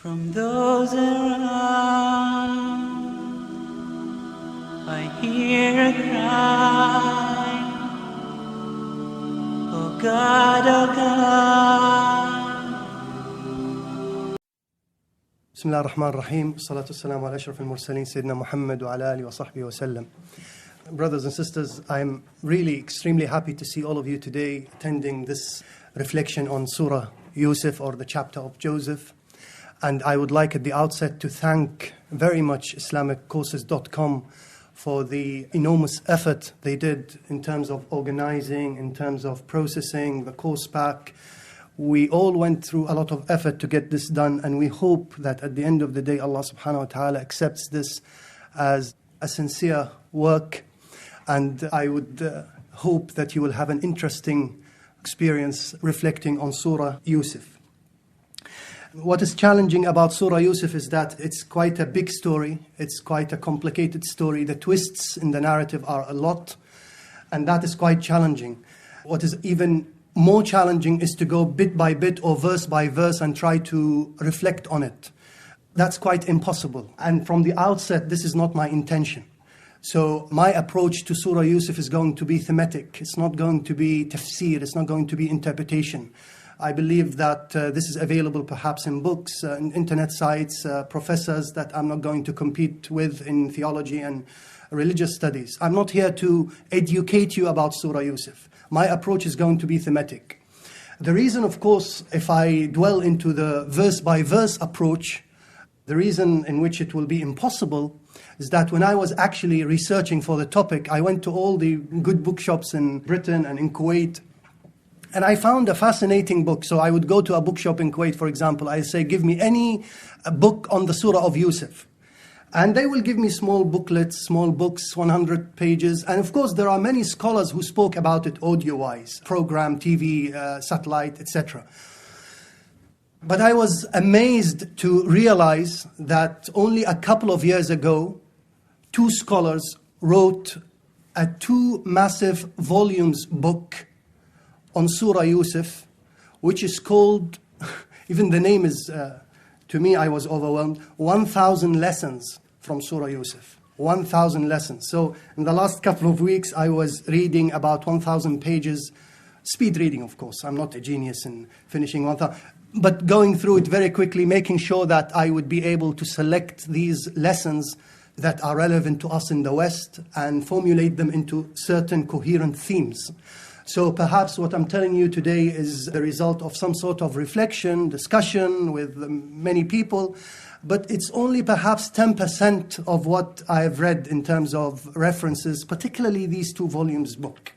From those around, I hear a cry, oh God, oh God. Bismillah ar-Rahman ar-Rahim. Salatu wassalamu ala ashraf al-mursaleen, Sayyidina Muhammad wa ala alihi wa sahbihi wa sallam. Brothers and sisters, I'm really extremely happy to see all of you today attending this reflection on Surah Yusuf, or the chapter of Joseph. And I would like at the outset to thank very much IslamicCourses.com for the enormous effort they did in terms of organizing, in terms of processing the course pack. We all went through a lot of effort to get this done, and we hope that at the end of the day, Allah subhanahu wa ta'ala accepts this as a sincere work. And I would hope that you will have an interesting experience reflecting on Surah Yusuf. What is challenging about Surah Yusuf is that it's quite a big story. It's quite a complicated story. The twists in the narrative are a lot, and that is quite challenging. What is even more challenging is to go bit by bit or verse by verse and try to reflect on it. That's quite impossible. And from the outset, this is not my intention. So my approach to Surah Yusuf is going to be thematic. It's not going to be tafsir. It's not going to be interpretation. I believe that this is available perhaps in books, in internet sites, professors that I'm not going to compete with in theology and religious studies. I'm not here to educate you about Surah Yusuf. My approach is going to be thematic. The reason, of course, if I dwell into the verse-by-verse approach, the reason in which it will be impossible is that when I was actually researching for the topic, I went to all the good bookshops in Britain and in Kuwait, and I found a fascinating book. So I would go to a bookshop in Kuwait, for example. I say, give me any book on the Surah of Yusuf. And they will give me small booklets, small books, 100 pages. And of course, there are many scholars who spoke about it audio-wise, program, TV, satellite, etc. But I was amazed to realize that only a couple of years ago, two scholars wrote a 2 massive volumes book on Surah Yusuf, which is called, even the name is, to me, I was overwhelmed, 1,000 lessons from Surah Yusuf. 1,000 lessons. So in the last couple of weeks, I was reading about 1,000 pages, speed reading, of course. I'm not a genius in finishing 1,000, but going through it very quickly, making sure that I would be able to select these lessons that are relevant to us in the West and formulate them into certain coherent themes. So perhaps what I'm telling you today is the result of some sort of reflection, discussion with many people, but it's only perhaps 10% of what I've read in terms of references, particularly these 2 volumes book.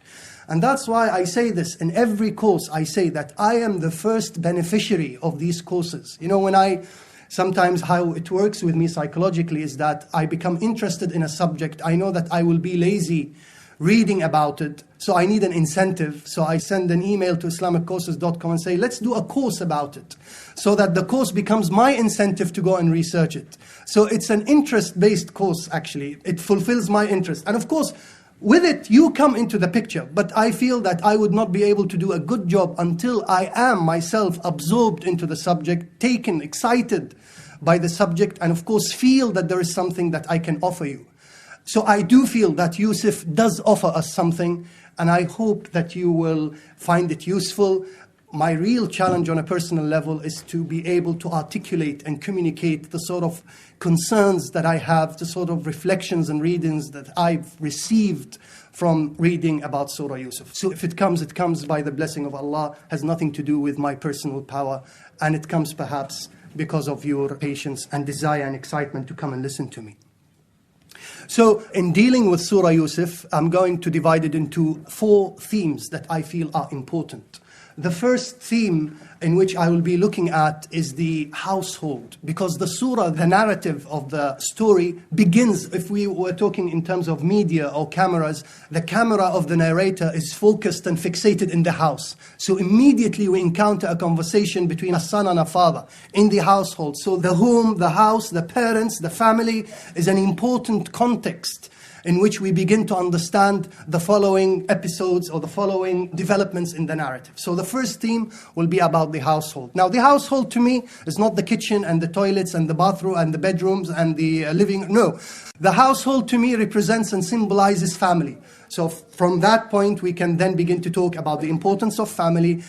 And that's why I say this in every course. I say that I am the first beneficiary of these courses. You know, sometimes how it works with me psychologically is that I become interested in a subject. I know that I will be lazy reading about it, so I need an incentive. So I send an email to IslamicCourses.com and say, let's do a course about it, so that the course becomes my incentive to go and research it. So it's an interest-based course, actually. It fulfills my interest. And of course, with it, you come into the picture. But I feel that I would not be able to do a good job until I am myself absorbed into the subject, taken, excited by the subject, and of course feel that there is something that I can offer you. So I do feel that Yusuf does offer us something, and I hope that you will find it useful. My real challenge on a personal level is to be able to articulate and communicate the sort of concerns that I have, the sort of reflections and readings that I've received from reading about Surah Yusuf. So if it comes by the blessing of Allah, has nothing to do with my personal power, and it comes perhaps because of your patience and desire and excitement to come and listen to me. So in dealing with Surah Yusuf, I'm going to divide it into 4 themes that I feel are important. The first theme in which I will be looking at is the household, because the surah, the narrative of the story begins, if we were talking in terms of media or cameras, the camera of the narrator is focused and fixated in the house. So immediately we encounter a conversation between a son and a father in the household. So the home, the house, the parents, the family is an important context in which we begin to understand the following episodes or the following developments in the narrative. So the first theme will be about the household. Now, the household to me is not the kitchen and the toilets and the bathroom and the bedrooms and the living. No, the household to me represents and symbolizes family. So from that point, we can then begin to talk about the importance of family,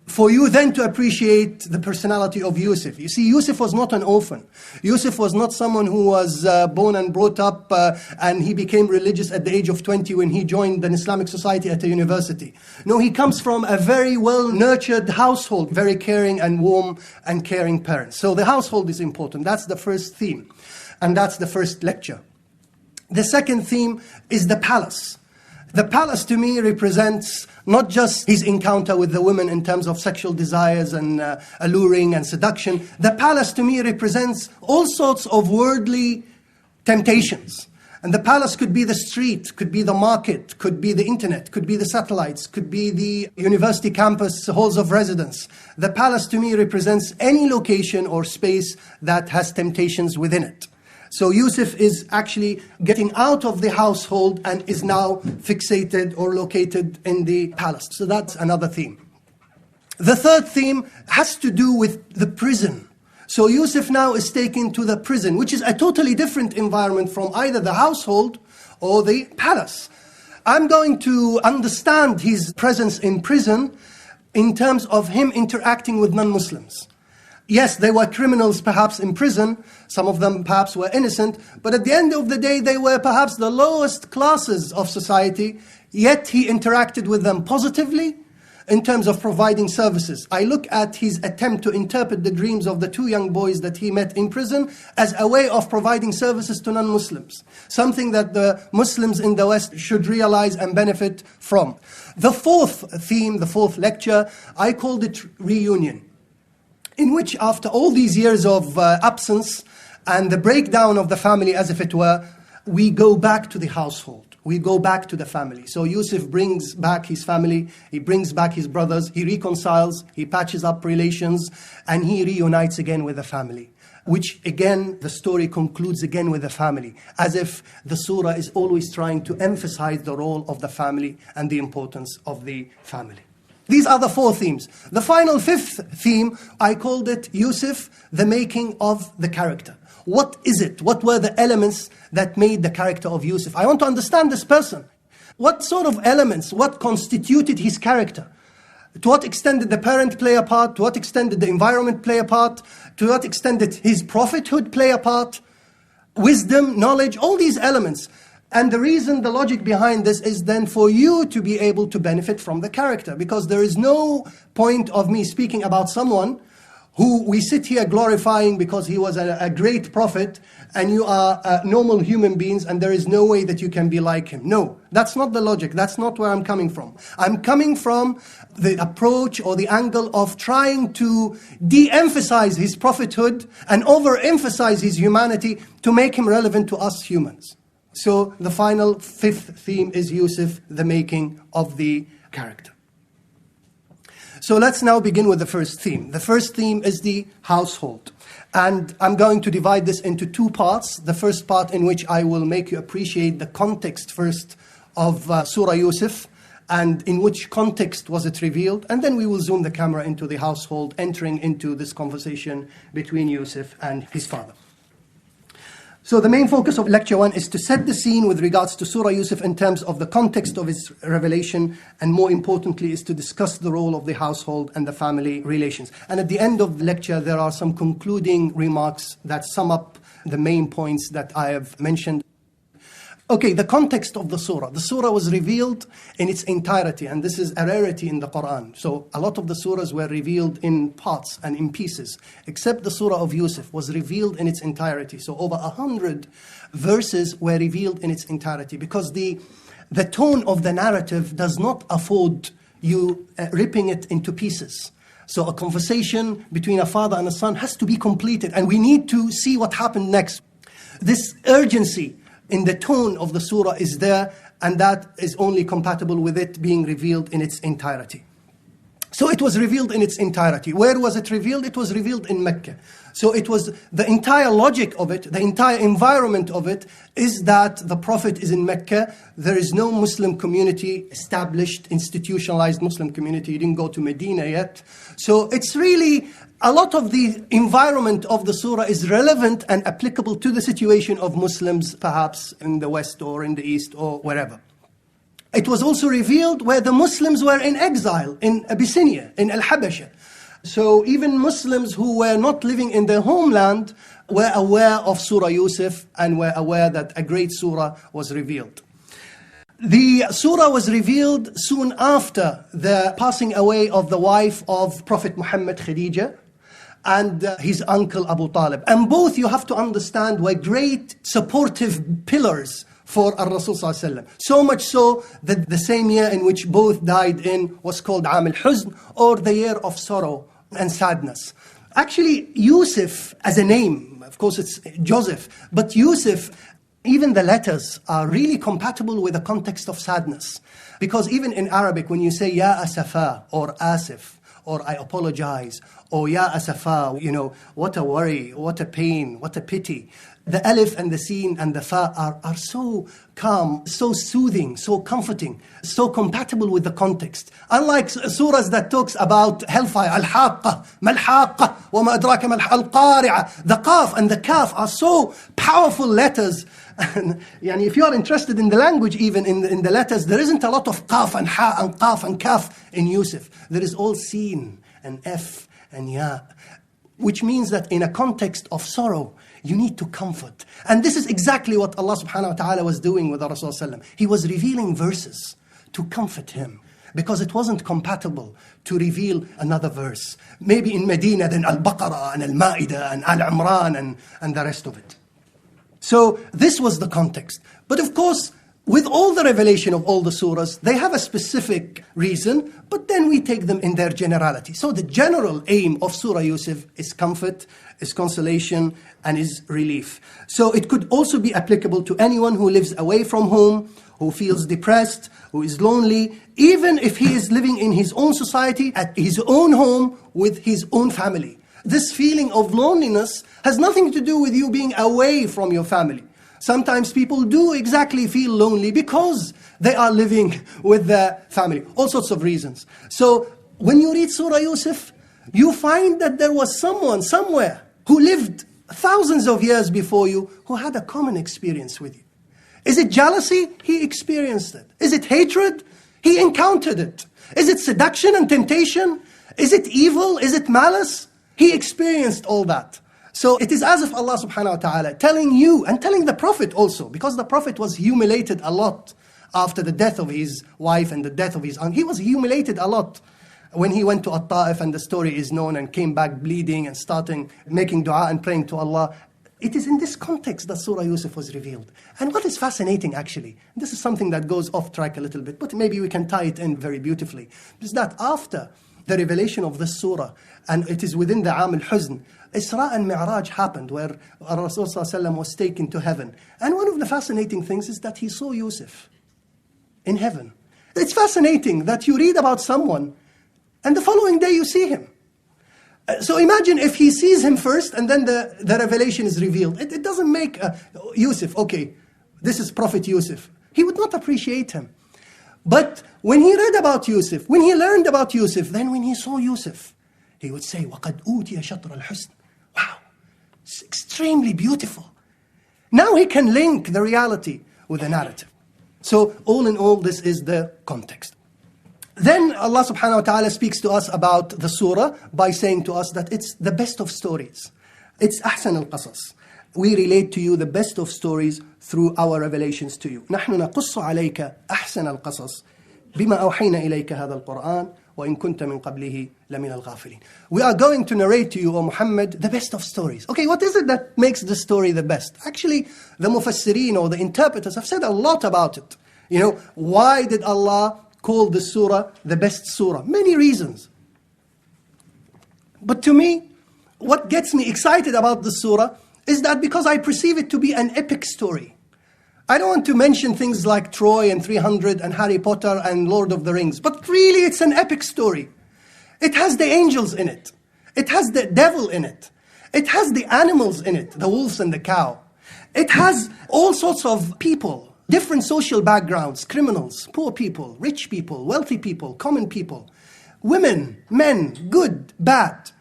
for you then to appreciate the personality of Yusuf. You see, Yusuf was not an orphan. Yusuf was not someone who was born and brought up and he became religious at the age of 20 when he joined an Islamic society at a university. No, he comes from a very well-nurtured household, very caring and warm and caring parents. So the household is important. That's the first theme. And that's the first lecture. The second theme is the palace. The palace to me represents not just his encounter with the women in terms of sexual desires and alluring and seduction. The palace to me represents all sorts of worldly temptations. And the palace could be the street, could be the market, could be the internet, could be the satellites, could be the university campus, halls of residence. The palace to me represents any location or space that has temptations within it. So Yusuf is actually getting out of the household and is now fixated or located in the palace. So that's another theme. The third theme has to do with the prison. So Yusuf now is taken to the prison, which is a totally different environment from either the household or the palace. I'm going to understand his presence in prison in terms of him interacting with non-Muslims. Yes, they were criminals perhaps in prison, some of them perhaps were innocent, but at the end of the day they were perhaps the lowest classes of society, yet he interacted with them positively in terms of providing services. I look at his attempt to interpret the dreams of the two young boys that he met in prison as a way of providing services to non-Muslims, something that the Muslims in the West should realize and benefit from. The fourth theme, the fourth lecture, I called it reunion, in which after all these years of absence and the breakdown of the family as if it were, we go back to the household. We go back to the family. So Yusuf brings back his family, he brings back his brothers, he reconciles, he patches up relations, and he reunites again with the family. Which again, the story concludes again with the family, as if the surah is always trying to emphasize the role of the family and the importance of the family. These are the four themes. The final fifth theme, I called it Yusuf, the making of the character. What is it? What were the elements that made the character of Yusuf? I want to understand this person. What sort of elements, what constituted his character? To what extent did the parent play a part? To what extent did the environment play a part? To what extent did his prophethood play a part? Wisdom, knowledge, all these elements. And the reason, the logic behind this is then for you to be able to benefit from the character. Because there is no point of me speaking about someone who we sit here glorifying because he was a great prophet and you are normal human beings and there is no way that you can be like him. No, that's not the logic. That's not where I'm coming from. I'm coming from the approach or the angle of trying to de-emphasize his prophethood and overemphasize his humanity to make him relevant to us humans. So the final fifth theme is Yusuf, the making of the character. So let's now begin with the first theme. The first theme is the household. And I'm going to divide this into two parts. The first part in which I will make you appreciate the context first of Surah Yusuf and in which context was it revealed. And then we will zoom the camera into the household, entering into this conversation between Yusuf and his father. So the main focus of lecture 1 is to set the scene with regards to Surah Yusuf in terms of the context of its revelation, and more importantly is to discuss the role of the household and the family relations. And at the end of the lecture there are some concluding remarks that sum up the main points that I have mentioned. Okay, the context of the surah. The surah was revealed in its entirety, and this is a rarity in the Qur'an. So a lot of the surahs were revealed in parts and in pieces, except the surah of Yusuf was revealed in its entirety. So over 100 verses were revealed in its entirety, because the tone of the narrative does not afford you ripping it into pieces. So a conversation between a father and a son has to be completed, and we need to see what happened next. This urgency in the tone of the surah is there, and that is only compatible with it being revealed in its entirety. So it was revealed in its entirety. Where was it revealed? It was revealed in Mecca. So it was the entire logic of it, the entire environment of it, is that the Prophet is in Mecca. There is no Muslim community, established, institutionalized Muslim community. You didn't go to Medina yet. So it's really, a lot of the environment of the surah is relevant and applicable to the situation of Muslims, perhaps in the West or in the East or wherever. It was also revealed where the Muslims were in exile, in Abyssinia, in Al-Habasha. So even Muslims who were not living in their homeland were aware of Surah Yusuf and were aware that a great surah was revealed. The surah was revealed soon after the passing away of the wife of Prophet Muhammad, Khadija, and his uncle Abu Talib. And both, you have to understand, were great supportive pillars for Rasul Sallallahu Alaihi Wasallam. So much so that the same year in which both died in was called Am al-Huzn, or the year of sorrow and sadness. Actually, Yusuf as a name, of course it's Joseph, but Yusuf, even the letters are really compatible with the context of sadness. Because even in Arabic, when you say Ya Asafa or Asif, or I apologize, or Ya Asafa, you know, what a worry, what a pain, what a pity. The alif and the sin and the fa are so calm, so soothing, so comforting, so compatible with the context. Unlike surahs that talks about hellfire, al-haqqa, mal-haqqa, wa ma adraka mal-qari'ah. The qaf and the kaf are so powerful letters. And if you are interested in the language, even in the letters, there isn't a lot of qaf and ha and qaf and kaf in Yusuf. There is all sin and f and ya, which means that in a context of sorrow, you need to comfort. And this is exactly what Allah subhanahu wa ta'ala was doing with the Rasul sallallahu alaihi wasallam. He was revealing verses to comfort him, because it wasn't compatible to reveal another verse. Maybe in Medina, then Al-Baqarah and Al-Ma'idah and Al-Imran and the rest of it. So this was the context. But of course, with all the revelation of all the surahs, they have a specific reason, but then we take them in their generality. So the general aim of Surah Yusuf is comfort, is consolation, and is relief. So it could also be applicable to anyone who lives away from home, who feels depressed, who is lonely, even if he is living in his own society, at his own home, with his own family. This feeling of loneliness has nothing to do with you being away from your family. Sometimes people do exactly feel lonely because they are living with their family. All sorts of reasons. So when you read Surah Yusuf, you find that there was someone somewhere who lived thousands of years before you who had a common experience with you. Is it jealousy? He experienced it. Is it hatred? He encountered it. Is it seduction and temptation? Is it evil? Is it malice? He experienced all that. So it is as if Allah subhanahu wa ta'ala telling you, and telling the Prophet also, because the Prophet was humiliated a lot after the death of his wife and the death of his aunt. He was humiliated a lot when he went to At-Ta'if, and the story is known, and came back bleeding and starting making dua and praying to Allah. It is in this context that Surah Yusuf was revealed. And what is fascinating actually, this is something that goes off track a little bit, but maybe we can tie it in very beautifully, is that after the revelation of this surah, and it is within the Am al-Huzn, Isra and Mi'raj happened, where Rasul Sallallahu Alaihi Wasallam was taken to heaven. And one of the fascinating things is that he saw Yusuf in heaven. It's fascinating that you read about someone, and the following day you see him. So imagine if he sees him first, and then the revelation is revealed. It doesn't make Yusuf, okay, this is Prophet Yusuf. He would not appreciate him. But when he read about Yusuf, when he learned about Yusuf, then when he saw Yusuf, he would say, وَقَدْ أُوتِيَ شَطْرَ الْحُسْنِ. Wow, it's extremely beautiful. Now he can link the reality with the narrative. So all in all, this is the context. Then Allah subhanahu wa ta'ala speaks to us about the surah by saying to us that it's the best of stories. It's أحسن القصص. We relate to you the best of stories through our revelations to you. نحن نقص عليك أحسن القصص بما أوحينا إليك هذا القرآن وإن كنت من قبله لمن الغافلين. We are going to narrate to you, O Muhammad, the best of stories. Okay, what is it that makes the story the best? Actually, the mufassirin or the interpreters have said a lot about it. You know, why did Allah call the surah the best surah? Many reasons. But to me, what gets me excited about the surah is that because I perceive it to be an epic story. I don't want to mention things like Troy and 300 and Harry Potter and Lord of the Rings, but really it's an epic story. It has the angels in it. It has the devil in it. It has the animals in it, the wolves and the cow. It has all sorts of people, different social backgrounds, criminals, poor people, rich people, wealthy people, common people, women, men, good, bad,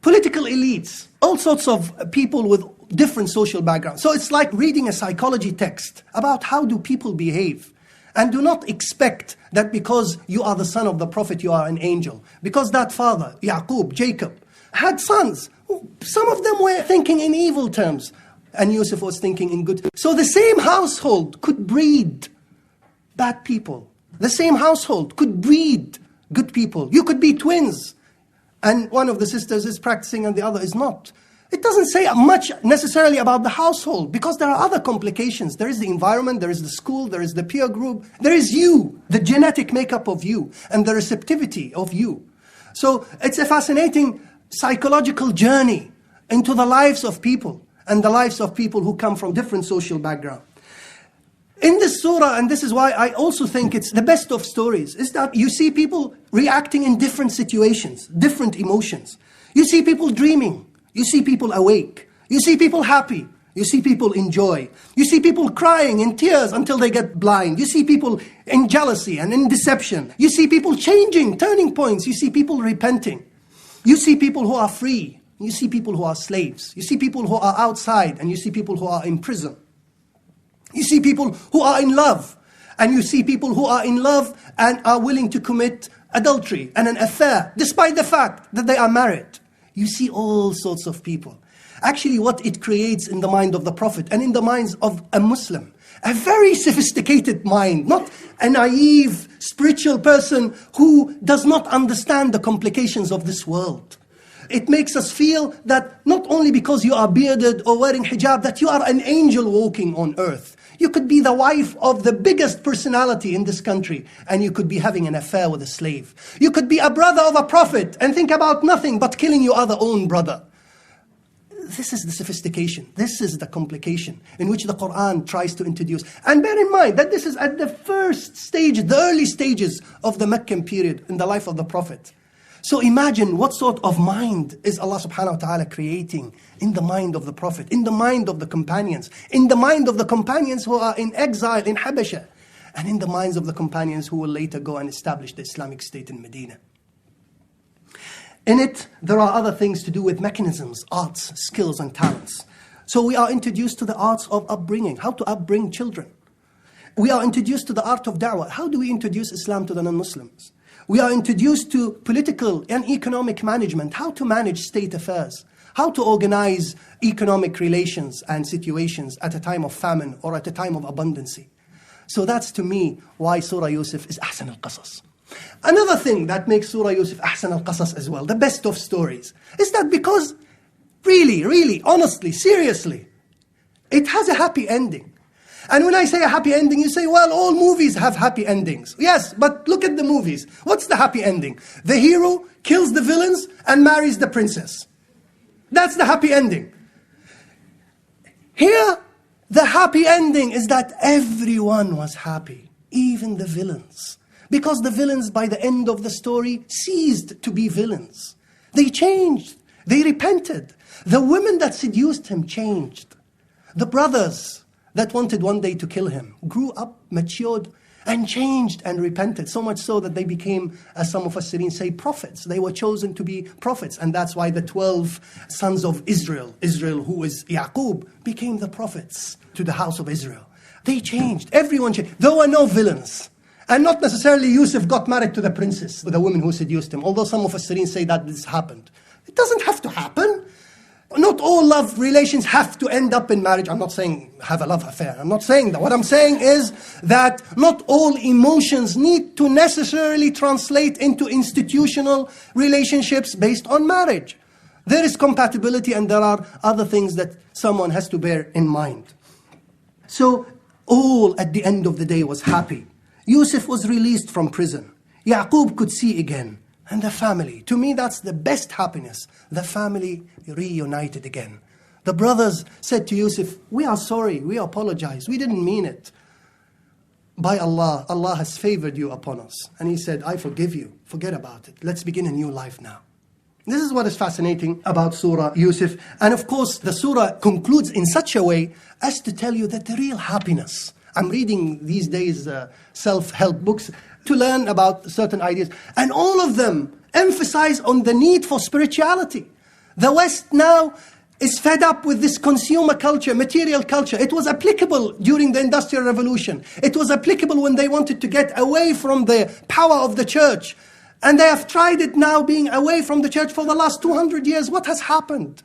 political elites, all sorts of people with different social backgrounds. So it's like reading a psychology text about how do people behave. And do not expect that because you are the son of the prophet, you are an angel. Because that father, Yaqub, Jacob, had sons. Some of them were thinking in evil terms. And Yusuf was thinking in good. So the same household could breed bad people. The same household could breed good people. You could be twins. And one of the sisters is practicing and the other is not. It doesn't say much necessarily about the household because there are other complications. There is the environment, there is the school, there is the peer group, there is you, the genetic makeup of you, and the receptivity of you. So it's a fascinating psychological journey into the lives of people and the lives of people who come from different social backgrounds. In this surah, and this is why I also think it's the best of stories, is that you see people reacting in different situations, different emotions. You see people dreaming. You see people awake. You see people happy. You see people enjoy. You see people crying in tears until they get blind. You see people in jealousy and in deception. You see people changing, turning points. You see people repenting. You see people who are free. You see people who are slaves. You see people who are outside and you see people who are in prison. You see people who are in love. And you see people who are in love and are willing to commit adultery and an affair despite the fact that they are married. You see all sorts of people. Actually, what it creates in the mind of the Prophet and in the minds of a Muslim, a very sophisticated mind, not a naive spiritual person who does not understand the complications of this world. It makes us feel that not only because you are bearded or wearing hijab, that you are an angel walking on earth. You could be the wife of the biggest personality in this country, and you could be having an affair with a slave. You could be a brother of a prophet and think about nothing but killing your other own brother. This is the sophistication. This is the complication in which the Qur'an tries to introduce. And bear in mind that this is at the first stage, the early stages of the Meccan period in the life of the Prophet. So imagine what sort of mind is Allah subhanahu wa ta'ala creating in the mind of the Prophet, in the mind of the companions, in the mind of the companions who are in exile in Habasha, and in the minds of the companions who will later go and establish the Islamic State in Medina. In it, there are other things to do with mechanisms, arts, skills and talents. So we are introduced to the arts of upbringing, how to upbring children. We are introduced to the art of da'wah. How do we introduce Islam to the non-Muslims? We are introduced to political and economic management, how to manage state affairs, how to organize economic relations and situations at a time of famine or at a time of abundancy. So that's to me why Surah Yusuf is Ahsan al-Qasas. Another thing that makes Surah Yusuf Ahsan al-Qasas as well, the best of stories, is that because really, honestly, seriously, it has a happy ending. And when I say a happy ending, you say, well, all movies have happy endings. Yes, but look at the movies. What's the happy ending? The hero kills the villains and marries the princess. That's the happy ending. Here, the happy ending is that everyone was happy, even the villains. Because the villains, by the end of the story, ceased to be villains. They changed. They repented. The women that seduced him changed. The brothers that wanted one day to kill him grew up, matured, and changed and repented. So much so that they became, as some of us say, prophets. They were chosen to be prophets. And that's why the 12 sons of Israel, who is Yaqub, became the prophets to the house of Israel. They changed. Everyone changed. There were no villains. And not necessarily Yusuf got married to the princess, the woman who seduced him. Although some of us say that this happened. It doesn't have to happen. Not all love relations have to end up in marriage. I'm not saying have a love affair. I'm not saying that. What I'm saying is that not all emotions need to necessarily translate into institutional relationships based on marriage. There is compatibility and there are other things that someone has to bear in mind. So all at the end of the day was happy. Yusuf was released from prison. Yaqub could see again. And the family. To me, that's the best happiness. The family reunited again. The brothers said to Yusuf, we are sorry, we apologize, we didn't mean it. by Allah, Allah has favored you upon us. And he said, I forgive you. Forget about it. Let's begin a new life now. This is what is fascinating about Surah Yusuf. And of course, the surah concludes in such a way as to tell you that the real happiness. I'm reading these days self-help books to learn about certain ideas. And all of them emphasize on the need for spirituality. The West now is fed up with this consumer culture, material culture. It was applicable during the Industrial Revolution. It was applicable when they wanted to get away from the power of the church. And they have tried it now being away from the church for the last 200 years. What has happened?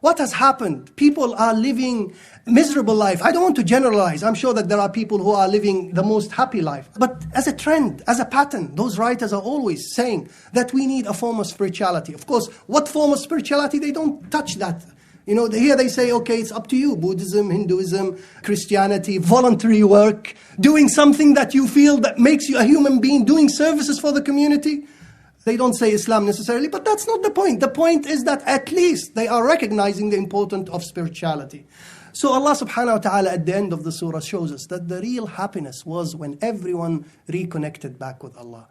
What has happened? People are living miserable life. I don't want to generalize. I'm sure that there are people who are living the most happy life. But as a trend, as a pattern, those writers are always saying that we need a form of spirituality. Of course, what form of spirituality? They don't touch that. You know, here they say, okay, it's up to you. Buddhism, Hinduism, Christianity, voluntary work, doing something that you feel that makes you a human being, doing services for the community. They don't say Islam necessarily, but that's not the point. The point is that at least they are recognizing the importance of spirituality. So Allah subhanahu wa ta'ala at the end of the surah shows us that the real happiness was when everyone reconnected back with Allah.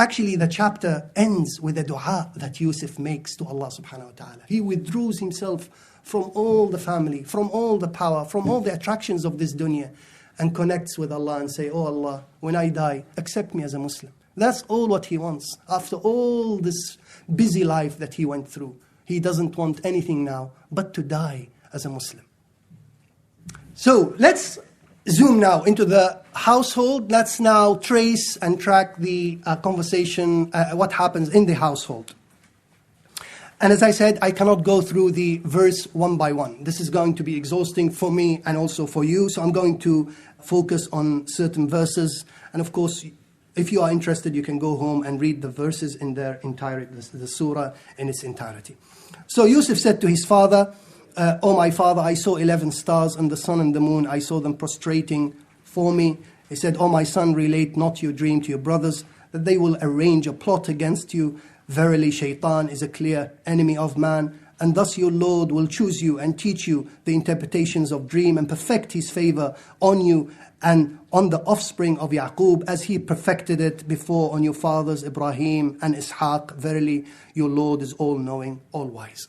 Actually, the chapter ends with a dua that Yusuf makes to Allah subhanahu wa ta'ala. He withdraws himself from all the family, from all the power, from all the attractions of this dunya, and connects with Allah and say, oh Allah, when I die, accept me as a Muslim. That's all what he wants. After all this busy life that he went through, he doesn't want anything now but to die as a Muslim. So let's zoom now into the household. Let's now trace and track the conversation, what happens in the household. And as I said, I cannot go through the verse one by one. This is going to be exhausting for me and also for you. So I'm going to focus on certain verses. And of course, if you are interested, you can go home and read the verses in their entirety, the surah in its entirety. So Yusuf said to his father, "O my father, I saw 11 stars and the sun and the moon. I saw them prostrating for me." He said, "O my son, relate not your dream to your brothers, that they will arrange a plot against you. Verily, Shaitan is a clear enemy of man, and thus your Lord will choose you and teach you the interpretations of dream and perfect his favor on you and on the offspring of Yaqub as he perfected it before on your fathers Ibrahim and Ishaq. Verily, your Lord is all-knowing, all-wise."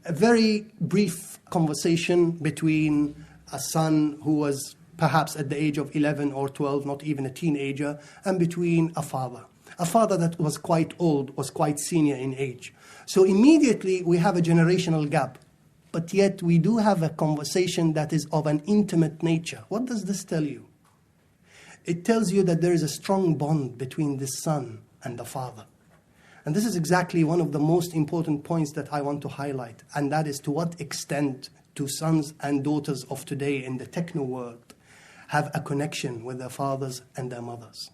A very brief conversation between a son who was perhaps at the age of 11 or 12, not even a teenager, and between a father. A father that was quite old, was quite senior in age. So immediately we have a generational gap. But yet we do have a conversation that is of an intimate nature. What does this tell you? It tells you that there is a strong bond between this son and the father. And this is exactly one of the most important points that I want to highlight. And that is to what extent do sons and daughters of today in the techno world have a connection with their fathers and their mothers.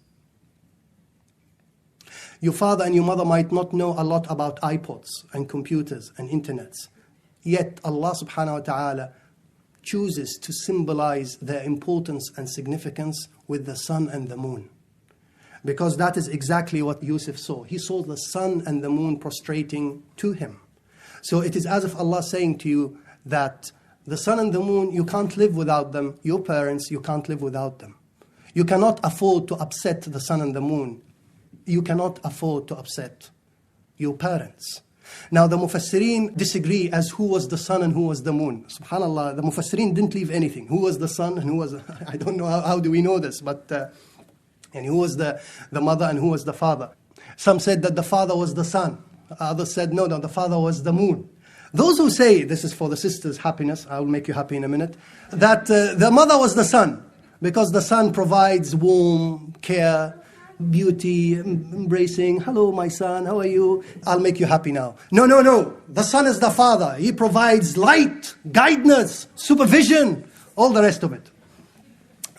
Your father and your mother might not know a lot about iPods and computers and internets. Yet Allah subhanahu wa ta'ala chooses to symbolize their importance and significance with the sun and the moon. Because that is exactly what Yusuf saw. He saw the sun and the moon prostrating to him. So it is as if Allah saying to you that the sun and the moon, you can't live without them. Your parents, you can't live without them. You cannot afford to upset the sun and the moon. You cannot afford to upset your parents. Now the Mufassirin disagree as who was the sun and who was the moon. SubhanAllah, the Mufassirin didn't leave anything. Who was the sun and who was, I don't know how do we know this, but and who was the mother and who was the father. Some said that the father was the sun. Others said no, the father was the moon. Those who say, this is for the sisters' happiness, I will make you happy in a minute, that the mother was the sun, because the sun provides warmth, care, beauty, embracing. Hello, my son, how are you? I'll make you happy now. No. The son is the father. He provides light, guidance, supervision, all the rest of it.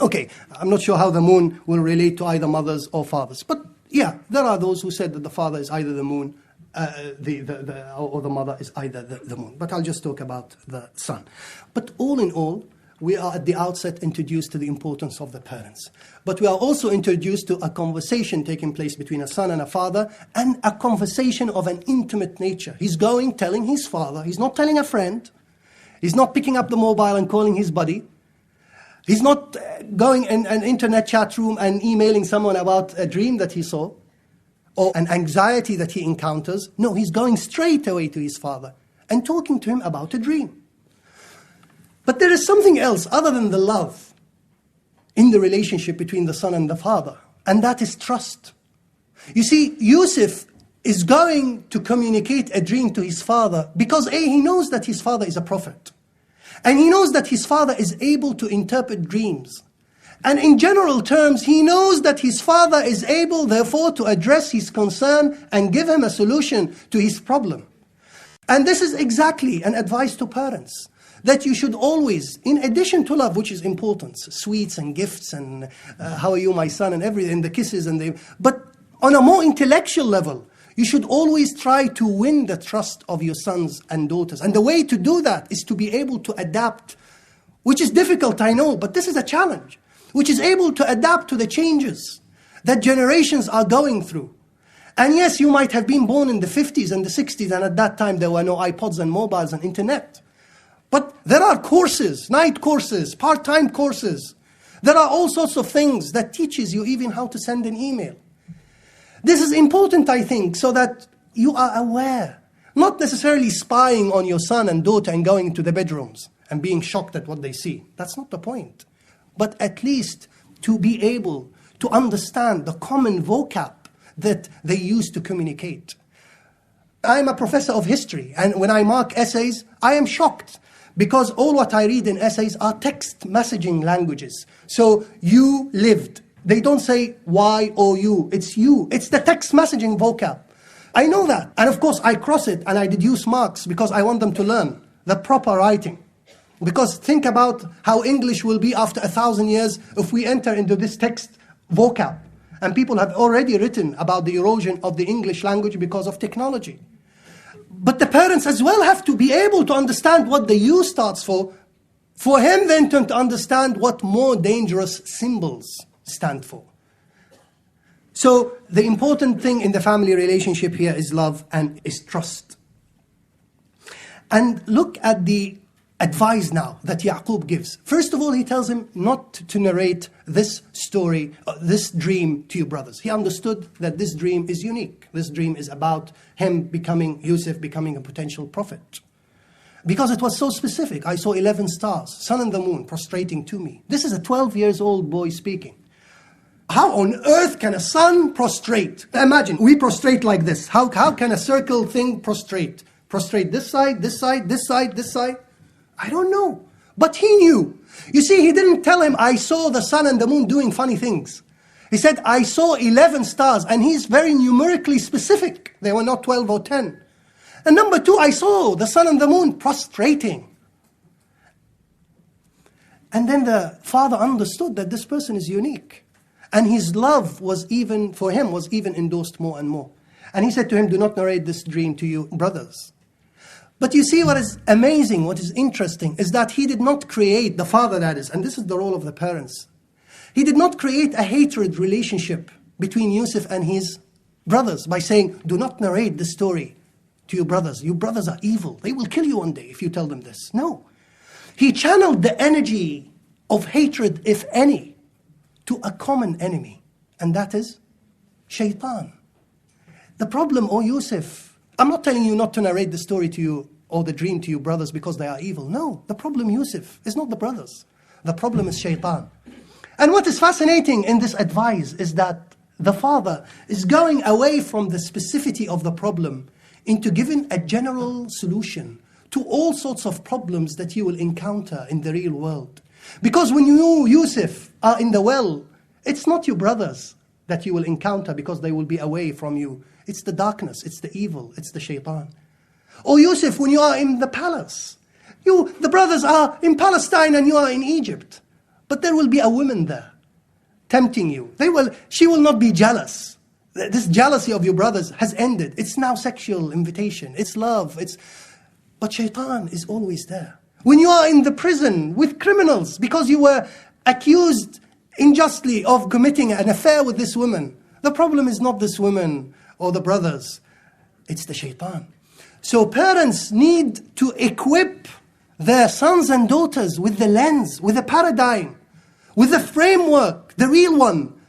Okay, I'm not sure how the moon will relate to either mothers or fathers. But yeah, there are those who said that the father is either the moon, or the mother is either the moon. But I'll just talk about the sun. But all in all, we are at the outset introduced to the importance of the parents. But we are also introduced to a conversation taking place between a son and a father, and a conversation of an intimate nature. He's going, telling his father. He's not telling a friend. He's not picking up the mobile and calling his buddy. He's not going in an internet chat room and emailing someone about a dream that he saw or an anxiety that he encounters. No, he's going straight away to his father and talking to him about a dream. But there is something else other than the love in the relationship between the son and the father, and that is trust. You see, Yusuf is going to communicate a dream to his father because he knows that his father is a prophet. And he knows that his father is able to interpret dreams. And in general terms, he knows that his father is able, therefore, to address his concern and give him a solution to his problem. And this is exactly an advice to parents, that you should always, in addition to love, which is important, sweets and gifts and how are you, my son, and everything, the kisses, but on a more intellectual level, you should always try to win the trust of your sons and daughters. And the way to do that is to be able to adapt, which is difficult, I know, but this is a challenge, which is able to adapt to the changes that generations are going through. And yes, you might have been born in the 50s and the 60s, and at that time there were no iPods and mobiles and internet. But there are courses, night courses, part-time courses. There are all sorts of things that teaches you even how to send an email. This is important, I think, so that you are aware, not necessarily spying on your son and daughter and going into the bedrooms and being shocked at what they see. That's not the point. But at least to be able to understand the common vocab that they use to communicate. I'm a professor of history, and when I mark essays, I am shocked because all what I read in essays are text messaging languages. So you lived. They don't say why or you, it's you. It's the text messaging vocab. I know that. And of course I cross it and I deduce marks because I want them to learn the proper writing. Because think about how English will be after 1,000 years if we enter into this text vocab. And people have already written about the erosion of the English language because of technology. But the parents as well have to be able to understand what the U starts for him then to understand what more dangerous symbols stand for. So the important thing in the family relationship here is love and is trust. And look at the advice now that Yaqub gives. First of all, he tells him not to narrate this story, this dream to your brothers. He understood that this dream is unique. This dream is about Yusuf becoming a potential prophet. Because it was so specific. I saw 11 stars, sun and the moon prostrating to me. This is a 12-year-old boy speaking. How on earth can a sun prostrate? Imagine, we prostrate like this. How can a circle thing prostrate? Prostrate this side, this side, this side, this side? I don't know. But he knew. You see, he didn't tell him, I saw the sun and the moon doing funny things. He said, I saw 11 stars, and he's very numerically specific. They were not 12 or 10. And number two, I saw the sun and the moon prostrating. And then the father understood that this person is unique. And his love was even endorsed more and more. And he said to him, do not narrate this dream to your brothers. But you see what is amazing, what is interesting, is that he did not create, the father that is, and this is the role of the parents. He did not create a hatred relationship between Yusuf and his brothers by saying, do not narrate this story to your brothers. Your brothers are evil. They will kill you one day if you tell them this. No. He channeled the energy of hatred, if any, to a common enemy, and that is shaitan. The problem, Yusuf, I'm not telling you not to narrate the story to you or the dream to your brothers because they are evil. No, the problem, Yusuf, is not the brothers. The problem is shaitan. And what is fascinating in this advice is that the father is going away from the specificity of the problem into giving a general solution to all sorts of problems that you will encounter in the real world. Because when you, Yusuf, are in the well, it's not your brothers that you will encounter because they will be away from you. It's the darkness, it's the evil, it's the shaitan. Or Yusuf, when you are in the palace, the brothers are in Palestine and you are in Egypt. But there will be a woman there tempting you. She will not be jealous. This jealousy of your brothers has ended. It's now sexual invitation. It's love. But shaitan is always there. When you are in the prison with criminals because you were accused unjustly of committing an affair with this woman, the problem is not this woman or the brothers. It's the shaitan. So parents need to equip their sons and daughters with the lens, with a paradigm with the framework, the real one,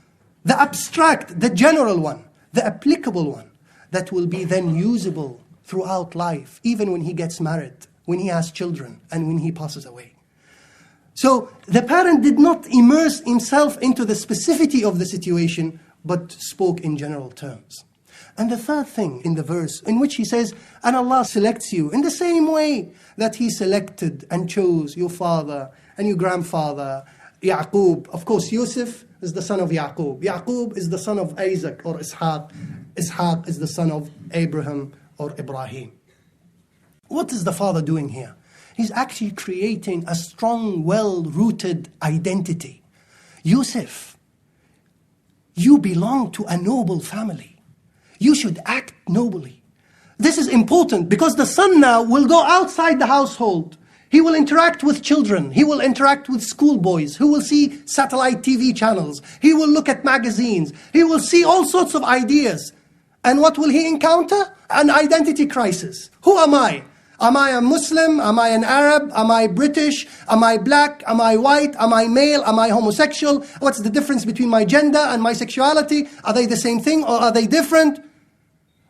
the abstract, the general one, the applicable one, that will be then usable throughout life, even when he gets married, when he has children, and when he passes away. So the parent did not immerse himself into the specificity of the situation, but spoke in general terms. And the third thing in the verse, in which he says, and Allah selects you in the same way that He selected and chose your father and your grandfather, Yaqub. Of course, Yusuf is the son of Yaqub. Yaqub is the son of Isaac or Ishaq. Ishaq is the son of Abraham or Ibrahim. What is the father doing here? He's actually creating a strong, well-rooted identity. Yusuf, you belong to a noble family. You should act nobly. This is important because the son now will go outside the household. He will interact with children. He will interact with schoolboys who will see satellite TV channels. He will look at magazines. He will see all sorts of ideas. And what will he encounter? An identity crisis. Who am I? Am I a Muslim? Am I an Arab? Am I British? Am I black? Am I white? Am I male? Am I homosexual? What's the difference between my gender and my sexuality? Are they the same thing or are they different?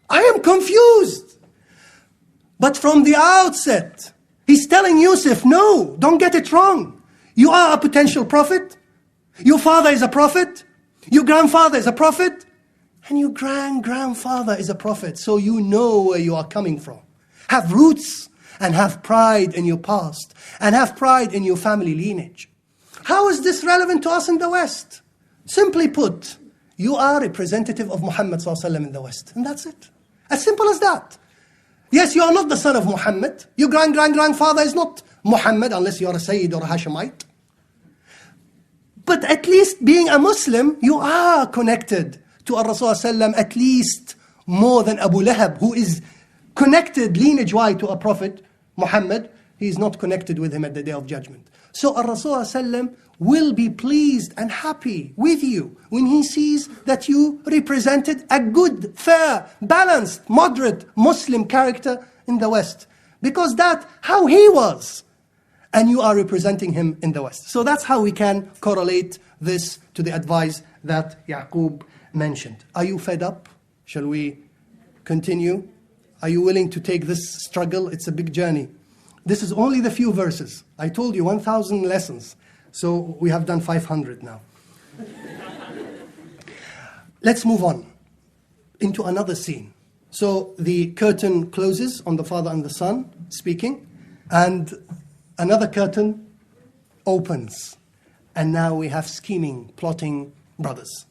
I am confused. But from the outset, he's telling Yusuf, no, don't get it wrong. You are a potential prophet. Your father is a prophet. Your grandfather is a prophet. And your grandfather is a prophet. So you know where you are coming from. Have roots and have pride in your past. And have pride in your family lineage. How is this relevant to us in the West? Simply put, you are representative of Muhammad ﷺ in the West. And that's it. As simple as that. Yes, you are not the son of Muhammad. Your grandfather is not Muhammad unless you are a Sayyid or a Hashemite. But at least being a Muslim, you are connected to Rasul ﷺ at least more than Abu Lahab, who is connected lineage-wise to a prophet, Muhammad. He is not connected with him at the Day of Judgment. So Rasul ﷺ will be pleased and happy with you when he sees that you represented a good, fair, balanced, moderate Muslim character in the West. Because that's how he was. And you are representing him in the West. So that's how we can correlate this to the advice that Yaqub mentioned. Are you fed up? Shall we continue? Are you willing to take this struggle? It's a big journey. This is only the few verses. I told you 1,000 lessons. So we have done 500 now. Let's move on into another scene. So the curtain closes on the father and the son speaking, and another curtain opens. And now we have scheming, plotting brothers.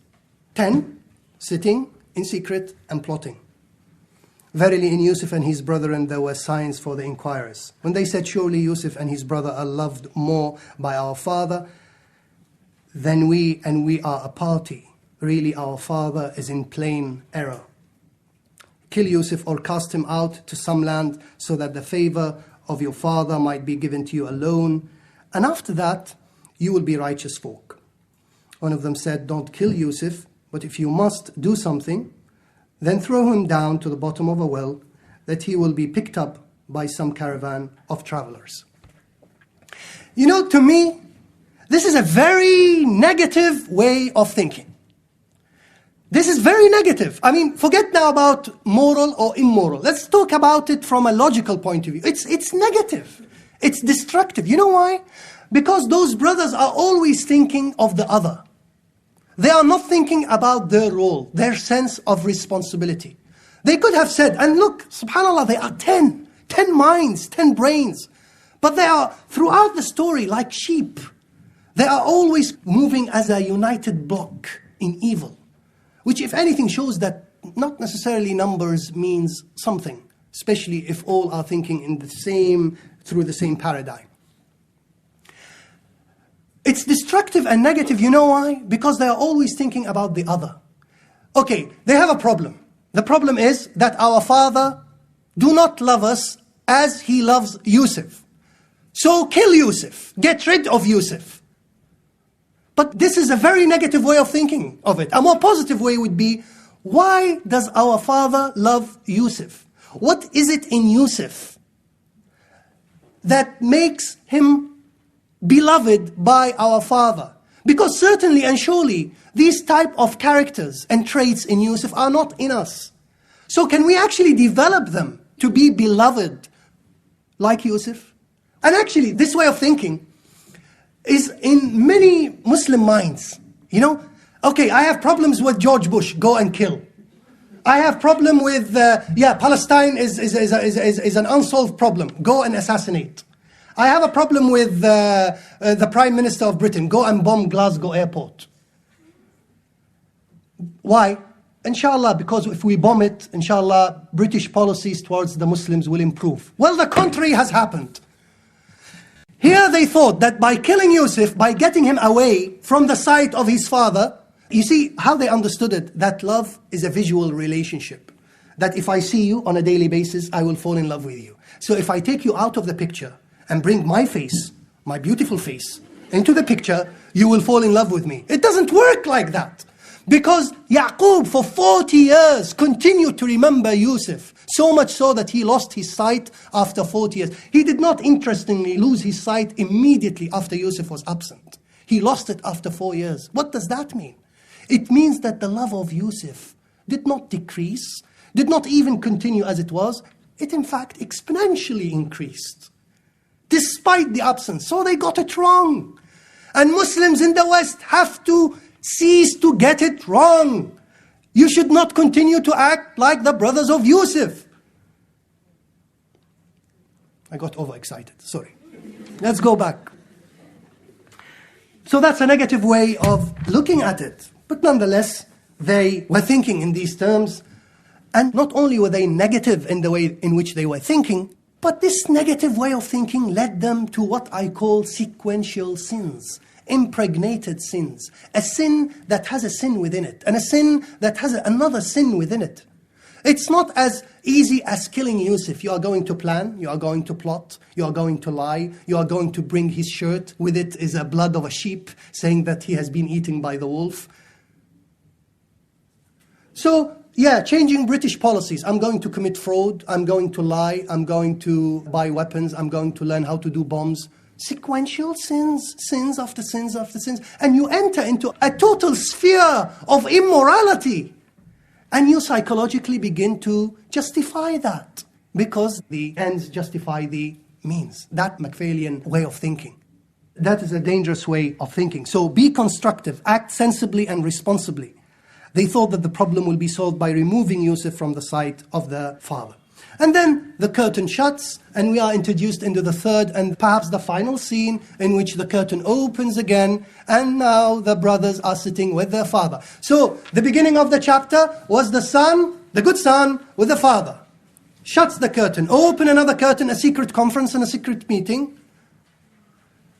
10 sitting in secret and plotting. Verily in Yusuf and his brethren there were signs for the inquirers. When they said, surely Yusuf and his brother are loved more by our father than we, and we are a party. Really our father is in plain error. Kill Yusuf or cast him out to some land so that the favor of your father might be given to you alone. And after that, you will be righteous folk. One of them said, don't kill Yusuf, but if you must do something, then throw him down to the bottom of a well, that he will be picked up by some caravan of travelers. You know, to me, this is a very negative way of thinking. This is very negative. I mean, forget now about moral or immoral. Let's talk about it from a logical point of view. It's negative. It's destructive. You know why? Because those brothers are always thinking of the other. They are not thinking about their role, their sense of responsibility. They could have said, and look, subhanAllah, they are 10 minds, 10 brains. But they are, throughout the story, like sheep. They are always moving as a united block in evil. Which, if anything, shows that not necessarily numbers means something. Especially if all are thinking in the same, through the same paradigm. It's destructive and negative, you know why? Because they are always thinking about the other. Okay, they have a problem. The problem is that our father do not love us as he loves Yusuf. So kill Yusuf, get rid of Yusuf. But this is a very negative way of thinking of it. A more positive way would be, why does our father love Yusuf? What is it in Yusuf that makes him beloved by our father? Because certainly and surely, these type of characters and traits in Yusuf are not in us. So can we actually develop them to be beloved like Yusuf? And actually, this way of thinking is in many Muslim minds. You know, okay, I have problems with George Bush, go and kill. I have problem with, Palestine is an unsolved problem, go and assassinate. I have a problem with the Prime Minister of Britain, go and bomb Glasgow airport. Why? Inshallah, because if we bomb it, inshallah, British policies towards the Muslims will improve. Well, the contrary has happened. Here they thought that by killing Yusuf, by getting him away from the sight of his father, you see how they understood it, that love is a visual relationship. That if I see you on a daily basis, I will fall in love with you. So if I take you out of the picture and bring my face, my beautiful face, into the picture, you will fall in love with me. It doesn't work like that. Because Yaqub for 40 years continued to remember Yusuf. So much so that he lost his sight after 40 years. He did not, interestingly, lose his sight immediately after Yusuf was absent. He lost it after 4 years. What does that mean? It means that the love of Yusuf did not decrease, did not even continue as it was. It in fact exponentially increased, despite the absence. So they got it wrong. And Muslims in the West have to cease to get it wrong. You should not continue to act like the brothers of Yusuf. I got overexcited, sorry. Let's go back. So that's a negative way of looking at it. But nonetheless, they were thinking in these terms. And not only were they negative in the way in which they were thinking, but this negative way of thinking led them to what I call sequential sins. Impregnated sins. A sin that has a sin within it. And a sin that has another sin within it. It's not as easy as killing Yusuf. You are going to plan, you are going to plot, you are going to lie, you are going to bring his shirt. With it is a blood of a sheep, saying that he has been eaten by the wolf. So, yeah, changing British policies. I'm going to commit fraud, I'm going to lie, I'm going to buy weapons, I'm going to learn how to do bombs. Sequential sins, sins after sins after sins. And you enter into a total sphere of immorality. And you psychologically begin to justify that. Because the ends justify the means. That Machiavellian way of thinking. That is a dangerous way of thinking. So be constructive, act sensibly and responsibly. They thought that the problem will be solved by removing Yusuf from the sight of the father. And then the curtain shuts, and we are introduced into the third and perhaps the final scene, in which the curtain opens again, and now the brothers are sitting with their father. So the beginning of the chapter was the son, the good son, with the father. Shuts the curtain, open another curtain, a secret conference and a secret meeting.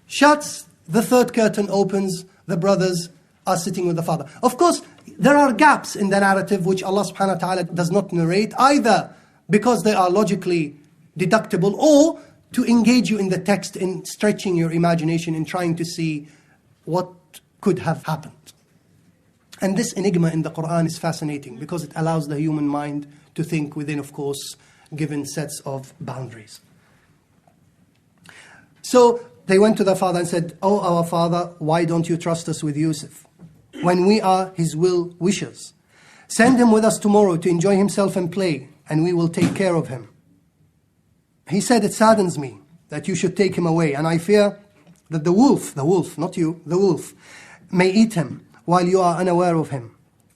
Shuts, the third curtain opens, the brothers are sitting with the father. Of course, there are gaps in the narrative which Allah subhanahu wa ta'ala does not narrate, either because they are logically deductible, or to engage you in the text in stretching your imagination, in trying to see what could have happened. And this enigma in the Qur'an is fascinating, because it allows the human mind to think within, of course, given sets of boundaries. So they went to their father and said, "Oh, our father, why don't you trust us with Yusuf, when we are his well-wishers? Send him with us tomorrow to enjoy himself and play, and we will take care of him." He said, "It saddens me that you should take him away, and I fear that the wolf, not you, the wolf, may eat him while you are unaware of him."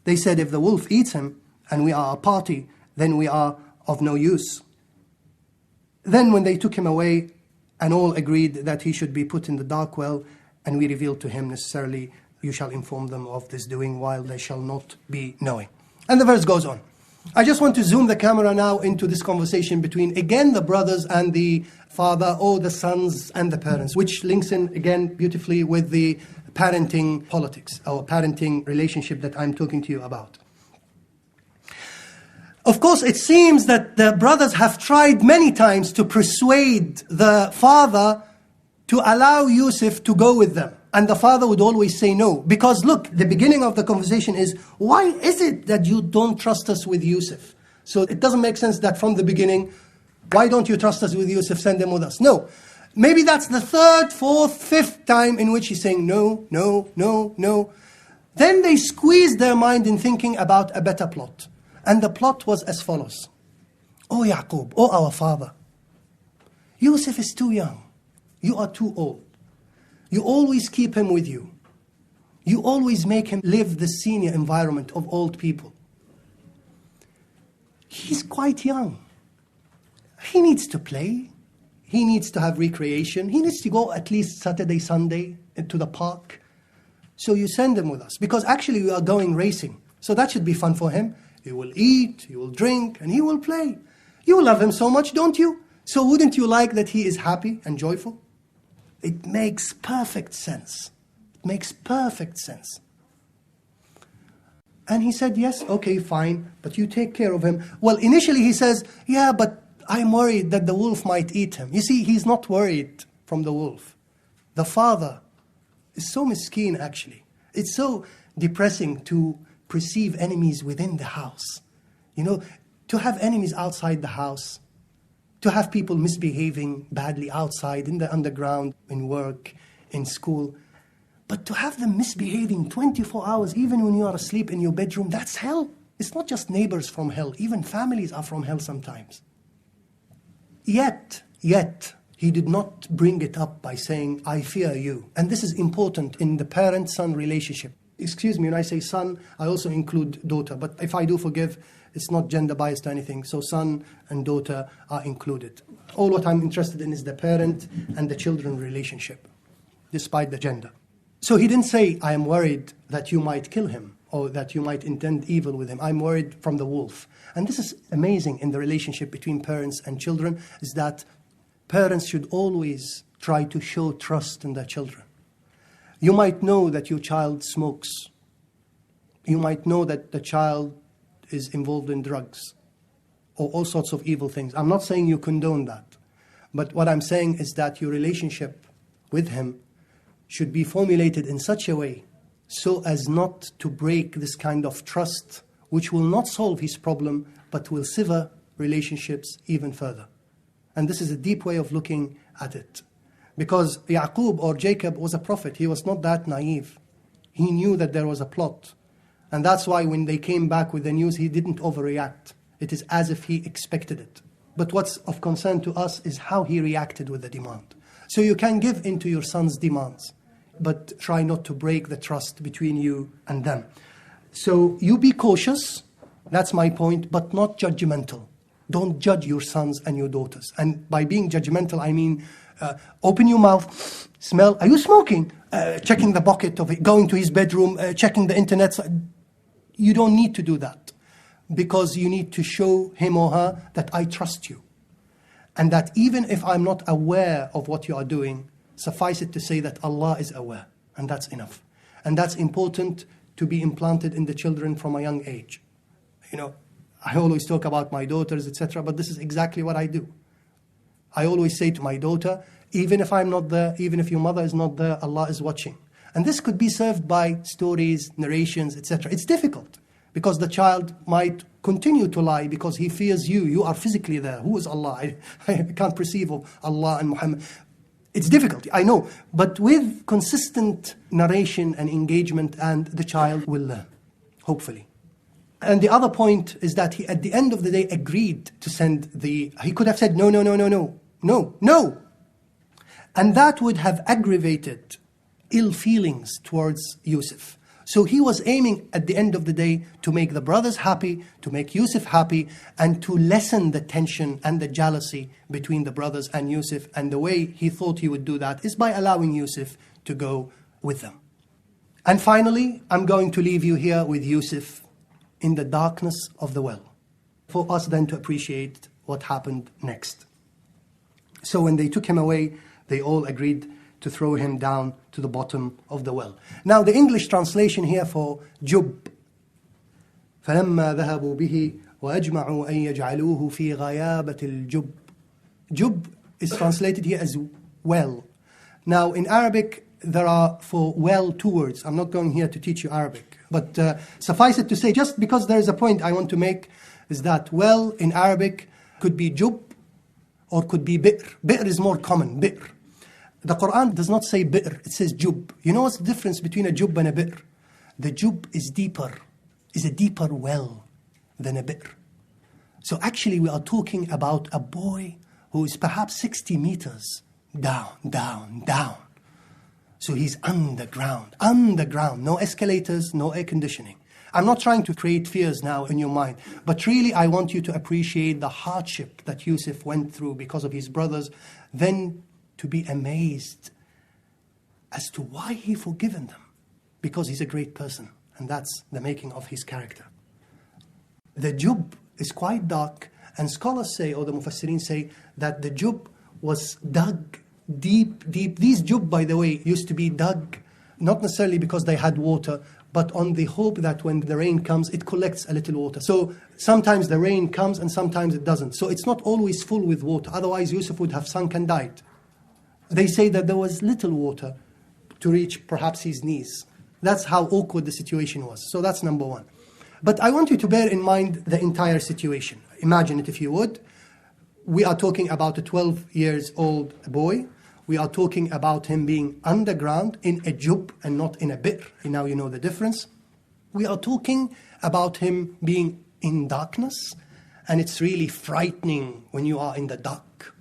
They said, "If the wolf eats him, and we are a party, then we are of no use." Then when they took him away, and all agreed that he should be put in the dark well, and we revealed to him necessarily, "You shall inform them of this doing while they shall not be knowing." And the verse goes on. I just want to zoom the camera now into this conversation between, again, the brothers and the father, or the sons and the parents, which links in, again, beautifully with the parenting politics, or parenting relationship that I'm talking to you about. Of course, it seems that the brothers have tried many times to persuade the father to allow Yusuf to go with them. And the father would always say no. Because look, the beginning of the conversation is, why is it that you don't trust us with Yusuf? So it doesn't make sense that from the beginning, why don't you trust us with Yusuf, send him with us? No. Maybe that's the third, fourth, fifth time in which he's saying no, no, no, no. Then they squeeze their mind in thinking about a better plot. And the plot was as follows. Oh Yaqub, oh our father, Yusuf is too young. You are too old. You always keep him with you. You always make him live the senior environment of old people. He's quite young. He needs to play. He needs to have recreation. He needs to go at least Saturday, Sunday to the park. So you send him with us. Because actually we are going racing. So that should be fun for him. He will eat, he will drink, and he will play. You love him so much, don't you? So wouldn't you like that he is happy and joyful? It makes perfect sense. It makes perfect sense. And he said, yes, okay, fine, but you take care of him. Well, initially he says, yeah, but I'm worried that the wolf might eat him. You see, he's not worried from the wolf. The father is so miskeen, actually. It's so depressing to perceive enemies within the house. You know, to have enemies outside the house, to have people misbehaving badly outside, in the underground, in work, in school. But to have them misbehaving 24 hours, even when you are asleep in your bedroom, that's hell. It's not just neighbors from hell. Even families are from hell sometimes. Yet, he did not bring it up by saying, I fear you. And this is important in the parent-son relationship. Excuse me, when I say son, I also include daughter. But if I do forgive, it's not gender biased or anything. So son and daughter are included. All what I'm interested in is the parent and the children relationship, despite the gender. So he didn't say, I am worried that you might kill him or that you might intend evil with him. I'm worried from the wolf. And this is amazing in the relationship between parents and children, is that parents should always try to show trust in their children. You might know that your child smokes. You might know that the child is involved in drugs or all sorts of evil things. I'm not saying you condone that. But what I'm saying is that your relationship with him should be formulated in such a way so as not to break this kind of trust, which will not solve his problem, but will sever relationships even further. And this is a deep way of looking at it. Because Yaqub or Jacob was a prophet. He was not that naive. He knew that there was a plot. And that's why when they came back with the news, he didn't overreact. It is as if he expected it. But what's of concern to us is how he reacted with the demand. So you can give in to your son's demands, but try not to break the trust between you and them. So you be cautious, that's my point, but not judgmental. Don't judge your sons and your daughters. And by being judgmental, I mean, open your mouth, smell, are you smoking? Checking the bucket of it, going to his bedroom, checking the internet. You don't need to do that, because you need to show him or her that I trust you. And that even if I'm not aware of what you are doing, suffice it to say that Allah is aware, and that's enough. And that's important to be implanted in the children from a young age. You know, I always talk about my daughters, etc., but this is exactly what I do. I always say to my daughter, even if I'm not there, even if your mother is not there, Allah is watching. And this could be served by stories, narrations, etc. It's difficult, because the child might continue to lie because he fears you. You are physically there. Who is Allah? I can't perceive of Allah and Muhammad. It's difficult, I know. But with consistent narration and engagement, and the child will learn, hopefully. And the other point is that he, at the end of the day, agreed to send the... He could have said, no. And that would have aggravated ill feelings towards Yusuf. So he was aiming at the end of the day to make the brothers happy, to make Yusuf happy, and to lessen the tension and the jealousy between the brothers and Yusuf. And the way he thought he would do that is by allowing Yusuf to go with them. And finally, I'm going to leave you here with Yusuf in the darkness of the well, for us then to appreciate what happened next. So when they took him away, they all agreed to throw him down to the bottom of the well. Now the English translation here for Jub, فَلَمَّا ذَهَبُوا بِهِ وَأَجْمَعُوا أَن يَجْعَلُوهُ فِي غَيَابَةِ الْجُبِّ. Jub is translated here as well. Now in Arabic, there are for well 2 words. I'm not going here to teach you Arabic, but suffice it to say, just because there is a point I want to make, is that well in Arabic could be Jub or could be Bi'r. Bi'r is more common, Bi'r. The Qur'an does not say bi'r, it says jub. You know what's the difference between a jub and a bi'r? The jub is a deeper well than a bi'r. So actually we are talking about a boy who is perhaps 60 meters down. So he's underground, no escalators, no air conditioning. I'm not trying to create fears now in your mind, but really I want you to appreciate the hardship that Yusuf went through because of his brothers, then to be amazed as to why he forgiven them, because he's a great person, and that's the making of his character. The jub is quite dark, and scholars say, or the mufassirin say, that the jub was dug deep. These jub, by the way, used to be dug, not necessarily because they had water, but on the hope that when the rain comes, it collects a little water. So sometimes the rain comes and sometimes it doesn't. So it's not always full with water. Otherwise, Yusuf would have sunk and died. They say that there was little water to reach perhaps his knees. That's how awkward the situation was. So that's number one. But I want you to bear in mind the entire situation. Imagine it if you would. We are talking about a 12 years old boy. We are talking about him being underground in a jub and not in a bi'r. Now you know the difference. We are talking about him being in darkness, and it's really frightening when you are in the dark.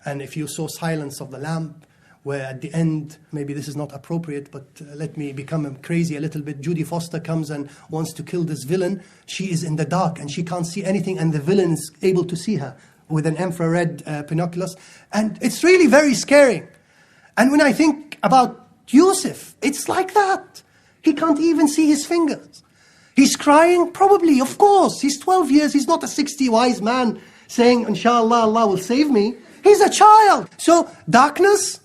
And if you saw Silence of the Lamb, where at the end, maybe this is not appropriate, but let me become crazy a little bit. Judy Foster comes and wants to kill this villain. She is in the dark and she can't see anything, and the villain is able to see her with an infrared binoculars. And it's really very scary. And when I think about Yusuf, it's like that. He can't even see his fingers. He's crying, probably, of course. He's 12 years, he's not a 60 wise man saying, inshallah, Allah will save me. He's a child. So, darkness.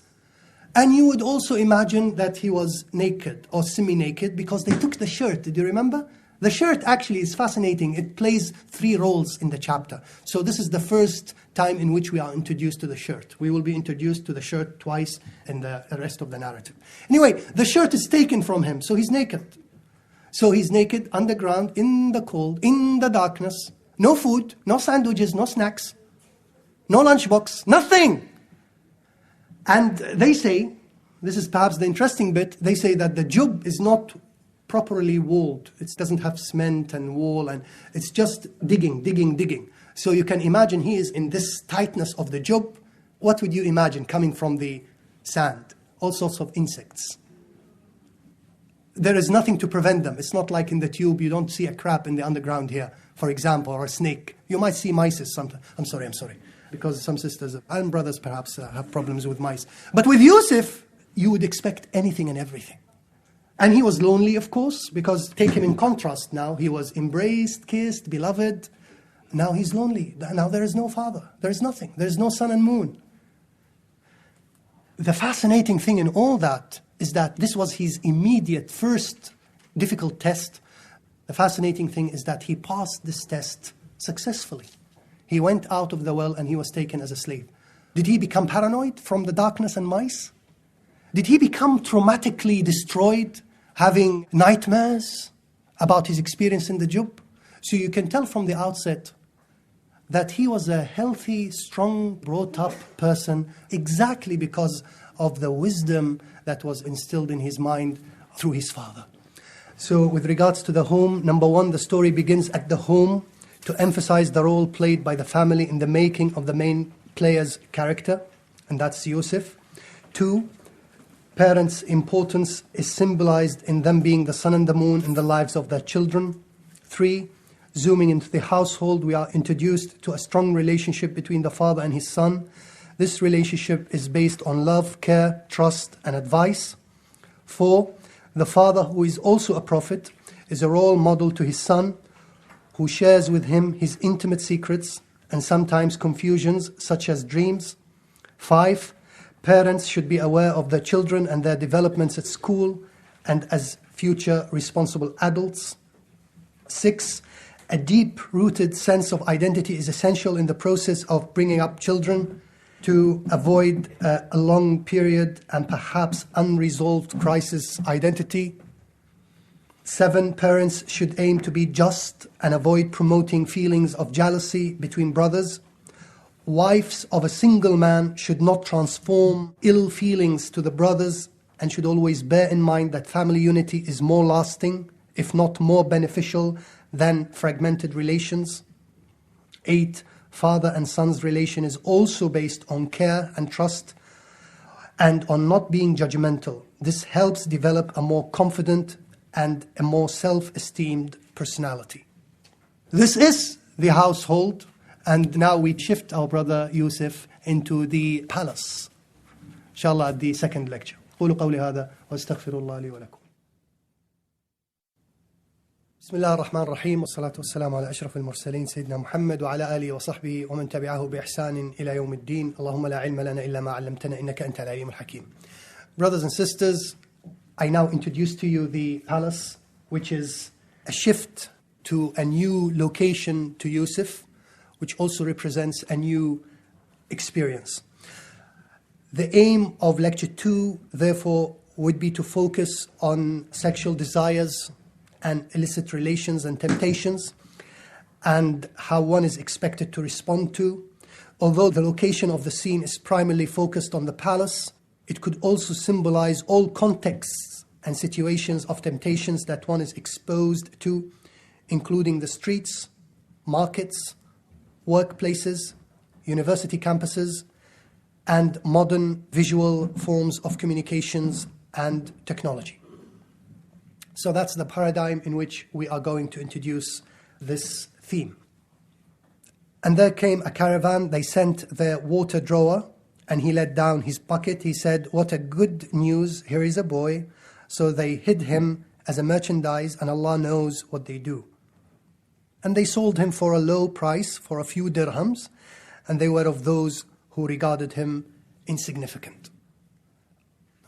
And you would also imagine that he was naked or semi-naked because they took the shirt. Did you remember? The shirt actually is fascinating. It plays 3 roles in the chapter. So this is the first time in which we are introduced to the shirt. We will be introduced to the shirt twice in the rest of the narrative. Anyway, the shirt is taken from him, so he's naked. So he's naked, underground, in the cold, in the darkness. No food, no sandwiches, no snacks, no lunchbox, nothing. And they say, this is perhaps the interesting bit, they say that the jub is not properly walled. It doesn't have cement and wall, and it's just digging. So you can imagine he is in this tightness of the jub. What would you imagine coming from the sand? All sorts of insects. There is nothing to prevent them. It's not like in the tube, you don't see a crab in the underground here, for example, or a snake. You might see mice sometimes. I'm sorry. Because some sisters and brothers perhaps have problems with mice. But with Yusuf, you would expect anything and everything. And he was lonely, of course, because take him in contrast now. He was embraced, kissed, beloved. Now he's lonely. Now there is no father. There is nothing. There is no sun and moon. The fascinating thing in all that is that this was his immediate first difficult test. The fascinating thing is that he passed this test successfully. He went out of the well and he was taken as a slave. Did he become paranoid from the darkness and mice? Did he become traumatically destroyed, having nightmares about his experience in the jub? So you can tell from the outset that he was a healthy, strong, brought-up person exactly because of the wisdom that was instilled in his mind through his father. So with regards to the home, number one, the story begins at the home to emphasize the role played by the family in the making of the main player's character, and that's Yusuf. 2, parents' importance is symbolized in them being the sun and the moon in the lives of their children. 3, zooming into the household, we are introduced to a strong relationship between the father and his son. This relationship is based on love, care, trust, and advice. 4, the father, who is also a prophet, is a role model to his son, who shares with him his intimate secrets and sometimes confusions, such as dreams. 5, parents should be aware of their children and their developments at school and as future responsible adults. 6, a deep-rooted sense of identity is essential in the process of bringing up children to avoid a long period and perhaps unresolved crisis identity. 7, parents should aim to be just and avoid promoting feelings of jealousy between brothers. wives of a single man should not transform ill feelings to the brothers and should always bear in mind that family unity is more lasting, if not more beneficial, than fragmented relations. 8, father and son's relation is also based on care and trust and on not being judgmental. This helps develop a more confident and a more self-esteemed personality. This is the household, and now we shift our brother Yusuf into the palace. Inshallah, at the second lecture. قولوا قولي هذا واستغفر الله لي ولكم. بسم الله الرحمن الرحيم والصلاة والسلام على أشرف المرسلين سيدنا محمد وعلى آله وصحبه ومن تبعه بإحسان إلى يوم الدين. اللهم لا علم لنا إلا ما علمتنا إنك أنت العليم الحكيم. Brothers and sisters, I now introduce to you the palace, which is a shift to a new location to Yusuf, which also represents a new experience. The aim of lecture 2, therefore, would be to focus on sexual desires and illicit relations and temptations, and how one is expected to respond to. Although the location of the scene is primarily focused on the palace, it could also symbolize all contexts and situations of temptations that one is exposed to, including the streets, markets, workplaces, university campuses, and modern visual forms of communications and technology. So that's the paradigm in which we are going to introduce this theme. And there came a caravan, they sent their water drawer, and he let down his bucket. He said, "What a good news, here is a boy." So they hid him as a merchandise, and Allah knows what they do. And they sold him for a low price, for a few dirhams, and they were of those who regarded him insignificant.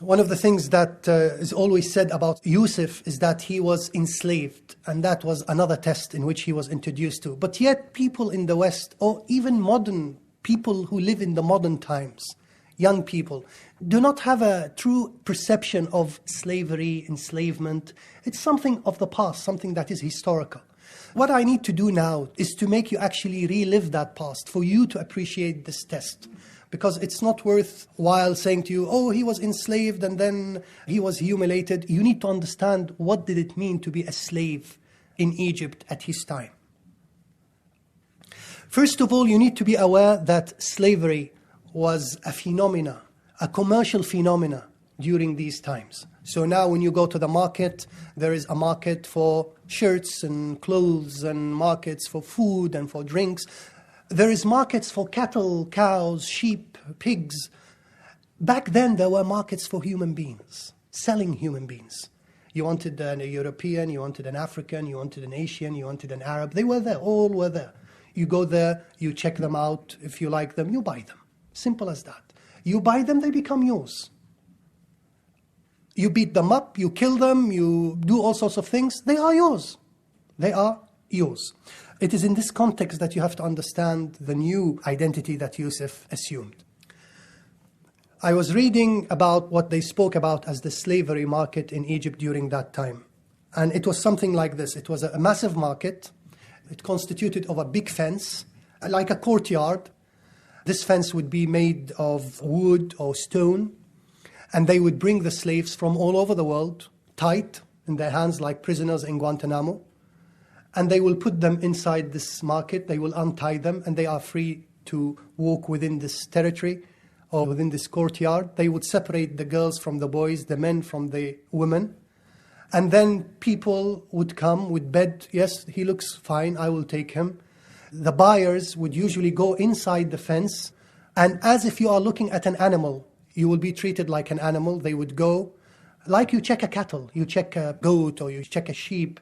One of the things that is always said about Yusuf is that he was enslaved, and that was another test in which he was introduced to. But yet people in the West, or even modern people who live in the modern times, young people, do not have a true perception of slavery, enslavement. It's something of the past, something that is historical. What I need to do now is to make you actually relive that past, for you to appreciate this test. Because it's not worthwhile saying to you, oh, he was enslaved and then he was humiliated. You need to understand, what did it mean to be a slave in Egypt at his time. First of all, you need to be aware that slavery was a phenomena, a commercial phenomena during these times. So now when you go to the market, there is a market for shirts and clothes and markets for food and for drinks. There is markets for cattle, cows, sheep, pigs. Back then there were markets for human beings, selling human beings. You wanted a European, you wanted an African, you wanted an Asian, you wanted an Arab. They were there, all were there. You go there, you check them out. If you like them, you buy them. Simple as that. You buy them, they become yours. You beat them up, you kill them, you do all sorts of things. They are yours. They are yours. It is in this context that you have to understand the new identity that Yusuf assumed. I was reading about what they spoke about as the slavery market in Egypt during that time. And it was something like this. It was a massive market. It constituted of a big fence, like a courtyard. This fence would be made of wood or stone. And they would bring the slaves from all over the world, tight in their hands like prisoners in Guantanamo. And they will put them inside this market, they will untie them, and they are free to walk within this territory or within this courtyard. They would separate the girls from the boys, the men from the women. And then people would come with bed, yes, he looks fine, I will take him. The buyers would usually go inside the fence, and as if you are looking at an animal, you will be treated like an animal. They would go, like you check a cattle, you check a goat or you check a sheep.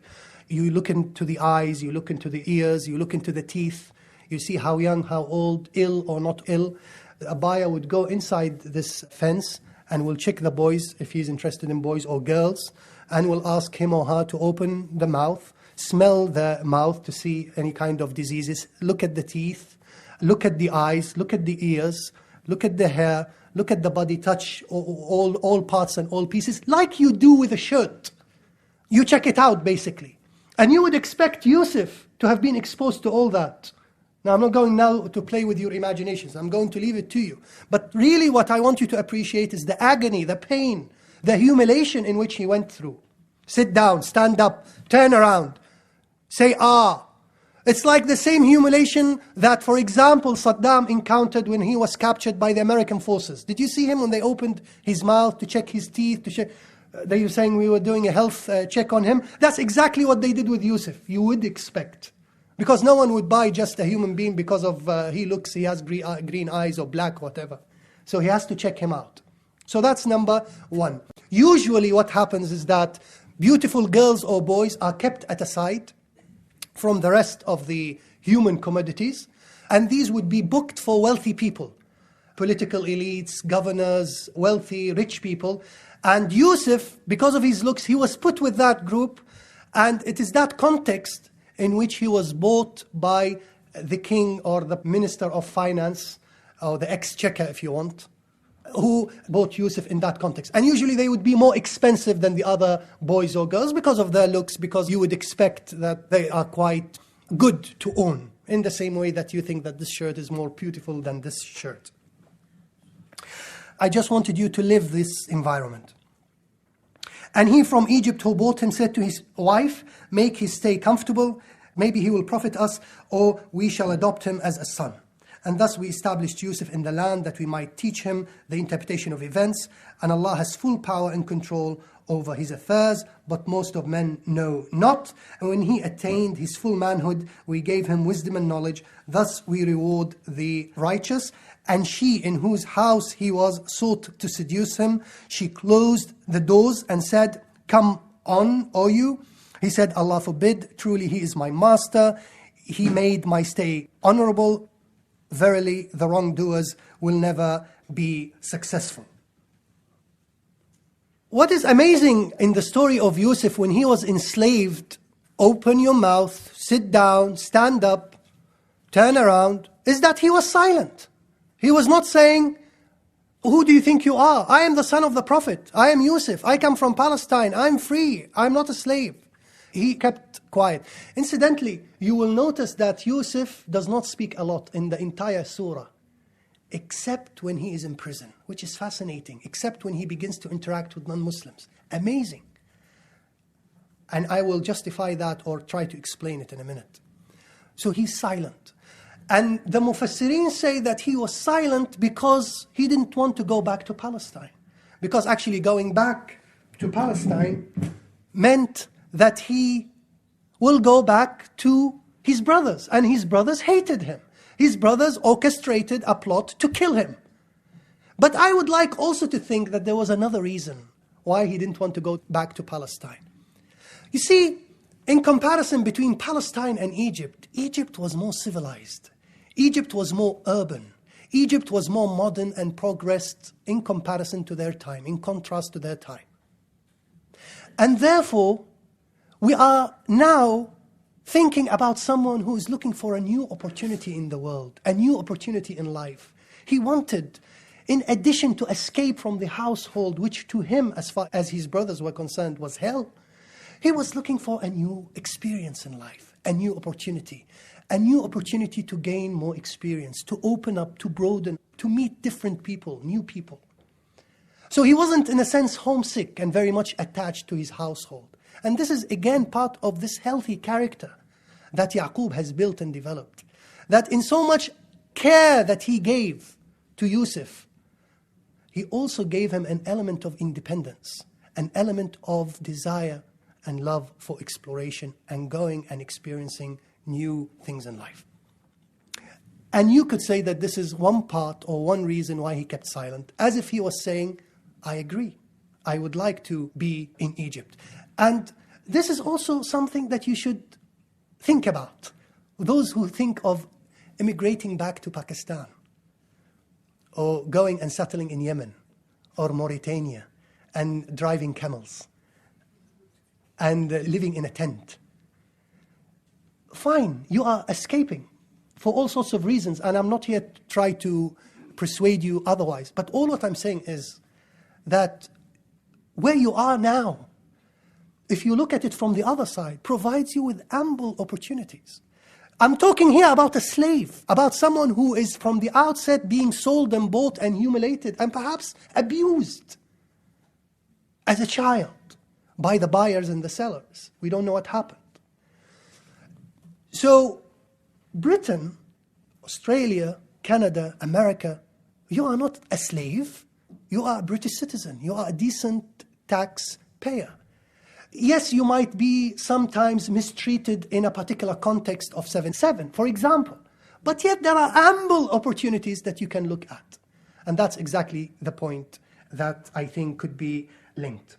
You look into the eyes, you look into the ears, you look into the teeth. You see how young, how old, ill or not ill. A buyer would go inside this fence and will check the boys, if he's interested in boys or girls, and will ask him or her to open the mouth, smell the mouth to see any kind of diseases, look at the teeth, look at the eyes, look at the ears, look at the hair, look at the body, touch all parts and all pieces, like you do with a shirt. You check it out, basically. And you would expect Yusuf to have been exposed to all that. Now, I'm not going now to play with your imaginations. I'm going to leave it to you. But really what I want you to appreciate is the agony, the pain, the humiliation in which he went through. Sit down, stand up, turn around, say ah. It's like the same humiliation that, for example, Saddam encountered when he was captured by the American forces. Did you see him when they opened his mouth to check his teeth, to check? They were saying we were doing a health check on him. That's exactly what they did with Yusuf. You would expect. Because no one would buy just a human being because of he has green eyes or black, whatever. So he has to check him out. So that's number one. Usually what happens is that beautiful girls or boys are kept at a side from the rest of the human commodities, and these would be booked for wealthy people, political elites, governors, wealthy, rich people. And Yusuf, because of his looks, he was put with that group, and it is that context in which he was bought by the king or the minister of finance, or the exchequer if you want, who bought Yusuf in that context. And usually they would be more expensive than the other boys or girls because of their looks, because you would expect that they are quite good to own, in the same way that you think that this shirt is more beautiful than this shirt. I just wanted you to live this environment. And he from Egypt who bought him said to his wife, make his stay comfortable, maybe he will profit us, or we shall adopt him as a son. And thus we established Yusuf in the land that we might teach him the interpretation of events. And Allah has full power and control over his affairs, but most of men know not. And when he attained his full manhood, we gave him wisdom and knowledge. Thus we reward the righteous. And she in whose house he was sought to seduce him. She closed the doors and said, come on, O you. He said, Allah forbid, truly he is my master. He made my stay honorable. Verily, the wrongdoers will never be successful. What is amazing in the story of Yusuf when he was enslaved, open your mouth, sit down, stand up, turn around, is that he was silent. He was not saying, who do you think you are? I am the son of the Prophet. I am Yusuf. I come from Palestine. I'm free. I'm not a slave. He kept quiet. Incidentally, you will notice that Yusuf does not speak a lot in the entire surah, except when he is in prison, which is fascinating, except when he begins to interact with non-Muslims. Amazing. And I will justify that or try to explain it in a minute. So he's silent. And the Mufassirin say that he was silent because he didn't want to go back to Palestine. Because actually going back to Palestine meant that he will go back to his brothers. And his brothers hated him. His brothers orchestrated a plot to kill him. But I would like also to think that there was another reason why he didn't want to go back to Palestine. You see, in comparison between Palestine and Egypt, Egypt was more civilized. Egypt was more urban. Egypt was more modern and progressed in comparison to their time, in contrast to their time. And therefore, we are now thinking about someone who is looking for a new opportunity in the world, a new opportunity in life. He wanted, in addition to escape from the household, which to him, as far as his brothers were concerned, was hell, he was looking for a new experience in life, a new opportunity to gain more experience, to open up, to broaden, to meet different people, new people. So he wasn't, in a sense, homesick and very much attached to his household. And this is, again, part of this healthy character that Yaqub has built and developed. That in so much care that he gave to Yusuf, he also gave him an element of independence, an element of desire and love for exploration and going and experiencing new things in life. And you could say that this is one part or one reason why he kept silent, as if he was saying, I agree, I would like to be in Egypt. And this is also something that you should think about. Those who think of immigrating back to Pakistan, or going and settling in Yemen, or Mauritania, and driving camels, and living in a tent. Fine, you are escaping for all sorts of reasons, and I'm not here to try to persuade you otherwise. But all what I'm saying is that where you are now, if you look at it from the other side, provides you with ample opportunities. I'm talking here about a slave, about someone who is from the outset being sold and bought and humiliated and perhaps abused as a child by the buyers and the sellers. We don't know what happened. So Britain, Australia, Canada, America, you are not a slave. You are a British citizen. You are a decent taxpayer. Yes, you might be sometimes mistreated in a particular context of 7/7, for example. But yet there are ample opportunities that you can look at. And that's exactly the point that I think could be linked.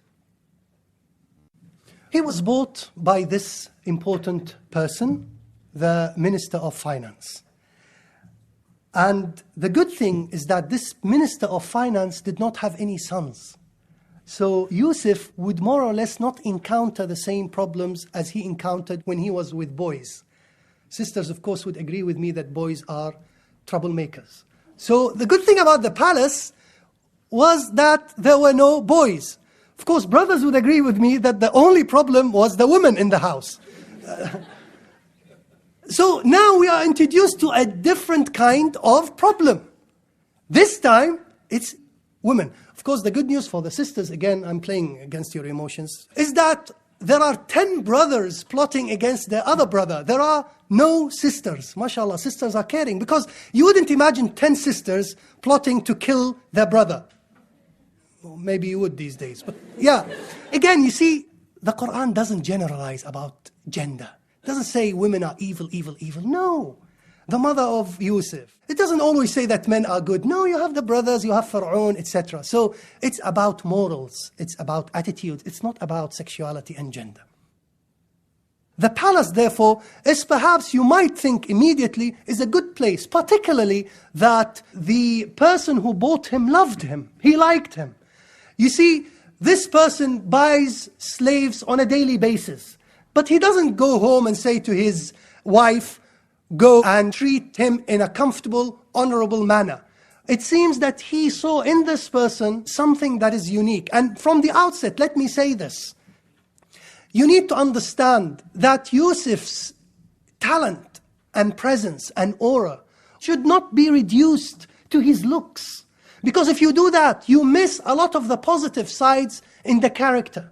He was bought by this important person, the Minister of Finance. And the good thing is that this Minister of Finance did not have any sons. So Yusuf would more or less not encounter the same problems as he encountered when he was with boys. Sisters, of course, would agree with me that boys are troublemakers. So the good thing about the palace was that there were no boys. Of course, brothers would agree with me that the only problem was the women in the house. So now we are introduced to a different kind of problem. This time, it's women. Of course, the good news for the sisters, again, I'm playing against your emotions, is that there are 10 brothers plotting against their other brother. There are no sisters. MashaAllah, sisters are caring. Because you wouldn't imagine 10 sisters plotting to kill their brother. Well, maybe you would these days. But yeah, again, you see, the Qur'an doesn't generalize about gender. It doesn't say women are evil, evil, evil. No. The mother of Yusuf. It doesn't always say that men are good. No, you have the brothers, you have Pharaoh, etc. So it's about morals. It's about attitude. It's not about sexuality and gender. The palace, therefore, is perhaps, you might think immediately, is a good place, particularly that the person who bought him loved him. He liked him. You see, this person buys slaves on a daily basis. But he doesn't go home and say to his wife, go and treat him in a comfortable, honorable manner. It seems that he saw in this person something that is unique. And from the outset, let me say this. You need to understand that Yusuf's talent and presence and aura should not be reduced to his looks. Because if you do that, you miss a lot of the positive sides in the character.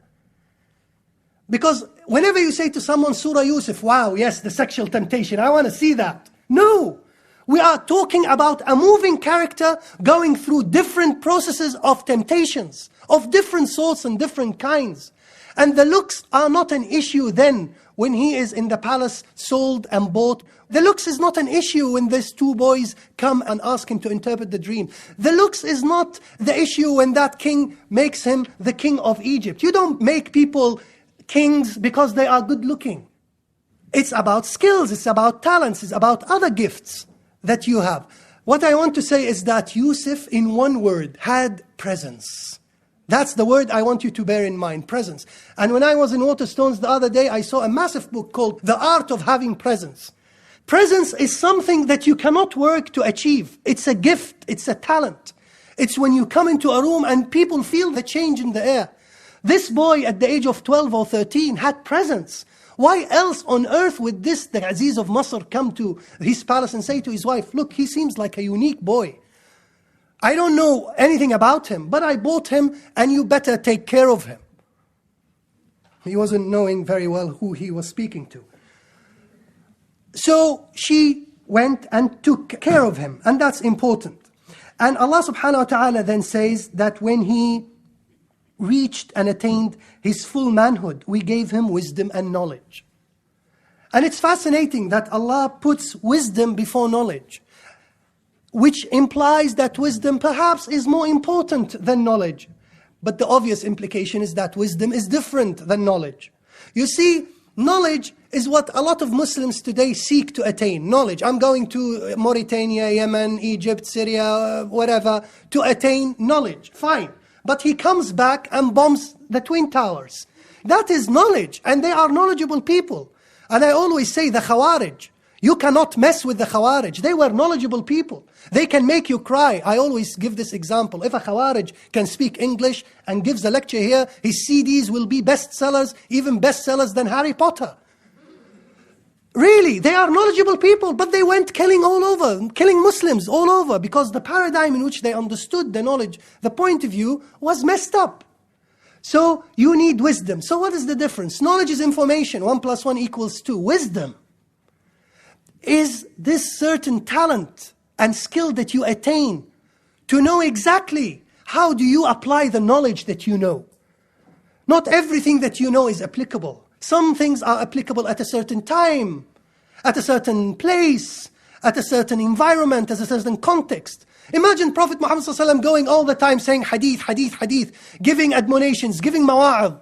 Because whenever you say to someone, Surah Yusuf, wow, yes, the sexual temptation, I want to see that. No, we are talking about a moving character going through different processes of temptations, of different sorts and different kinds. And the looks are not an issue then when he is in the palace, sold and bought. The looks is not an issue when these two boys come and ask him to interpret the dream. The looks is not the issue when that king makes him the king of Egypt. You don't make people kings because they are good looking. It's about skills, it's about talents, it's about other gifts that you have. What I want to say is that Yusuf, in one word, had presence. That's the word I want you to bear in mind, presence. And when I was in Waterstones the other day, I saw a massive book called The Art of Having Presence. Presence is something that you cannot work to achieve. It's a gift, it's a talent. It's when you come into a room and people feel the change in the air. This boy at the age of 12 or 13 had presence. Why else on earth would the al-Aziz of Masr come to his palace and say to his wife, look, he seems like a unique boy. I don't know anything about him, but I bought him and you better take care of him. He wasn't knowing very well who he was speaking to. So she went and took care of him, and that's important. And Allah subhanahu wa ta'ala then says that when he reached and attained his full manhood, we gave him wisdom and knowledge. And it's fascinating that Allah puts wisdom before knowledge, which implies that wisdom perhaps is more important than knowledge. But the obvious implication is that wisdom is different than knowledge. You see, knowledge is what a lot of Muslims today seek to attain. Knowledge. I'm going to Mauritania, Yemen, Egypt, Syria, whatever, to attain knowledge. Fine. But he comes back and bombs the Twin Towers. That is knowledge, and they are knowledgeable people. And I always say the Khawarij, you cannot mess with the Khawarij. They were knowledgeable people. They can make you cry. I always give this example. If a Khawarij can speak English and gives a lecture here, his CDs will be bestsellers, even bestsellers than Harry Potter. Really, they are knowledgeable people, but they went killing all over, killing Muslims all over, because the paradigm in which they understood the knowledge, the point of view, was messed up. So you need wisdom. So what is the difference? Knowledge is information. 1 + 1 = 2. Wisdom is this certain talent and skill that you attain to know exactly how do you apply the knowledge that you know. Not everything that you know is applicable. Some things are applicable at a certain time, at a certain place, at a certain environment, at a certain context. Imagine Prophet Muhammad ﷺ going all the time saying hadith, hadith, hadith, giving admonitions, giving mawa'ad.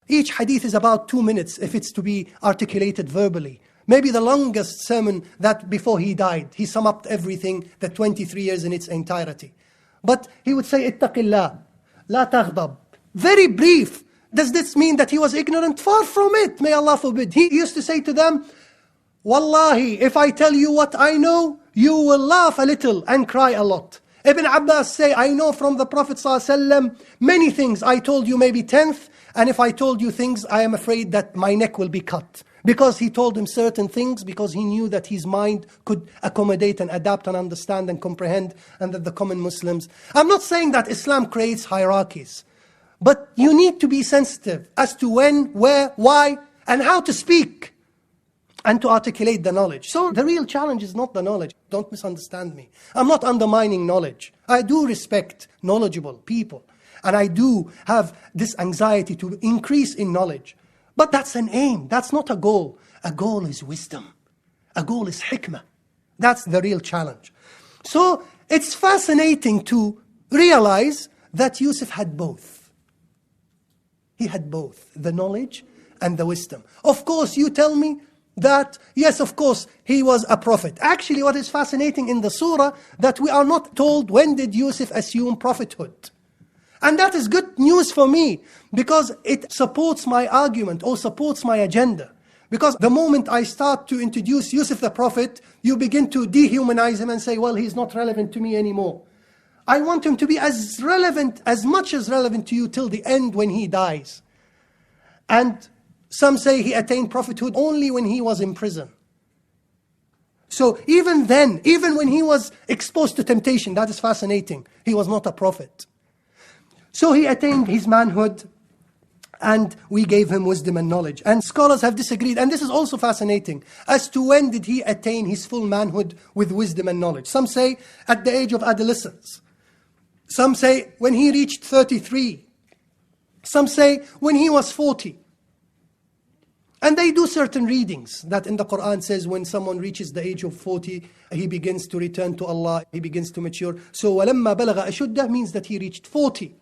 Each hadith is about 2 minutes if it's to be articulated verbally. Maybe the longest sermon that before he died. He summed up everything, the 23 years in its entirety. But he would say, ittaqillah, la taghdab. Very brief. Does this mean that he was ignorant? Far from it, may Allah forbid. He used to say to them, Wallahi, if I tell you what I know, you will laugh a little and cry a lot. Ibn Abbas say, I know from the Prophet ﷺ many things. I told you maybe 10th, and if I told you things, I am afraid that my neck will be cut. Because he told him certain things, because he knew that his mind could accommodate and adapt and understand and comprehend, and that the common Muslims. I'm not saying that Islam creates hierarchies, but you need to be sensitive as to when, where, why, and how to speak, and to articulate the knowledge. So the real challenge is not the knowledge. Don't misunderstand me. I'm not undermining knowledge. I do respect knowledgeable people, and I do have this anxiety to increase in knowledge. But that's an aim, that's not a goal. A goal is wisdom. A goal is hikmah. That's the real challenge. So it's fascinating to realize that Yusuf had both. He had both, the knowledge and the wisdom. Of course, you tell me that, yes, of course, he was a prophet. Actually, what is fascinating in the surah, that we are not told when did Yusuf assume prophethood. And that is good news for me, because it supports my argument or supports my agenda. Because the moment I start to introduce Yusuf the prophet, you begin to dehumanize him and say, well, he's not relevant to me anymore. I want him to be as relevant, as much as relevant to you till the end when he dies. And some say he attained prophethood only when he was in prison. So even then, even when he was exposed to temptation, that is fascinating, he was not a prophet. So he attained his manhood, and we gave him wisdom and knowledge. And scholars have disagreed, and this is also fascinating, as to when did he attain his full manhood with wisdom and knowledge. Some say at the age of adolescence. Some say when he reached 33. Some say when he was 40. And they do certain readings that in the Qur'an says when someone reaches the age of 40, he begins to return to Allah, he begins to mature. So وَلَمَّا بَلَغَ أَشُدَّهُ means that he reached 40.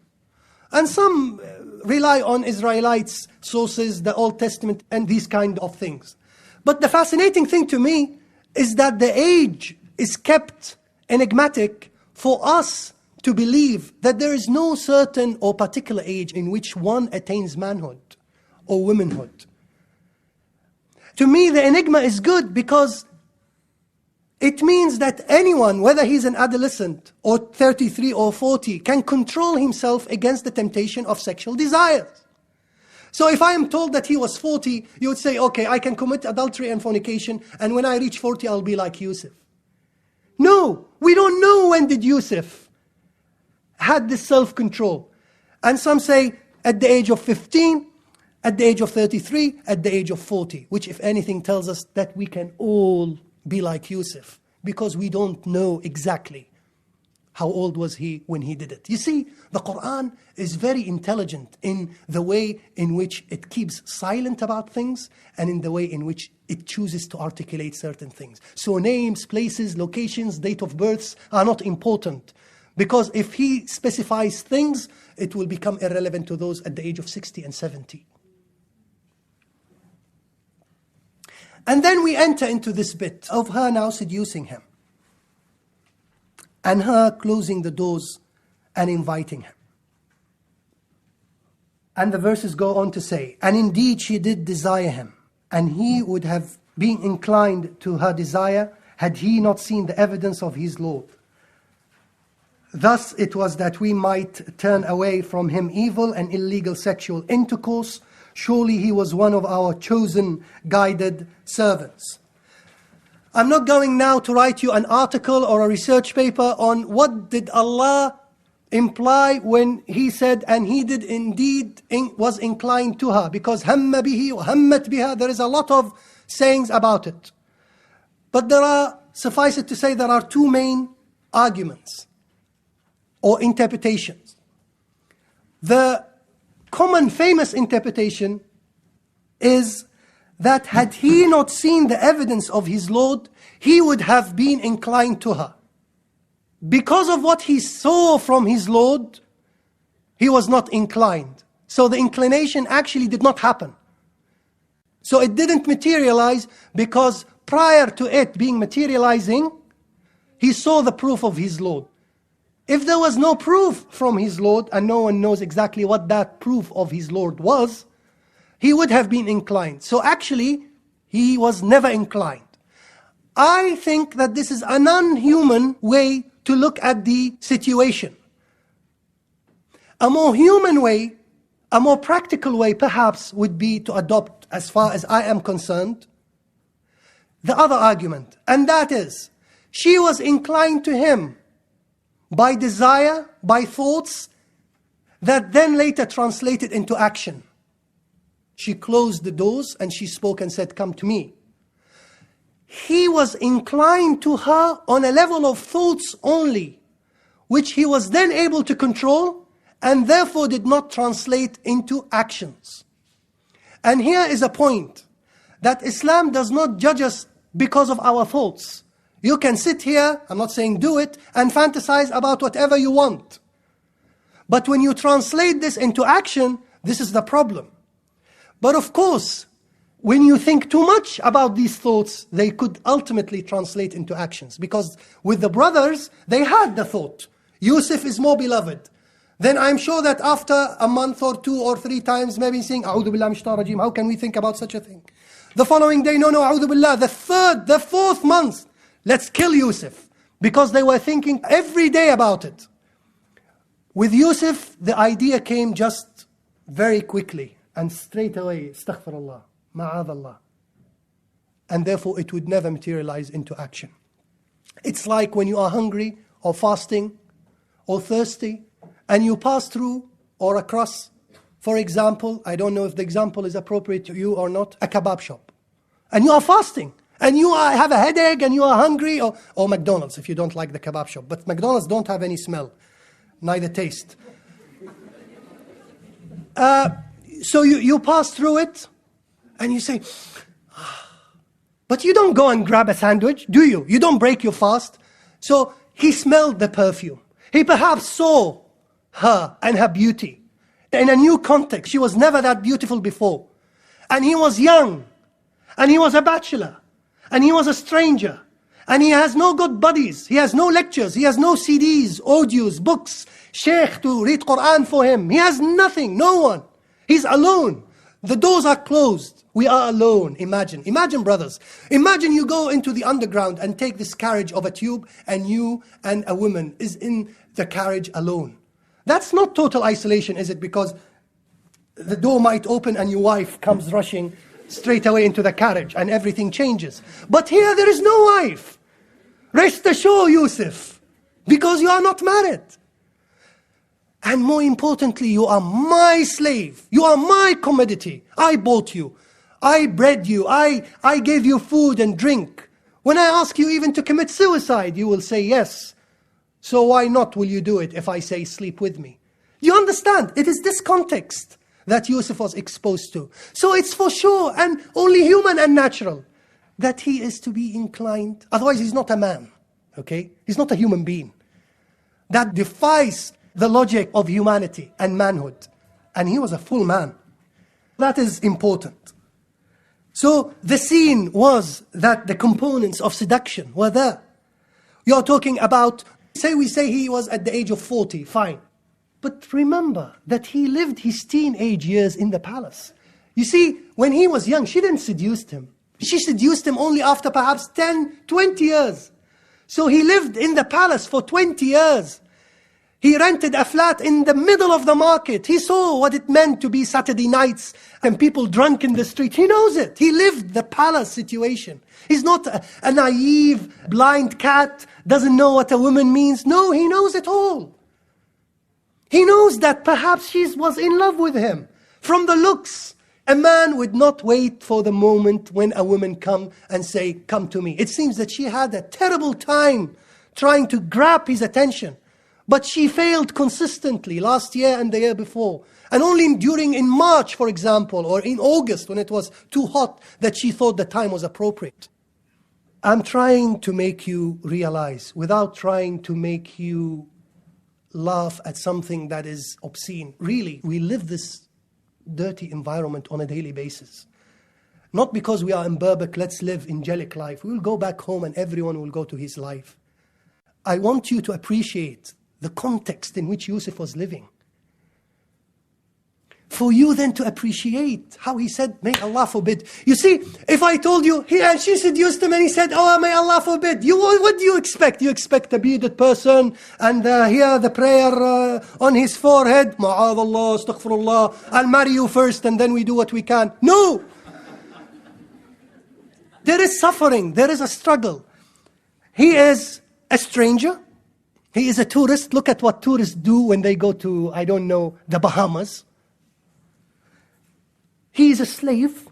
And some rely on Israelites' sources, the Old Testament, and these kind of things. But the fascinating thing to me is that the age is kept enigmatic for us to believe that there is no certain or particular age in which one attains manhood or womanhood. To me, the enigma is good because it means that anyone, whether he's an adolescent or 33 or 40, can control himself against the temptation of sexual desires. So if I am told that he was 40, you would say, okay, I can commit adultery and fornication, and when I reach 40, I'll be like Yusuf. No, we don't know when did Yusuf had this self-control. And some say at the age of 15, at the age of 33, at the age of 40, which if anything tells us that we can all be like Yusuf, because we don't know exactly how old was he when he did it. You see, the Qur'an is very intelligent in the way in which it keeps silent about things and in the way in which it chooses to articulate certain things. So names, places, locations, date of births are not important, because if he specifies things, it will become irrelevant to those at the age of 60 and 70. And then we enter into this bit of her now seducing him, and her closing the doors and inviting him. And the verses go on to say, and indeed she did desire him, and he would have been inclined to her desire had he not seen the evidence of his Lord. Thus it was that we might turn away from him evil and illegal sexual intercourse, Surely he was one of our chosen, guided servants. I'm not going now to write you an article or a research paper on what did Allah imply when he said, and he did indeed was inclined to her, because hamma bihi wa hammat biha, there is a lot of sayings about it. But suffice it to say, there are two main arguments or interpretations. The common famous interpretation is that had he not seen the evidence of his Lord, he would have been inclined to her. Because of what he saw from his Lord, he was not inclined. So the inclination actually did not happen. So it didn't materialize because prior to it being materializing, he saw the proof of his Lord. If there was no proof from his Lord, and no one knows exactly what that proof of his Lord was, he would have been inclined. So actually, he was never inclined. I think that this is a non-human way to look at the situation. A more human way, a more practical way perhaps would be to adopt, as far as I am concerned, the other argument. And that is, she was inclined to him by desire, by thoughts, that then later translated into action. She closed the doors and she spoke and said, "Come to me." He was inclined to her on a level of thoughts only, which he was then able to control and therefore did not translate into actions. And here is a point, that Islam does not judge us because of our thoughts. You can sit here, I'm not saying do it, and fantasize about whatever you want. But when you translate this into action, this is the problem. But of course, when you think too much about these thoughts, they could ultimately translate into actions. Because with the brothers, they had the thought, Yusuf is more beloved. Then I'm sure that after a month or 2 or 3 times, maybe saying, "A'udhu billahi minash shaitanir rajim," how can we think about such a thing? The following day, no, "A'udhu billah." The 4th month, let's kill Yusuf. Because they were thinking every day about it. With Yusuf, the idea came just very quickly. And straight away, astaghfirullah, ma'adallah. And therefore it would never materialize into action. It's like when you are hungry or fasting or thirsty and you pass through or across, for example, I don't know if the example is appropriate to you or not, a kebab shop. And you are fasting and you have a headache and you are hungry, or McDonald's if you don't like the kebab shop. But McDonald's don't have any smell, neither taste. So you pass through it and you say, but you don't go and grab a sandwich, do you? You don't break your fast. So he smelled the perfume. He perhaps saw her and her beauty in a new context. She was never that beautiful before. And he was young. And he was a bachelor. And he was a stranger. And he has no good buddies. He has no lectures. He has no CDs, audios, books, sheikh to read Qur'an for him. He has nothing, no one. He's alone. The doors are closed. We are alone. Imagine, brothers. Imagine you go into the underground and take this carriage of a tube and you and a woman is in the carriage alone. That's not total isolation, is it? Because the door might open and your wife comes rushing straight away into the carriage and everything changes. But here there is no wife. Rest assured, Yusuf, because you are not married. And more importantly, you are my slave. You are my commodity. I bought you. I bred you. I gave you food and drink. When I ask you even to commit suicide, you will say yes. So why not will you do it if I say sleep with me? You understand? It is this context that Yusuf was exposed to. So it's for sure and only human and natural that he is to be inclined. Otherwise he's not a man. Okay? He's not a human being. That defies the logic of humanity and manhood. And he was a full man. That is important. So the scene was that the components of seduction were there. You're talking about, we say he was at the age of 40, fine. But remember that he lived his teenage years in the palace. You see, when he was young, she didn't seduce him. She seduced him only after perhaps 10, 20 years. So he lived in the palace for 20 years. He rented a flat in the middle of the market. He saw what it meant to be Saturday nights and people drunk in the street. He knows it. He lived the palace situation. He's not a naive, blind cat, doesn't know what a woman means. No, he knows it all. He knows that perhaps she was in love with him. From the looks, a man would not wait for the moment when a woman come and say, come to me. It seems that she had a terrible time trying to grab his attention. But she failed consistently last year and the year before. And only in March, for example, or in August when it was too hot, that she thought the time was appropriate. I'm trying to make you realize, without trying to make you laugh at something that is obscene. Really, we live this dirty environment on a daily basis. Not because we are in Burbank, let's live angelic life. We will go back home and everyone will go to his life. I want you to appreciate the context in which Yusuf was living. For you then to appreciate how he said, may Allah forbid. You see, if I told you, she seduced him and he said, oh, may Allah forbid. What do you expect? You expect a bearded person and hear the prayer on his forehead. Ma'adallah, astaghfirullah, I'll marry you first and then we do what we can. No! There is suffering, there is a struggle. He is a stranger. He is a tourist. Look at what tourists do when they go to, I don't know, the Bahamas. He is a slave.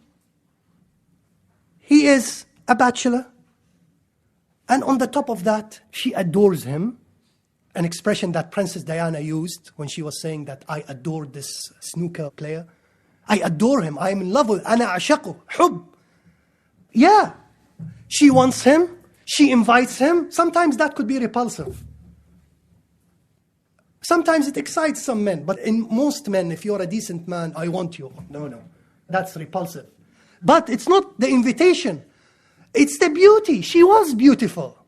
He is a bachelor. And on the top of that, she adores him. An expression that Princess Diana used when she was saying that I adored this snooker player. I adore him. I am in love with him. أنا أعشقه. حب. Yeah. She wants him. She invites him. Sometimes that could be repulsive. Sometimes it excites some men, but in most men, if you're a decent man, I want you. No, that's repulsive. But it's not the invitation. It's the beauty. She was beautiful.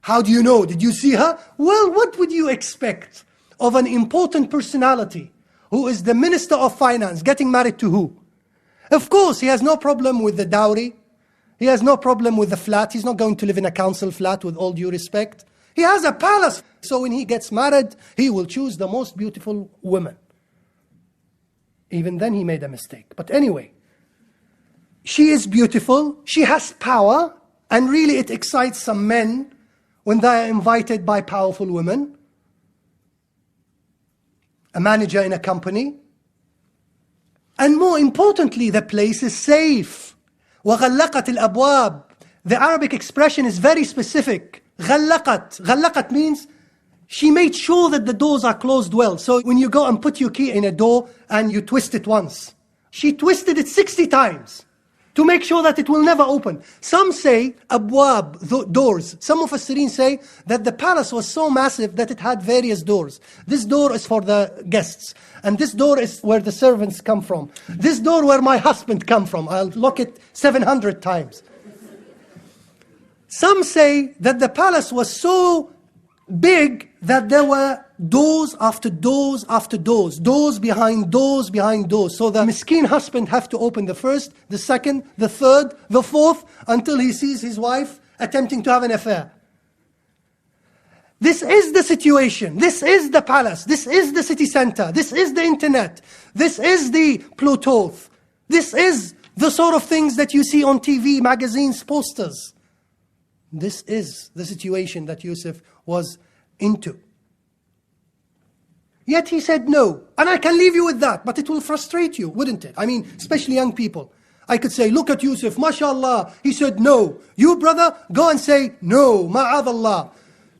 How do you know? Did you see her? Well, what would you expect of an important personality who is the Minister of Finance getting married to who? Of course, he has no problem with the dowry. He has no problem with the flat. He's not going to live in a council flat, with all due respect. He has a palace. So when he gets married, he will choose the most beautiful woman. Even then he made a mistake. But anyway, she is beautiful. She has power. And really it excites some men when they are invited by powerful women. A manager in a company. And more importantly, the place is safe. وَغَلَّقَتِ الْأَبْوَابِ. The Arabic expression is very specific. غَلَّقَت. غَلَّقَت means she made sure that the doors are closed well. So when you go and put your key in a door and you twist it once, she twisted it 60 times to make sure that it will never open. Some say abwab, doors. Some of us say that the palace was so massive that it had various doors. This door is for the guests. And this door is where the servants come from. This door where my husband come from. I'll lock it 700 times. Some say that the palace was so big that there were doors after doors after doors. Doors behind doors behind doors. So the miskin husband have to open the first, the second, the third, the fourth, until he sees his wife attempting to have an affair. This is the situation. This is the palace. This is the city center. This is the internet. This is the Bluetooth. This is the sort of things that you see on TV, magazines, posters. This is the situation that Yusuf was into. Yet he said no. And I can leave you with that, but it will frustrate you, wouldn't it? I mean, especially young people. I could say, look at Yusuf, mashallah. He said no. You, brother, go and say no, ma'adallah.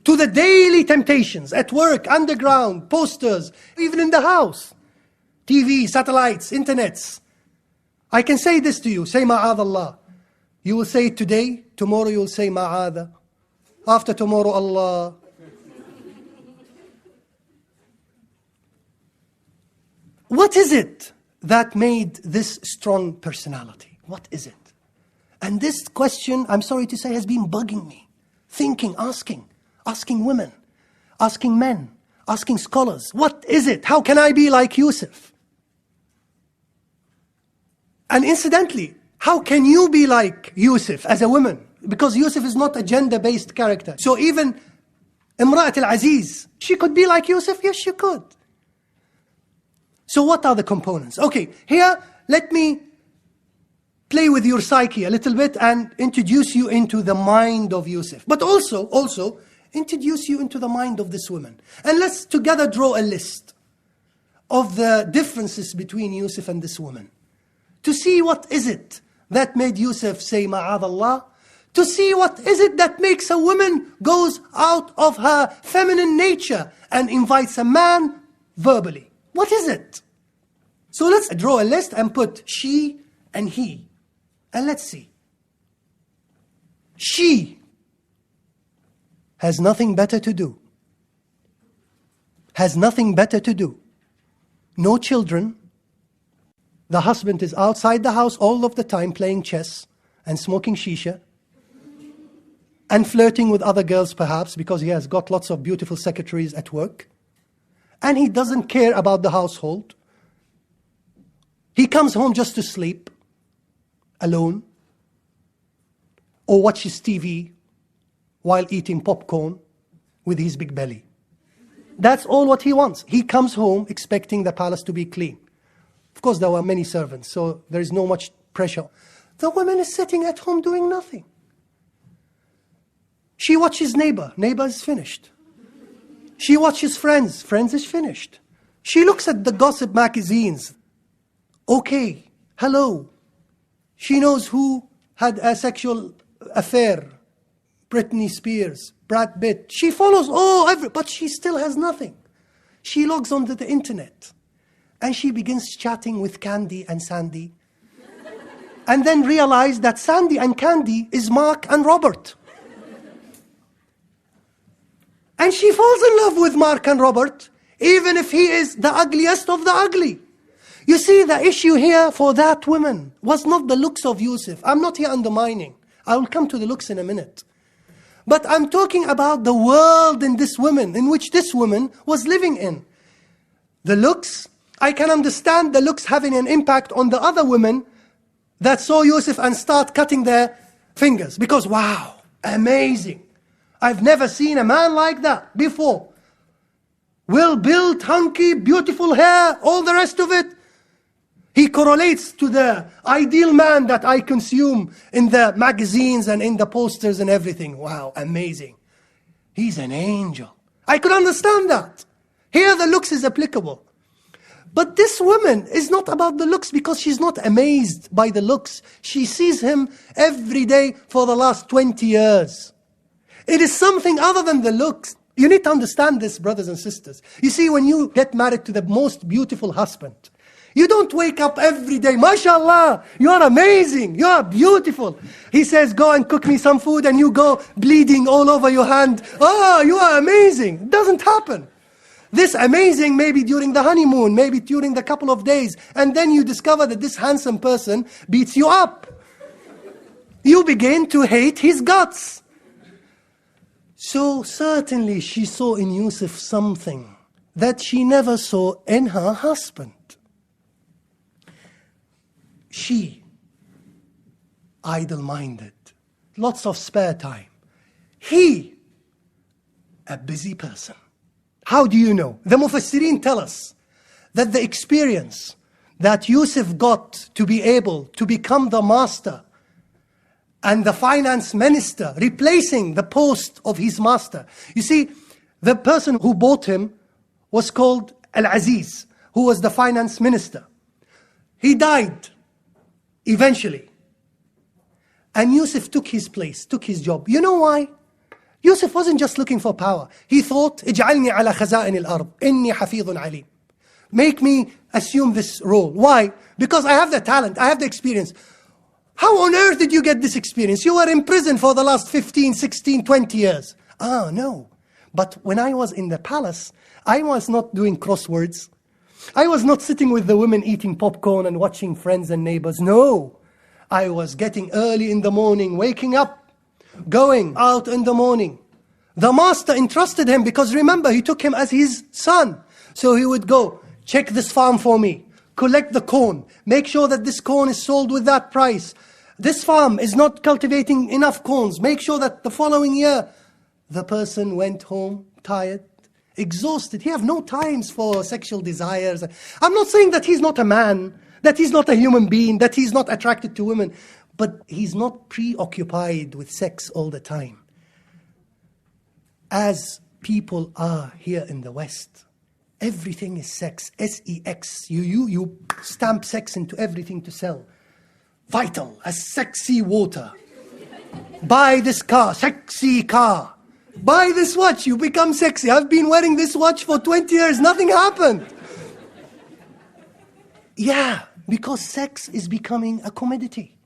To the daily temptations, at work, underground, posters, even in the house. TV, satellites, internets. I can say this to you, say ma'adallah. You will say it today, tomorrow you will say ma'ada. After tomorrow, Allah. What is it that made this strong personality? What is it? And this question, I'm sorry to say, has been bugging me. Thinking, asking women, asking men, asking scholars. What is it? How can I be like Yusuf? And incidentally, how can you be like Yusuf as a woman? Because Yusuf is not a gender-based character. So even al-Aziz. She could be like Yusuf? Yes, she could. So what are the components? Okay, here, let me play with your psyche a little bit and introduce you into the mind of Yusuf. But also introduce you into the mind of this woman. And let's together draw a list of the differences between Yusuf and this woman. To see what is it that made Yusuf say, Ma'ad Allah. To see what is it that makes a woman goes out of her feminine nature and invites a man verbally. What is it? So let's draw a list and put she and he. And let's see. She has nothing better to do. Has nothing better to do. No children. The husband is outside the house all of the time playing chess and smoking shisha and flirting with other girls perhaps because he has got lots of beautiful secretaries at work. And he doesn't care about the household. He comes home just to sleep, alone, or watches TV while eating popcorn with his big belly. That's all what he wants. He comes home expecting the palace to be clean. Of course, there were many servants, so there is no much pressure. The woman is sitting at home doing nothing. She watches neighbor is finished. She watches friends is finished. She looks at the gossip magazines. Okay, hello. She knows who had a sexual affair. Britney Spears, Brad Pitt. She follows but she still has nothing. She logs onto the internet and she begins chatting with Candy and Sandy. And then realize that Sandy and Candy is Mark and Robert. And she falls in love with Mark and Robert, even if he is the ugliest of the ugly. You see, the issue here for that woman was not the looks of Yusuf. I'm not here undermining. I will come to the looks in a minute. But I'm talking about the world in this woman, in which this woman was living in. The looks, I can understand the looks having an impact on the other women that saw Yusuf and start cutting their fingers. Because, wow, amazing. I've never seen a man like that before. Well-built, hunky, beautiful hair, all the rest of it. He correlates to the ideal man that I consume in the magazines and in the posters and everything. Wow, amazing. He's an angel. I could understand that. Here the looks is applicable. But this woman is not about the looks because she's not amazed by the looks. She sees him every day for the last 20 years. It is something other than the looks. You need to understand this, brothers and sisters. You see, when you get married to the most beautiful husband, you don't wake up every day, MashaAllah, you are amazing, you are beautiful. He says, go and cook me some food, and you go bleeding all over your hand. Oh, you are amazing. It doesn't happen. This amazing maybe during the honeymoon, maybe during the couple of days, and then you discover that this handsome person beats you up. You begin to hate his guts. So certainly she saw in Yusuf something that she never saw in her husband. She, idle-minded, lots of spare time. He, a busy person. How do you know? The Mufassirin tell us that the experience that Yusuf got to be able to become the master and the finance minister, replacing the post of his master. You see, the person who bought him was called al-Aziz, who was the finance minister. He died eventually. And Yusuf took his place, took his job. You know why? Yusuf wasn't just looking for power. He thought, اجعلني على خزائن الأرض إني حفيظ عليم. Make me assume this role. Why? Because I have the talent, I have the experience. How on earth did you get this experience? You were in prison for the last 15, 16, 20 years. Ah, no. But when I was in the palace, I was not doing crosswords. I was not sitting with the women eating popcorn and watching Friends and Neighbors. No. I was getting early in the morning, waking up, going out in the morning. The master entrusted him because remember, he took him as his son. So he would go, check this farm for me, collect the corn, make sure that this corn is sold with that price. This farm is not cultivating enough corns, make sure that the following year. The person went home tired, exhausted. He have no times for sexual desires. I'm not saying that he's not a man, that he's not a human being, that he's not attracted to women, but he's not preoccupied with sex all the time. As people are here in the West, everything is sex, S-E-X. You stamp sex into everything to sell. Vital, a sexy water. Buy this car, sexy car. Buy this watch, you become sexy. I've been wearing this watch for 20 years, nothing happened. Yeah, because sex is becoming a commodity.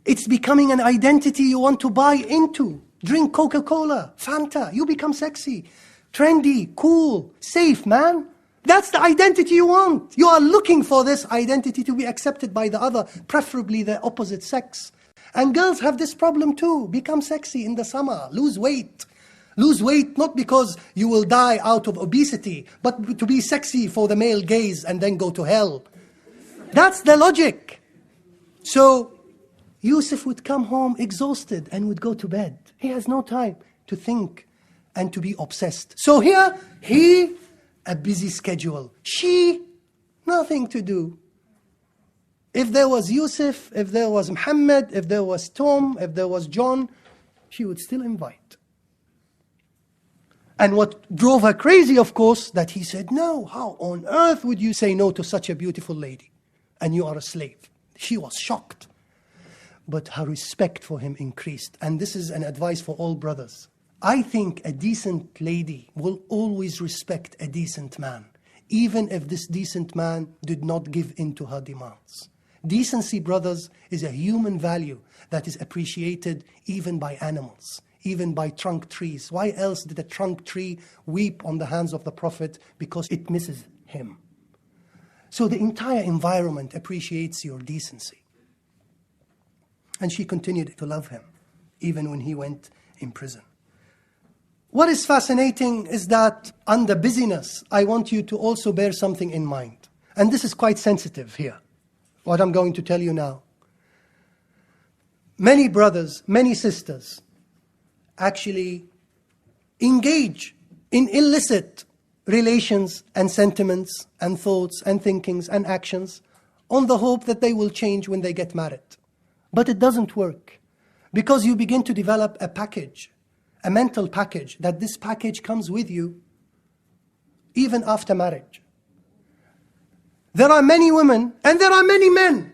It's becoming an identity you want to buy into. Drink Coca-Cola, Fanta, you become sexy. Trendy, cool, safe, man. That's the identity you want. You are looking for this identity to be accepted by the other, preferably the opposite sex. And girls have this problem too. Become sexy in the summer, lose weight. Lose weight not because you will die out of obesity, but to be sexy for the male gaze and then go to hell. That's the logic. So Yusuf would come home exhausted and would go to bed. He has no time to think and to be obsessed. So here, he, a busy schedule. She, nothing to do. If there was Yusuf, if there was Muhammad, if there was Tom, if there was John, she would still invite. And what drove her crazy, of course, that he said, no, how on earth would you say no to such a beautiful lady? And you are a slave. She was shocked. But her respect for him increased. And this is an advice for all brothers. I think a decent lady will always respect a decent man, even if this decent man did not give in to her demands. Decency, brothers, is a human value that is appreciated even by animals, even by trunk trees. Why else did a trunk tree weep on the hands of the Prophet? Because it misses him. So the entire environment appreciates your decency. And she continued to love him, even when he went in prison. What is fascinating is that under busyness, I want you to also bear something in mind. And this is quite sensitive here, what I'm going to tell you now. Many brothers, many sisters actually engage in illicit relations and sentiments and thoughts and thinkings and actions on the hope that they will change when they get married. But it doesn't work, because you begin to develop a package, a mental package, that this package comes with you even after marriage. There are many women and there are many men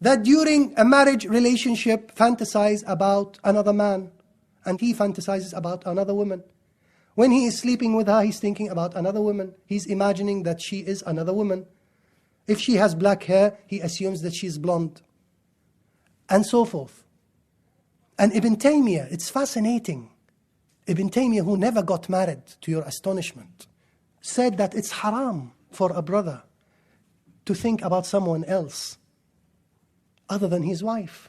that during a marriage relationship fantasize about another man, and he fantasizes about another woman. When he is sleeping with her, he's thinking about another woman. He's imagining that she is another woman. If she has black hair, he assumes that she's blonde. And so forth. And Ibn Taymiyyah, it's fascinating. Ibn Taymiyyah, who never got married, to your astonishment, said that it's haram for a brother to think about someone else other than his wife,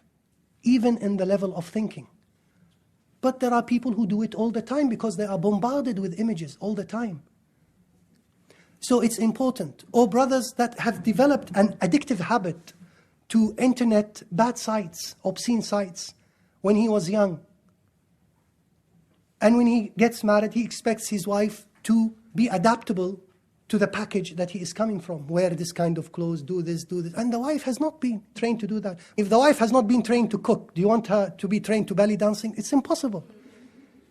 even in the level of thinking. But there are people who do it all the time because they are bombarded with images all the time. So it's important. Or brothers that have developed an addictive habit to internet bad sites, obscene sites, when he was young. And when he gets married, he expects his wife to be adaptable to the package that he is coming from. Wear this kind of clothes, do this, do this. And the wife has not been trained to do that. If the wife has not been trained to cook, do you want her to be trained to belly dancing? It's impossible.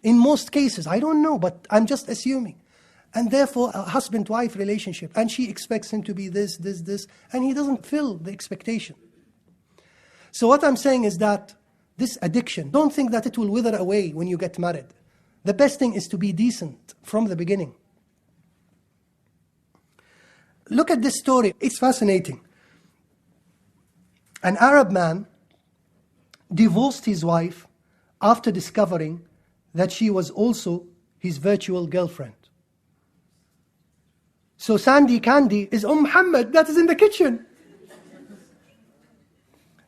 In most cases, I don't know, but I'm just assuming. And therefore, a husband-wife relationship, and she expects him to be this, this, this, and he doesn't fill the expectation. So what I'm saying is that this addiction, don't think that it will wither away when you get married. The best thing is to be decent from the beginning. Look at this story. It's fascinating. An Arab man divorced his wife after discovering that she was also his virtual girlfriend. So Sandy Candy is Muhammad that is in the kitchen.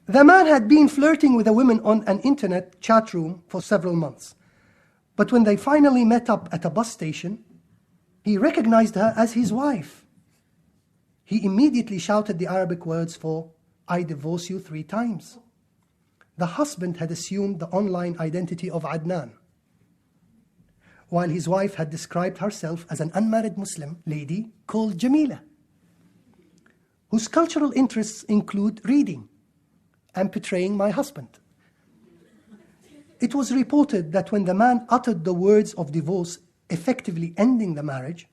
The man had been flirting with a woman on an internet chat room for several months. But when they finally met up at a bus station, he recognized her as his wife. He immediately shouted the Arabic words for, "I divorce you 3 times." The husband had assumed the online identity of Adnan. while his wife had described herself as an unmarried Muslim lady called Jamila, whose cultural interests include reading and portraying my husband. It was reported that when the man uttered the words of divorce, effectively ending the marriage,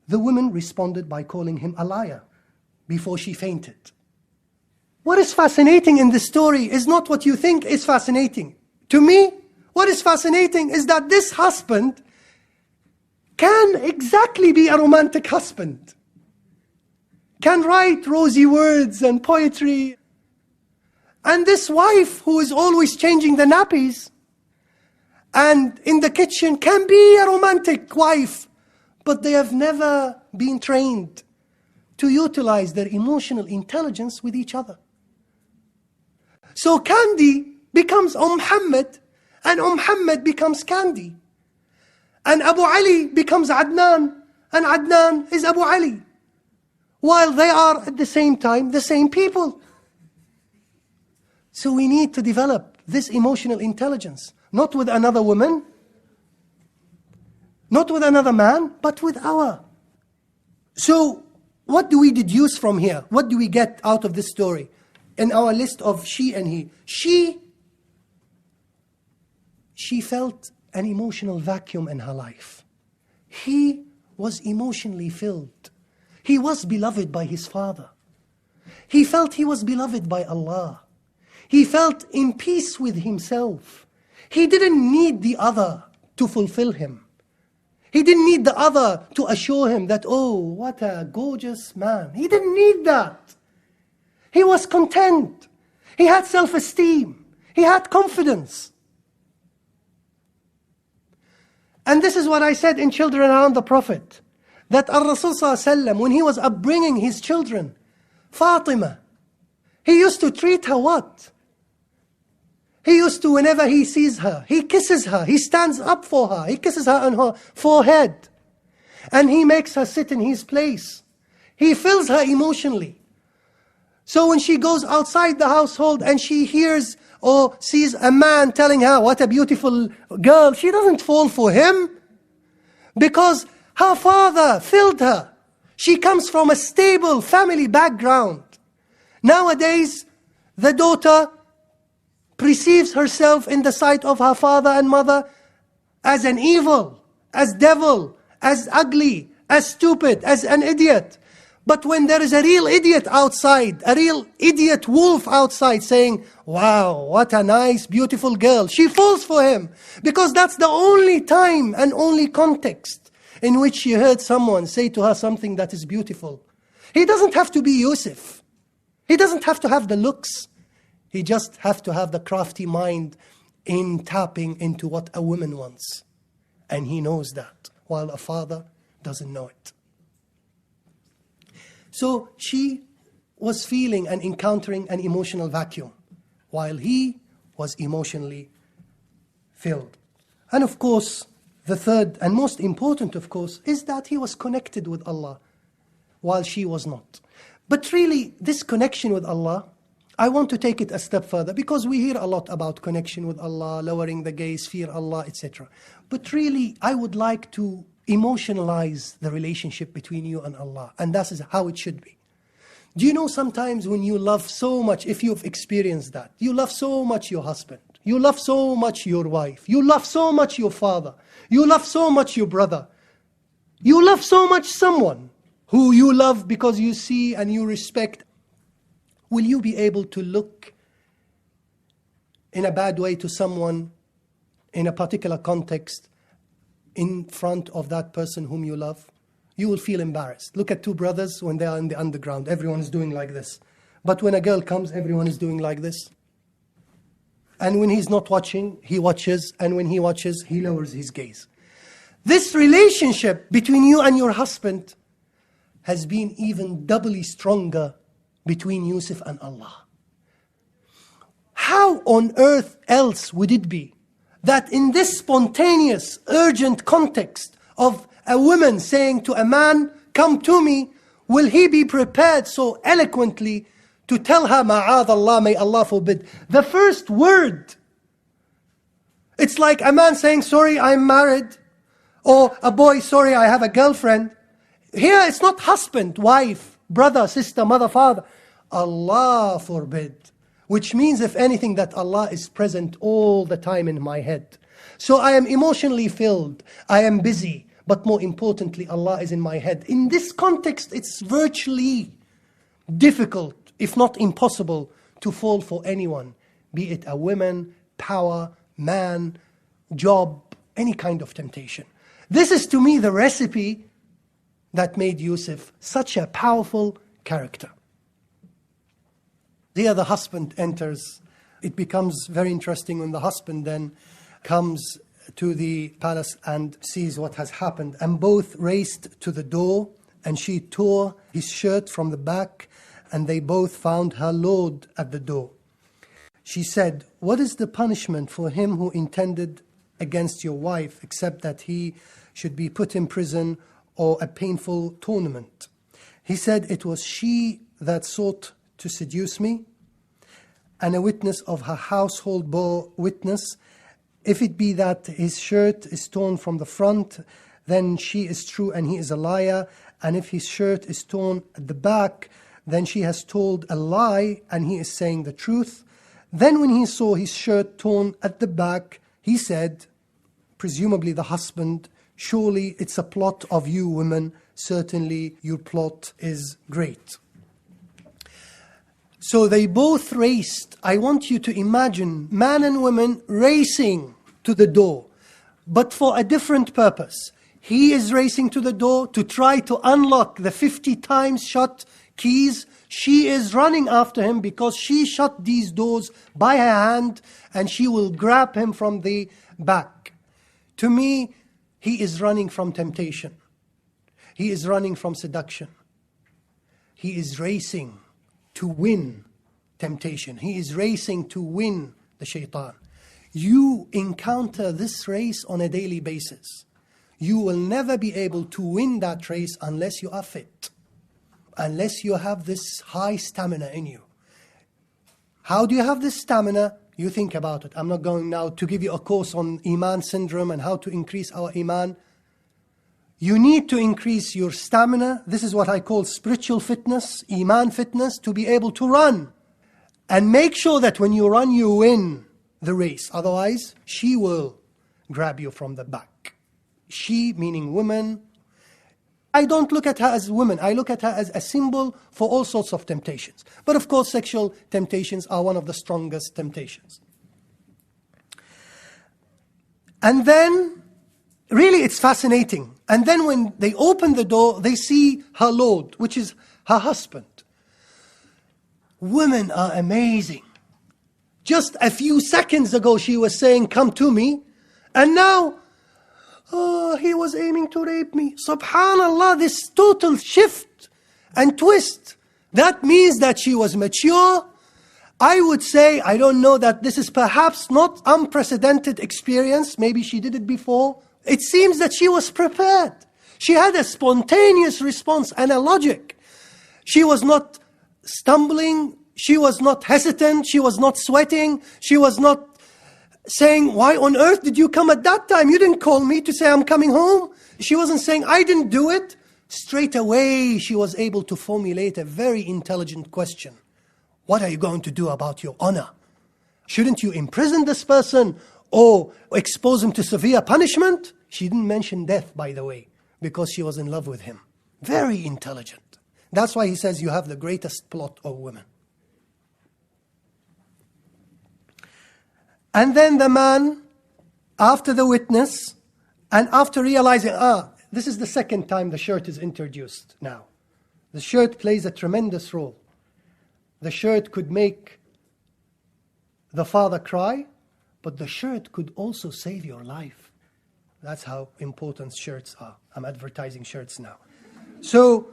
the woman responded by calling him a liar before she fainted. What is fascinating in this story is not what you think is fascinating. To me, what is fascinating is that this husband can exactly be a romantic husband, can write rosy words and poetry. And this wife who is always changing the nappies and in the kitchen can be a romantic wife, but they have never been trained to utilize their emotional intelligence with each other. So Candy becomes Muhammad, and Muhammad becomes Candy. And Abu Ali becomes Adnan, and Adnan is Abu Ali. While they are at the same time the same people. So we need to develop this emotional intelligence, not with another woman, not with another man, but with our. So what do we deduce from here? What do we get out of this story? In our list of she and he. She felt an emotional vacuum in her life. He was emotionally filled. He was beloved by his father. He felt he was beloved by Allah. He felt in peace with himself. He didn't need the other to fulfill him. He didn't need the other to assure him that, oh, what a gorgeous man. He didn't need that. He was content. He had self-esteem. He had confidence. And this is what I said in Children Around the Prophet. That Al-Rasul ﷺ, when he was upbringing his children, Fatima, he used to treat her what? He used to, whenever he sees her, he kisses her, he stands up for her, he kisses her on her forehead. And he makes her sit in his place. He fills her emotionally. So when she goes outside the household and she hears or sees a man telling her, what a beautiful girl, she doesn't fall for him. Because her father filled her. She comes from a stable family background. Nowadays, the daughter perceives herself in the sight of her father and mother as an evil, as devil, as ugly, as stupid, as an idiot. But when there is a real idiot outside, a real idiot wolf outside saying, wow, what a nice, beautiful girl, she falls for him. Because that's the only time and only context in which she heard someone say to her something that is beautiful. He doesn't have to be Yusuf. He doesn't have to have the looks. He just has to have the crafty mind in tapping into what a woman wants. And he knows that, while a father doesn't know it. So she was feeling and encountering an emotional vacuum, while he was emotionally filled. And of course, the third and most important, of course, is that he was connected with Allah, while she was not. But really, this connection with Allah, I want to take it a step further, because we hear a lot about connection with Allah, lowering the gaze, fear Allah, etc. But really, I would like to emotionalize the relationship between you and Allah. And that is how it should be. Do you know sometimes when you love so much, if you've experienced that, you love so much your husband, you love so much your wife, you love so much your father, you love so much your brother, you love so much someone who you love because you see and you respect. Will you be able to look in a bad way to someone in a particular context in front of that person whom you love? You will feel embarrassed. Look at two brothers when they are in the underground. Everyone is doing like this. But when a girl comes, everyone is doing like this. And when he's not watching, he watches. And when he watches, he lowers his gaze. This relationship between you and your husband has been even doubly stronger between Yusuf and Allah. How on earth else would it be that in this spontaneous, urgent context of a woman saying to a man, come to me, will he be prepared so eloquently to tell her, ma'adh Allah, may Allah forbid, the first word? It's like a man saying, sorry, I'm married, Or a boy, sorry, I have a girlfriend. Here it's not husband, wife, brother, sister, mother, father. Allah forbid. Which means, if anything, that Allah is present all the time in my head. So I am emotionally filled, I am busy, but more importantly, Allah is in my head. In this context, it's virtually difficult, if not impossible, to fall for anyone, be it a woman, power, man, job, any kind of temptation. This is to me the recipe that made Yusuf such a powerful character. Here the husband enters. It becomes very interesting when the husband then comes to the palace and sees what has happened. And both raced to the door, and she tore his shirt from the back, and they both found her lord at the door. She said, "What is the punishment for him who intended against your wife, except that he should be put in prison or a painful tournament?" He said, "It was she that sought to seduce me, and a witness of her household bore witness. If it be that his shirt is torn from the front, then she is true and he is a liar. And if his shirt is torn at the back, then she has told a lie and he is saying the truth." Then when he saw his shirt torn at the back, he said, presumably the husband, "Surely it's a plot of you women. Certainly your plot is great." So they both raced. I want you to imagine man and woman racing to the door, but for a different purpose. He is racing to the door to try to unlock the 50 times shut keys. She is running after him because she shut these doors by her hand, and she will grab him from the back. To me, he is running from temptation. He is running from seduction. He is racing to win temptation. He is racing to win the shaitan. You encounter this race on a daily basis. You will never be able to win that race unless you are fit, unless you have this high stamina in you. How do you have this stamina? You think about it. I'm not going now to give you a course on Iman syndrome and how to increase our Iman. You need to increase your stamina. This is what I call spiritual fitness, Iman fitness, to be able to run. And make sure that when you run, you win the race. Otherwise, she will grab you from the back. She, meaning woman. I don't look at her as women. I look at her as a symbol for all sorts of temptations. But of course, sexual temptations are one of the strongest temptations. And then, really, it's fascinating. And then when they open the door, they see her lord, which is her husband. Women are amazing. Just a few seconds ago, she was saying, "Come to me." And now, "Oh, he was aiming to rape me." Subhanallah, this total shift and twist. That means that she was mature. I would say, I don't know, that this is perhaps not unprecedented experience. Maybe she did it before. It seems that she was prepared. She had a spontaneous response and a logic. She was not stumbling. She was not hesitant. She was not sweating. She was not saying, "Why on earth did you come at that time? You didn't call me to say I'm coming home." She wasn't saying, "I didn't do it." Straight away, she was able to formulate a very intelligent question. What are you going to do about your honor? Shouldn't you imprison this person or expose him to severe punishment? She didn't mention death, by the way, because she was in love with him. Very intelligent. That's why he says you have the greatest plot of women. And then the man, after the witness, and after realizing, this is the second time the shirt is introduced now. The shirt plays a tremendous role. The shirt could make the father cry, but the shirt could also save your life. That's how important shirts are. I'm advertising shirts now. So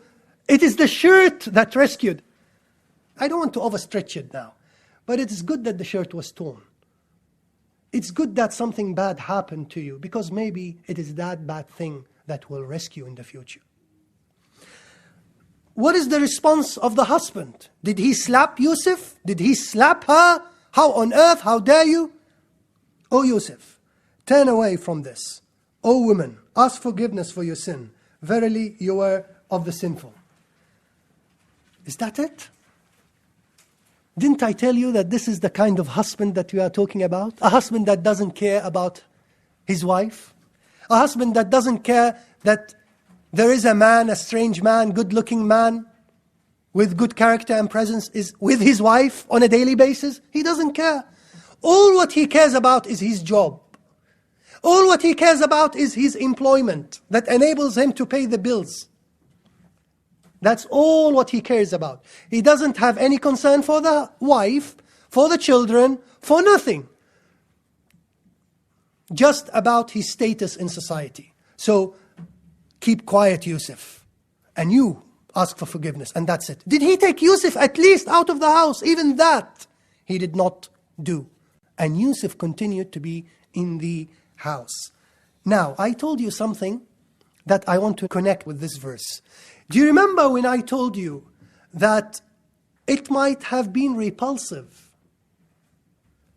it is the shirt that rescued. I don't want to overstretch it now, but it is good that the shirt was torn. It's good that something bad happened to you, because maybe it is that bad thing that will rescue in the future. What is the response of the husband? Did he slap Yusuf? Did he slap her? How on earth? How dare you? "Oh Yusuf, turn away from this. Oh women, ask forgiveness for your sin. Verily, you were of the sinful. Is that it? Didn't I tell you that this is the kind of husband that we are talking about? A husband that doesn't care about his wife. A husband that doesn't care that there is a man, a strange man, good-looking man, with good character and presence, is with his wife on a daily basis. He doesn't care. All what he cares about is his job. All what he cares about is his employment that enables him to pay the bills. That's all what he cares about. He doesn't have any concern for the wife, for the children, for nothing. Just about his status in society. So, keep quiet, Yusuf. And you ask for forgiveness, and that's it. Did he take Yusuf at least out of the house? Even that he did not do. And Yusuf continued to be in the house. Now, I told you something that I want to connect with this verse. Do you remember when I told you that it might have been repulsive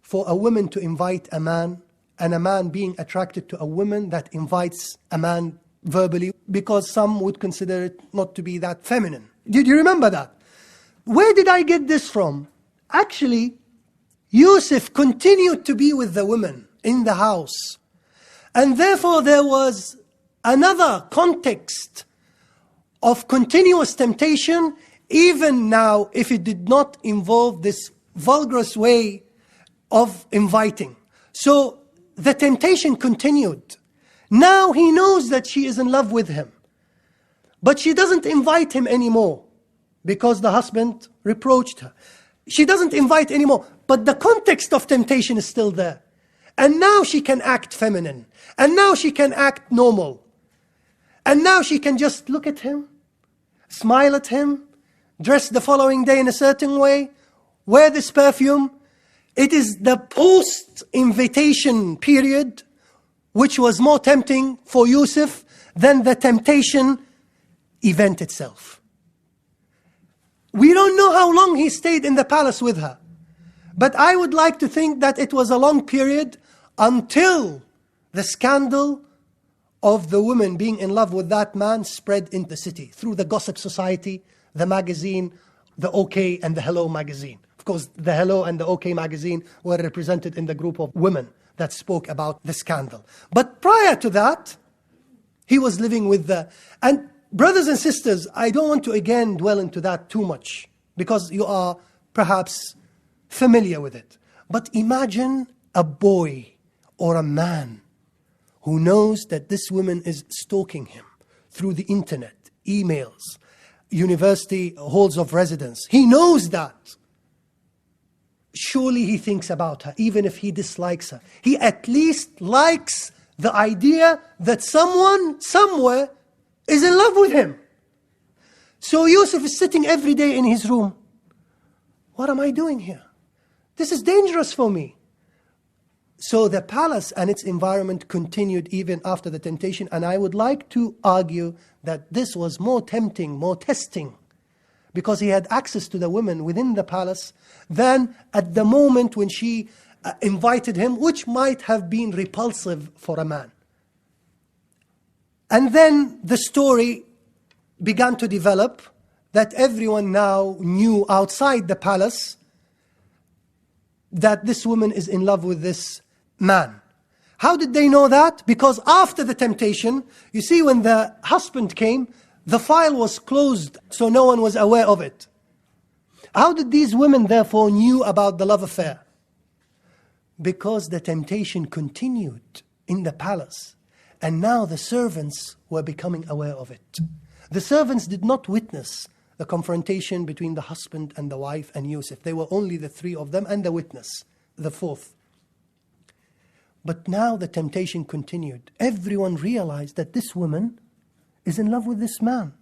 for a woman to invite a man, and a man being attracted to a woman that invites a man verbally, because some would consider it not to be that feminine? Did you remember that? Where did I get this from? Actually, Yusuf continued to be with the women in the house. And therefore there was another context of continuous temptation, even now, if it did not involve this vulgarous way of inviting. So the temptation continued. Now he knows that she is in love with him. But she doesn't invite him anymore because the husband reproached her. She doesn't invite anymore, but the context of temptation is still there. And now she can act feminine. And now she can act normal. And now she can just look at him, smile at him, dress the following day in a certain way, wear this perfume. It is the post-invitation period which was more tempting for Yusuf than the temptation event itself. We don't know how long he stayed in the palace with her. But I would like to think that it was a long period until the scandal of the woman being in love with that man spread in the city through the Gossip Society, the magazine, the OK and the Hello magazine. Of course, the Hello and the OK magazine were represented in the group of women that spoke about the scandal. But prior to that, he was living with the... And brothers and sisters, I don't want to again dwell into that too much, because you are perhaps familiar with it. But imagine a boy or a man who knows that this woman is stalking him through the internet, emails, university halls of residence. He knows that. Surely he thinks about her, even if he dislikes her. He at least likes the idea that someone, somewhere, is in love with him. So Yusuf is sitting every day in his room. What am I doing here? This is dangerous for me. So the palace and its environment continued even after the temptation. And I would like to argue that this was more tempting, more testing, because he had access to the women within the palace than at the moment when she invited him, which might have been repulsive for a man. And then the story began to develop that everyone now knew outside the palace that this woman is in love with this man. How did they know that? Because after the temptation, you see, when the husband came, the file was closed, so no one was aware of it. How did these women therefore knew about the love affair? Because the temptation continued in the palace, and now the servants were becoming aware of it. The servants did not witness the confrontation between the husband and the wife and Yusuf. They were only the three of them and the witness, the fourth. But now the temptation continued. Everyone realized that this woman is in love with this man,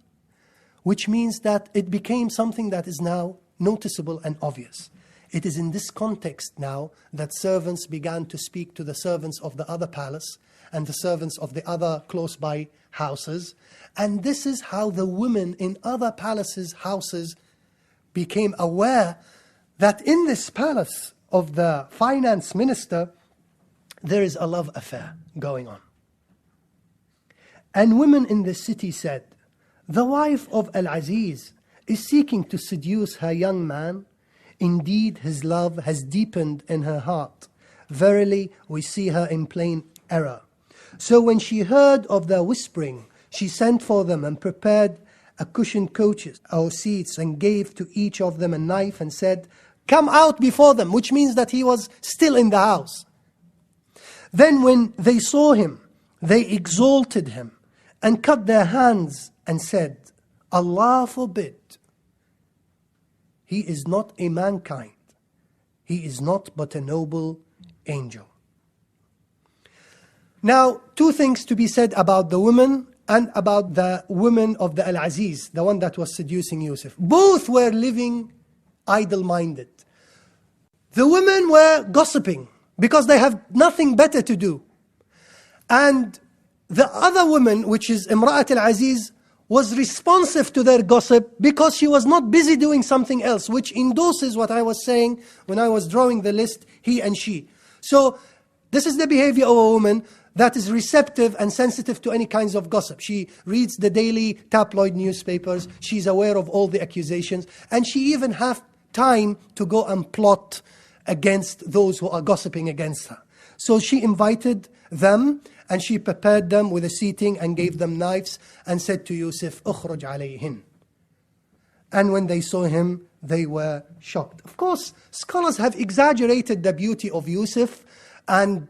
which means that it became something that is now noticeable and obvious. It is in this context now that servants began to speak to the servants of the other palace and the servants of the other close by houses. And this is how the women in other palaces' houses became aware that in this palace of the finance minister, there is a love affair going on. And women in the city said, the wife of al-Aziz is seeking to seduce her young man. Indeed, his love has deepened in her heart. Verily, we see her in plain error. So when she heard of their whispering, she sent for them and prepared a cushioned couches or seats and gave to each of them a knife and said, come out before them, which means that he was still in the house. Then when they saw him, they exalted him and cut their hands and said, Allah forbid. He is not a mankind. He is not but a noble angel. Now, two things to be said about the woman and about the woman of the al-Aziz, the one that was seducing Yusuf. Both were living idle-minded. The women were gossiping because they have nothing better to do. And the other woman, which is Imra'at al-Aziz, was responsive to their gossip because she was not busy doing something else, which endorses what I was saying when I was drawing the list, he and she. So this is the behavior of a woman that is receptive and sensitive to any kinds of gossip. She reads the daily tabloid newspapers, she's aware of all the accusations, and she even has time to go and plot against those who are gossiping against her. So she invited them and she prepared them with a seating and gave them knives and said to Yusuf, "Ukhruj alayhin." And when they saw him, they were shocked. Of course, scholars have exaggerated the beauty of Yusuf, and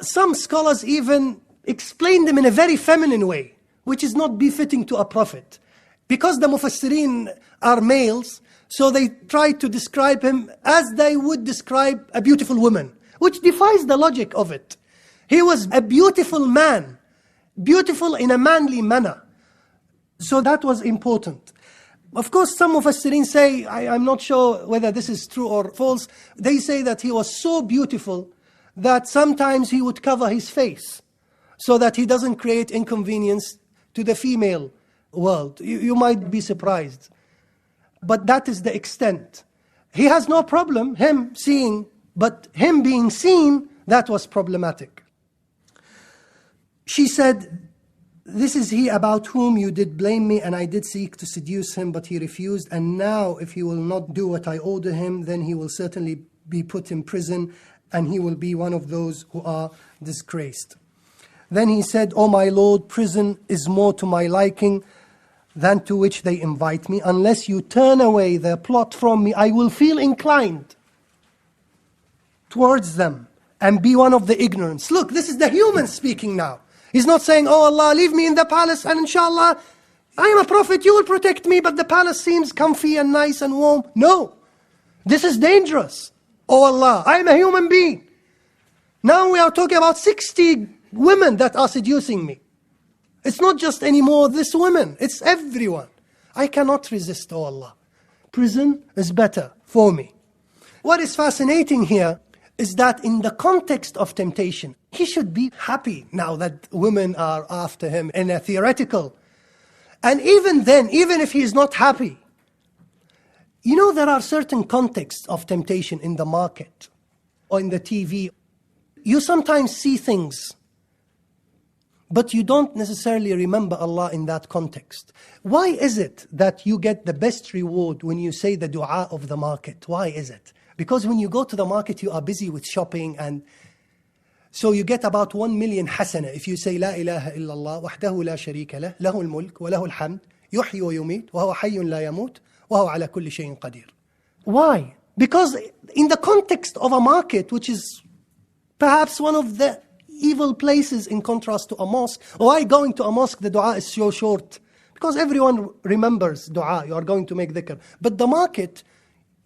some scholars even explained him in a very feminine way, which is not befitting to a prophet. Because the Mufassirin are males, so they try to describe him as they would describe a beautiful woman, which defies the logic of it. He was a beautiful man, beautiful in a manly manner. So that was important. Of course, some Mufassirin say, I'm not sure whether this is true or false, they say that he was so beautiful that sometimes he would cover his face so that he doesn't create inconvenience to the female world. You might be surprised. But that is the extent. He has no problem, him seeing, but him being seen, that was problematic. She said, "This is he about whom you did blame me, and I did seek to seduce him, but he refused. And now if he will not do what I order him, then he will certainly be put in prison, and he will be one of those who are disgraced." Then he said, "O my Lord, prison is more to my liking than to which they invite me. Unless you turn away their plot from me, I will feel inclined towards them and be one of the ignorance." Look, this is the human speaking now. He's not saying, "Oh Allah, leave me in the palace and inshallah, I am a prophet, you will protect me, but the palace seems comfy and nice and warm." No, this is dangerous. "Oh Allah, I am a human being. Now we are talking about 60 women that are seducing me. It's not just anymore this woman, it's everyone. I cannot resist, oh Allah. Prison is better for me." What is fascinating here is that in the context of temptation, he should be happy now that women are after him in a theoretical. And even then, even if he is not happy, you know, there are certain contexts of temptation in the market or in the TV. You sometimes see things, but you don't necessarily remember Allah in that context. Why is it that you get the best reward when you say the dua of the market? Why is it? Because when you go to the market, you are busy with shopping, and so you get about 1 million hasana if you say La ilaha illallah wahdahu la sharika lah, lahul mulk wa lahul hamd, yuhyi wa yumit, wa huwa hayyun la yamut, wa huwa ala kulli shay'in qadir. Why? Because in the context of a market, which is perhaps one of the evil places in contrast to a mosque. Why going to a mosque the dua is so short? Because everyone remembers dua, you are going to make dhikr. But the market,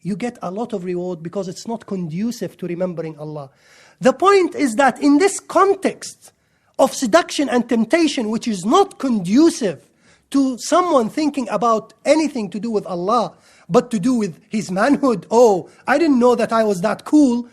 you get a lot of reward because it's not conducive to remembering Allah. The point is that in this context of seduction and temptation, which is not conducive to someone thinking about anything to do with Allah, but to do with his manhood, "Oh, I didn't know that I was that cool."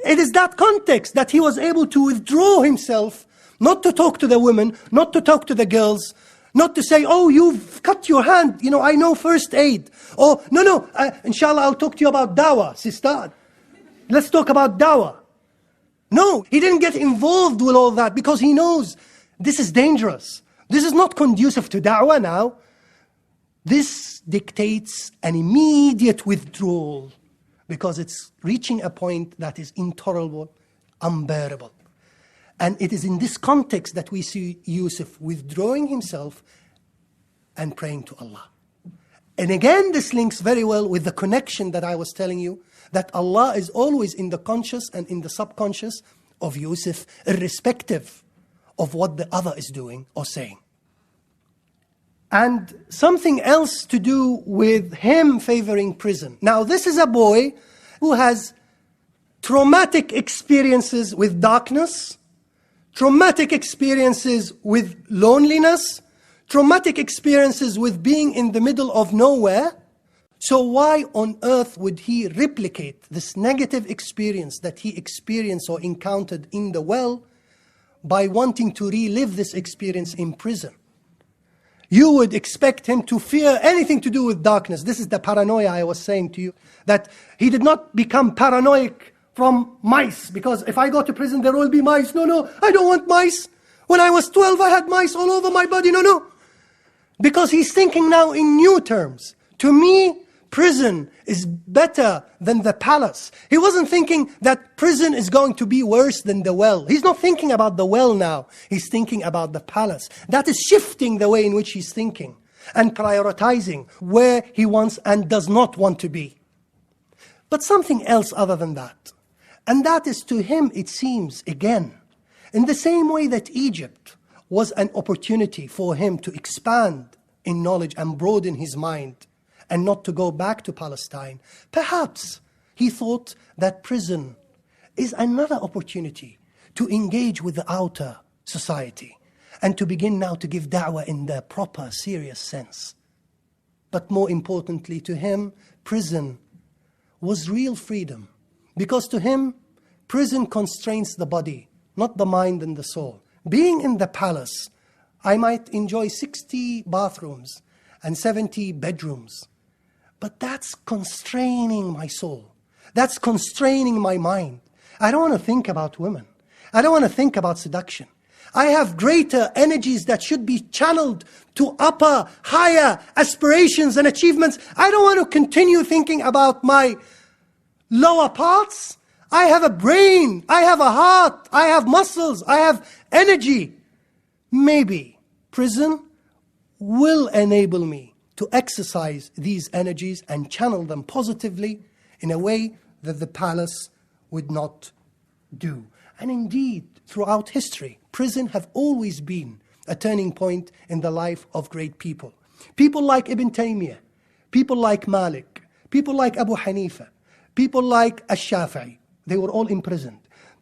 It is that context that he was able to withdraw himself, not to talk to the women, not to talk to the girls, not to say, "Oh, you've cut your hand, you know, I know first aid." Oh, no, inshallah, I'll talk to you about dawah, sister. Let's talk about dawah. No, he didn't get involved with all that because he knows This is dangerous. This is not conducive to da'wah now. This dictates an immediate withdrawal because it's reaching a point that is intolerable, unbearable. And it is in this context that we see Yusuf withdrawing himself and praying to Allah. And again, this links very well with the connection that I was telling you, that Allah is always in the conscious and in the subconscious of Yusuf, irrespective of what the other is doing or saying. And something else to do with him favoring prison. Now, this is a boy who has traumatic experiences with darkness, traumatic experiences with loneliness, traumatic experiences with being in the middle of nowhere. So why on earth would he replicate this negative experience that he experienced or encountered in the well by wanting to relive this experience in prison? You would expect him to fear anything to do with darkness. This is the paranoia I was saying to you, that he did not become paranoid from mice, because if I go to prison there will be mice. No, I don't want mice. When I was 12 I had mice all over my body. No. Because he's thinking now in new terms. To me, prison is better than the palace. He wasn't thinking that prison is going to be worse than the well. He's not thinking about the well now. He's thinking about the palace. That is shifting the way in which he's thinking and prioritizing where he wants and does not want to be. But something else other than that. And that is, to him, it seems, again, in the same way that Egypt was an opportunity for him to expand in knowledge and broaden his mind and not to go back to Palestine. Perhaps he thought that prison is another opportunity to engage with the outer society and to begin now to give da'wah in the proper, serious sense. But more importantly to him, prison was real freedom. Because to him, prison constrains the body, not the mind and the soul. Being in the palace, I might enjoy 60 bathrooms and 70 bedrooms. But that's constraining my soul. That's constraining my mind. I don't want to think about women. I don't want to think about seduction. I have greater energies that should be channeled to upper, higher aspirations and achievements. I don't want to continue thinking about my lower parts. I have a brain, I have a heart, I have muscles, I have energy. Maybe prison will enable me to exercise these energies and channel them positively in a way that the palace would not do. And indeed, throughout history, prison have always been a turning point in the life of great people. People like Ibn Taymiyyah, people like Malik, people like Abu Hanifa, people like Ash-Shafi'i. They were all imprisoned.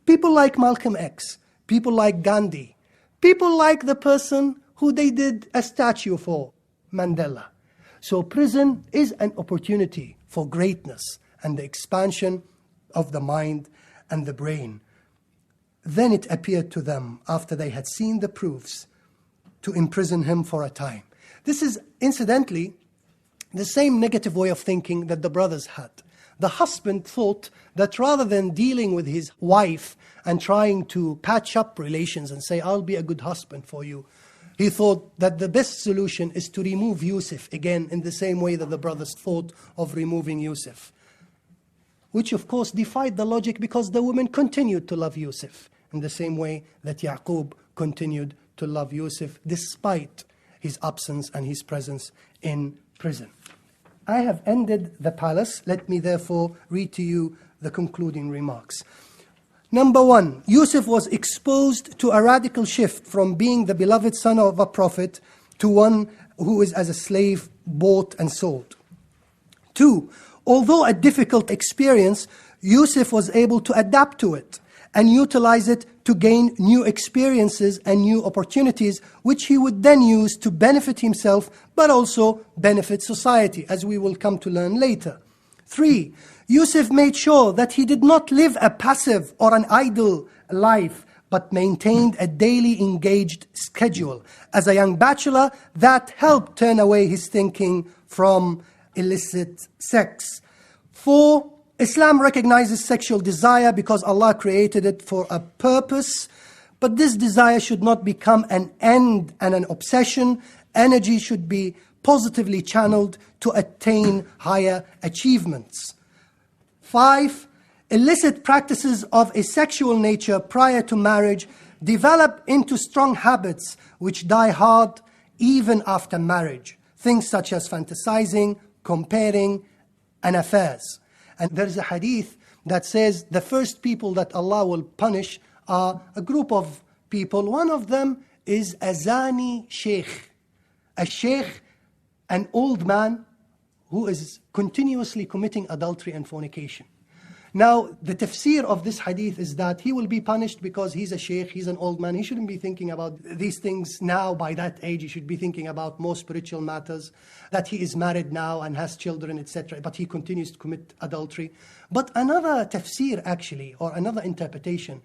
People like Malcolm X, people like Gandhi, people like the person who they did a statue for, Mandela. So prison is an opportunity for greatness and the expansion of the mind and the brain. Then it appeared to them, after they had seen the proofs, to imprison him for a time. This is, incidentally, the same negative way of thinking that the brothers had. The husband thought that rather than dealing with his wife and trying to patch up relations and say, I'll be a good husband for you, he thought that the best solution is to remove Yusuf, again, in the same way that the brothers thought of removing Yusuf. Which, of course, defied the logic because the women continued to love Yusuf in the same way that Yaqub continued to love Yusuf despite his absence and his presence in prison. I have ended the palace. Let me therefore read to you the concluding remarks. Number one, Yusuf was exposed to a radical shift from being the beloved son of a prophet to one who is as a slave bought and sold. Two, although a difficult experience, Yusuf was able to adapt to it and utilize it to gain new experiences and new opportunities, which he would then use to benefit himself, but also benefit society, as we will come to learn later. Three, Yusuf made sure that he did not live a passive or an idle life, but maintained a daily engaged schedule. As a young bachelor, that helped turn away his thinking from illicit sex. Four, Islam recognizes sexual desire because Allah created it for a purpose, But this desire should not become an end and an obsession. Energy should be positively channeled to attain higher achievements. 5, illicit practices of a sexual nature prior to marriage develop into strong habits which die hard even after marriage. Things such as fantasizing, comparing, and affairs. And there is a hadith that says the first people that Allah will punish are a group of people. One of them is a zani sheikh. A sheikh, an old man who is continuously committing adultery and fornication. Now, the tafsir of this hadith is that he will be punished because he's a sheikh, he's an old man. He shouldn't be thinking about these things now by that age. He should be thinking about more spiritual matters, that he is married now and has children, etc. But he continues to commit adultery. But another tafsir actually, or another interpretation,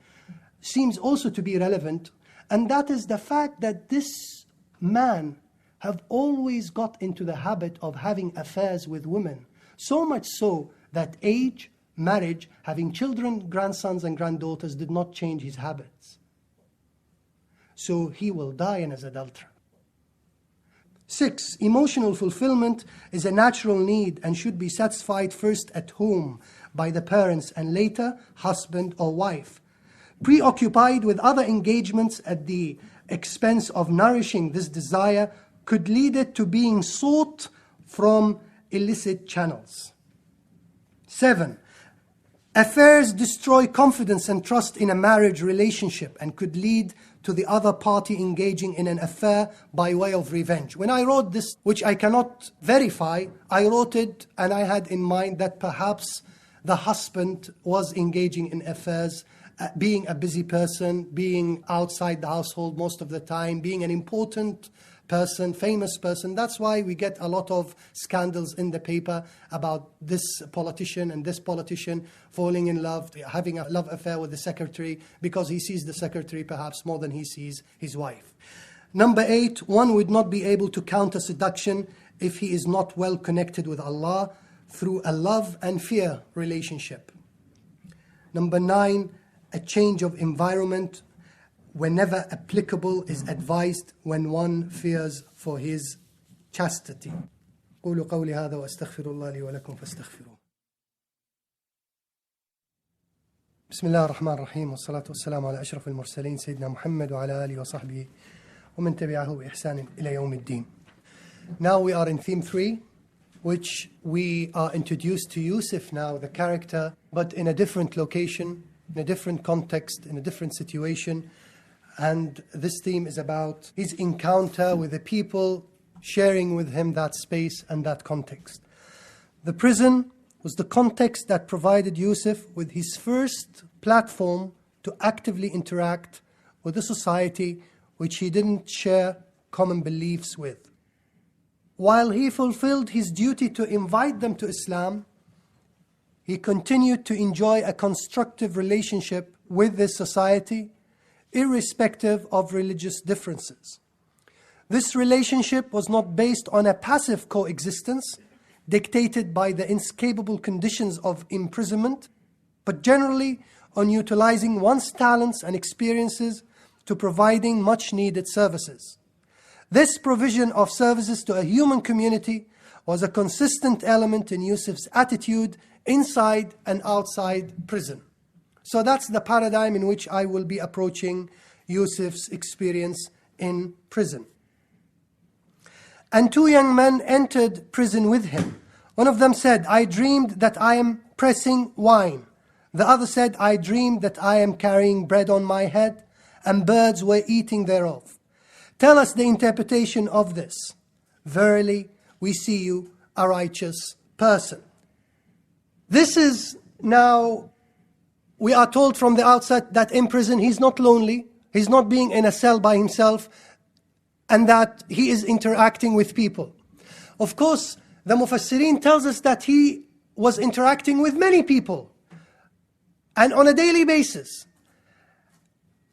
seems also to be relevant. And that is the fact that this man have always got into the habit of having affairs with women. So much so that age, marriage, having children, grandsons and granddaughters did not change his habits. So he will die as an adulterer. 6, emotional fulfillment is a natural need and should be satisfied first at home by the parents and later husband or wife. Preoccupied with other engagements at the expense of nourishing this desire could lead it to being sought from illicit channels. 7, affairs destroy confidence and trust in a marriage relationship and could lead to the other party engaging in an affair by way of revenge. When I wrote this, which I cannot verify, I wrote it and I had in mind that perhaps the husband was engaging in affairs, being a busy person, being outside the household most of the time, being an important person, famous person. That's why we get a lot of scandals in the paper about this politician and this politician falling in love, having a love affair with the secretary, because he sees the secretary perhaps more than he sees his wife. Number 8, one would not be able to counter seduction if he is not well connected with Allah through a love and fear relationship. Number 9, a change of environment whenever applicable is advised when one fears for his chastity. قولوا قولي هذا وأستغفر الله لي ولكم فاستغفروه. بسم الله الرحمن الرحيم والصلاة والسلام على أشرف المرسلين سيدنا محمد وعلى آله وصحبه ومن تبعه بإحسان إلى يوم الدين. Now we are in theme 3, which we are introduced to Yusuf now, the character, but in a different location, in a different context, in a different situation. And this theme is about his encounter with the people, sharing with him that space and that context. The prison was the context that provided Yusuf with his first platform to actively interact with a society which he didn't share common beliefs with. While he fulfilled his duty to invite them to Islam, he continued to enjoy a constructive relationship with this society, irrespective of religious differences. This relationship was not based on a passive coexistence dictated by the inescapable conditions of imprisonment, but generally on utilizing one's talents and experiences to providing much needed services. This provision of services to a human community was a consistent element in Yusuf's attitude inside and outside prison. So that's the paradigm in which I will be approaching Yusuf's experience in prison. And 2 young men entered prison with him. One of them said, I dreamed that I am pressing wine. The other said, I dreamed that I am carrying bread on my head, and birds were eating thereof. Tell us the interpretation of this. Verily, we see you a righteous person. This is now, we are told from the outset that in prison he's not lonely, he's not being in a cell by himself, and that he is interacting with people. Of course, the Mufassirin tells us that he was interacting with many people, and on a daily basis.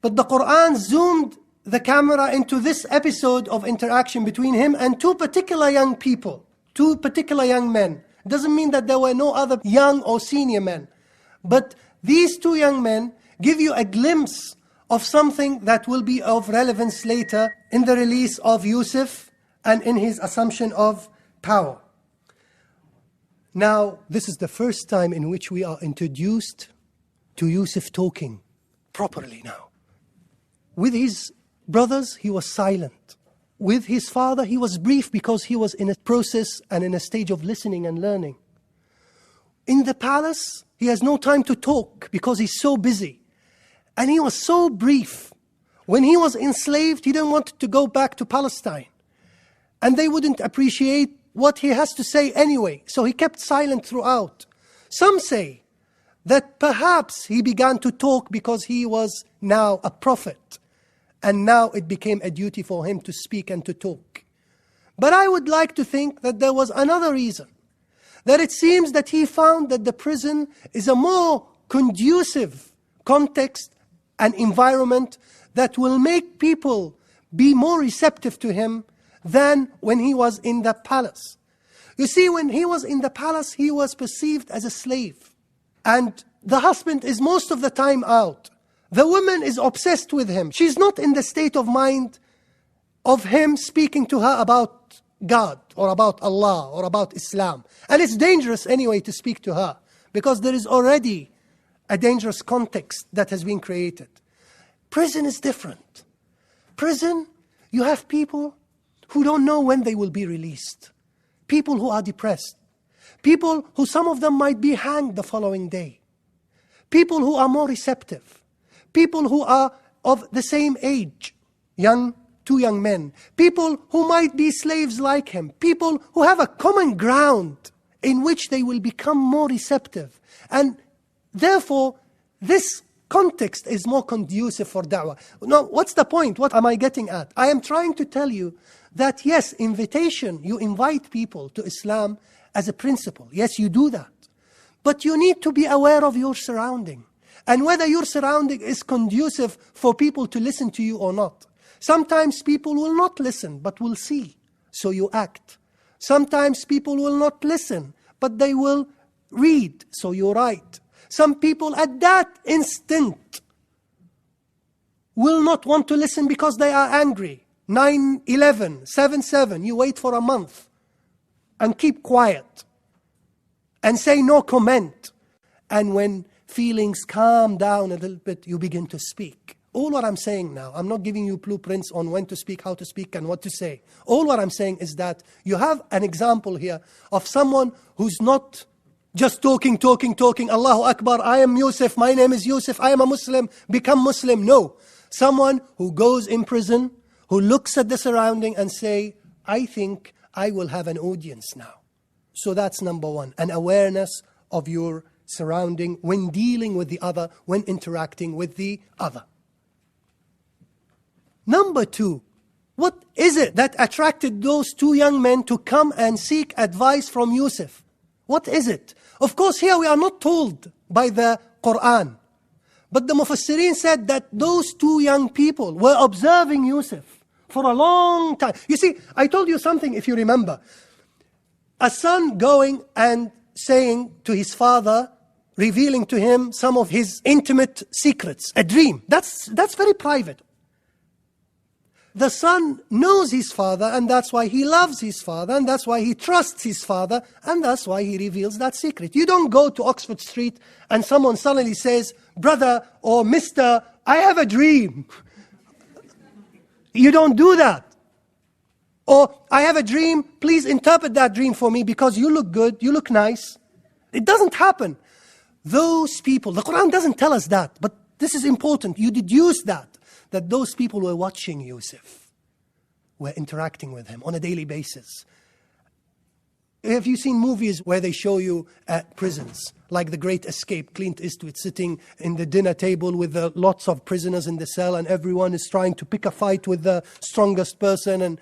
But the Qur'an zoomed the camera into this episode of interaction between him and 2 particular young people, 2 particular young men. It doesn't mean that there were no other young or senior men, but these 2 young men give you a glimpse of something that will be of relevance later in the release of Yusuf and in his assumption of power. Now, this is the first time in which we are introduced to Yusuf talking properly now. With his brothers, he was silent. With his father, he was brief because he was in a process and in a stage of listening and learning. In the palace, he has no time to talk because he's so busy. And he was so brief. When he was enslaved, he didn't want to go back to Palestine. And they wouldn't appreciate what he has to say anyway. So he kept silent throughout. Some say that perhaps he began to talk because he was now a prophet. And now it became a duty for him to speak and to talk. But I would like to think that there was another reason. That it seems that he found that the prison is a more conducive context and environment that will make people be more receptive to him than when he was in the palace. You see, when he was in the palace, he was perceived as a slave. And the husband is most of the time out. The woman is obsessed with him. She's not in the state of mind of him speaking to her about God or about Allah or about Islam. And it's dangerous anyway to speak to her because there is already a dangerous context that has been created. Prison is different. Prison, you have people who don't know when they will be released. People who are depressed. People who some of them might be hanged the following day. People who are more receptive. People who are of the same age, two young men. People who might be slaves like him. People who have a common ground in which they will become more receptive. And therefore, this context is more conducive for da'wah. Now, what's the point? What am I getting at? I am trying to tell you that yes, invitation, you invite people to Islam as a principle. Yes, you do that. But you need to be aware of your surrounding. And whether your surrounding is conducive for people to listen to you or not. Sometimes people will not listen, but will see, so you act. Sometimes people will not listen, but they will read, so you write. Some people at that instant will not want to listen because they are angry. 9/11, 7/7, you wait for a month and keep quiet and say no comment. And when feelings calm down a little bit, you begin to speak. All what I'm saying now, I'm not giving you blueprints on when to speak, how to speak, and what to say. All what I'm saying is that you have an example here of someone who's not just talking, Allahu Akbar, I am Yusuf, my name is Yusuf, I am a Muslim, become Muslim. No. Someone who goes in prison, who looks at the surrounding and say, I think I will have an audience now. So that's number one, an awareness of your surrounding when dealing with the other, when interacting with the other. Number two, what is it that attracted those two young men to come and seek advice from Yusuf? What is it? Of course, here we are not told by the Qur'an. But the Mufassirin said that those two young people were observing Yusuf for a long time. You see, I told you something, if you remember. A son going and saying to his father, revealing to him some of his intimate secrets, a dream. That's very private. The son knows his father, and that's why he loves his father, and that's why he trusts his father, and that's why he reveals that secret. You don't go to Oxford Street and someone suddenly says, brother or mister, I have a dream. You don't do that. Or, I have a dream, please interpret that dream for me because you look good, you look nice. It doesn't happen. Those people, the Quran doesn't tell us that, but this is important. You deduce that those people were watching Yusuf, were interacting with him on a daily basis. Have you seen movies where they show you at prisons, like The Great Escape, Clint Eastwood sitting in the dinner table with lots of prisoners in the cell and everyone is trying to pick a fight with the strongest person and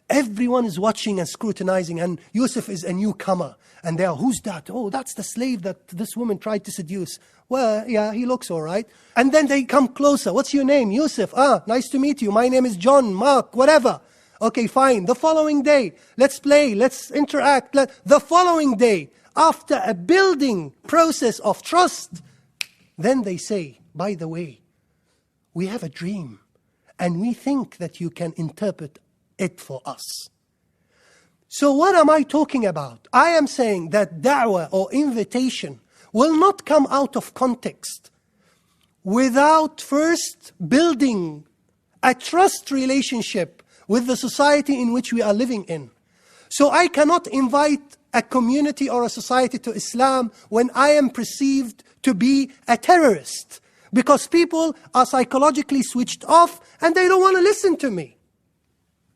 everyone is watching and scrutinizing and Yusuf is a newcomer and they are, who's that? Oh, that's the slave that this woman tried to seduce. Well, yeah, he looks all right. And then they come closer. What's your name? Yusuf. Ah, nice to meet you. My name is John, Mark, whatever. Okay, fine. The following day, let's play, let's interact. The following day, after a building process of trust, then they say, by the way, we have a dream, and we think that you can interpret it for us. So what am I talking about? I am saying that da'wah or invitation will not come out of context without first building a trust relationship with the society in which we are living in. So I cannot invite a community or a society to Islam when I am perceived to be a terrorist, because people are psychologically switched off and they don't want to listen to me.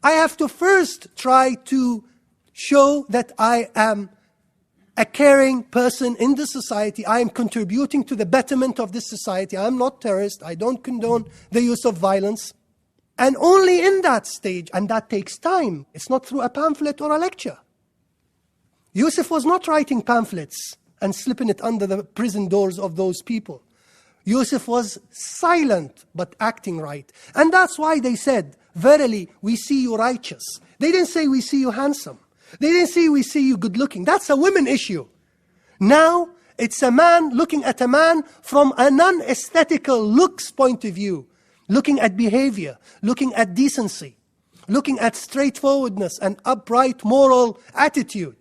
I have to first try to show that I am a caring person in the society. I am contributing to the betterment of this society. I am not terrorist. I don't condone the use of violence. And only in that stage, and that takes time. It's not through a pamphlet or a lecture. Yusuf was not writing pamphlets and slipping it under the prison doors of those people. Yusuf was silent but acting right. And that's why they said, verily, we see you righteous. They didn't say we see you handsome. They didn't say we see you good looking. That's a women issue. Now, it's a man looking at a man from a non-aesthetical looks point of view, looking at behavior, looking at decency, looking at straightforwardness and upright moral attitude.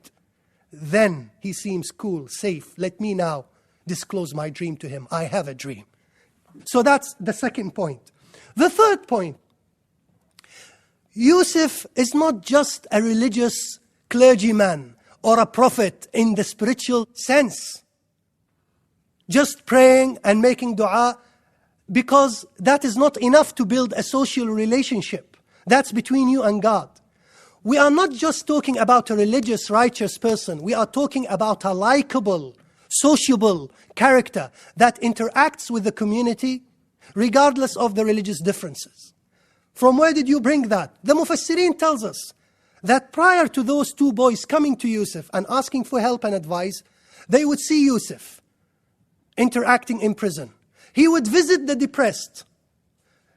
Then he seems cool, safe. Let me now disclose my dream to him. I have a dream. So that's the second point. The third point, Yusuf is not just a religious clergyman or a prophet in the spiritual sense, just praying and making dua, because that is not enough to build a social relationship. That's between you and God. We are not just talking about a religious, righteous person. We are talking about a likable, sociable character that interacts with the community regardless of the religious differences. From where did you bring that? The Mufassirin tells us that prior to those two boys coming to Yusuf and asking for help and advice, they would see Yusuf interacting in prison. He would visit the depressed.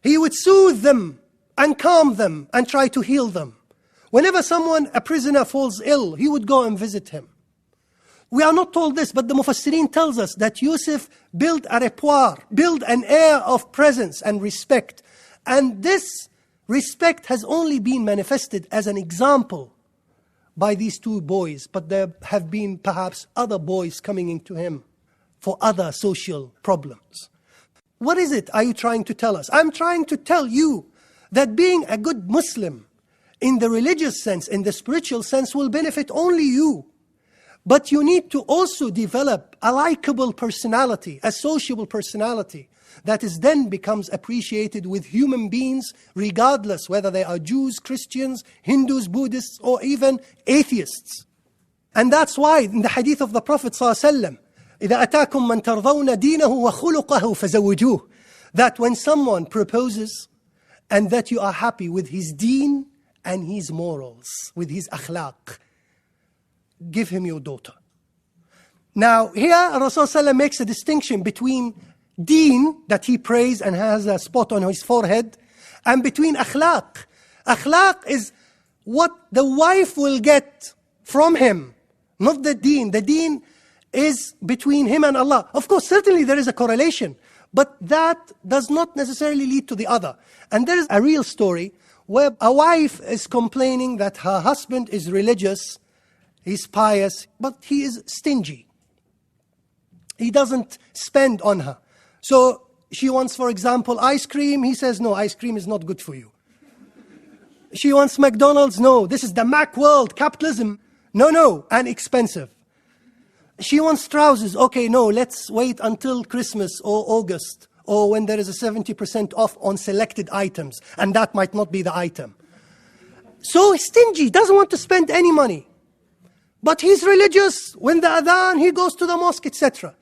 He would soothe them and calm them and try to heal them. Whenever a prisoner falls ill, he would go and visit him. We are not told this, but the Mufassirin tells us that Yusuf built a rapport, built an air of presence and respect. And this respect has only been manifested as an example by these two boys, but there have been perhaps other boys coming into him for other social problems. What is it are you trying to tell us? I'm trying to tell you that being a good Muslim in the religious sense, in the spiritual sense, will benefit only you. But you need to also develop a likable personality, a sociable personality, that is then becomes appreciated with human beings, regardless whether they are Jews, Christians, Hindus, Buddhists, or even atheists. And that's why in the hadith of the Prophet ﷺ, إِذَا أَتَاكُمْ مَنْ تَرْضَوْنَ دِينَهُ وَخُلُقَهُ فَزَوِّجُوهُ, that when someone proposes and that you are happy with his deen and his morals, with his akhlaq, give him your daughter. Now here Rasulullah makes a distinction between deen, that he prays and has a spot on his forehead, and between akhlaq. Akhlaq is what the wife will get from him, not the deen. The deen is between him and Allah. Of course, certainly there is a correlation, but that does not necessarily lead to the other. And there is a real story where a wife is complaining that her husband is religious, he's pious, but he is stingy. He doesn't spend on her. So she wants, for example, ice cream. He says, no, ice cream is not good for you. She wants McDonald's. No, this is the Mac world, capitalism. No, and expensive. She wants trousers. Okay, no, let's wait until Christmas or August, or when there is a 70% off on selected items, and that might not be the item. So stingy, doesn't want to spend any money. But he's religious. When the adhan, he goes to the mosque, etc.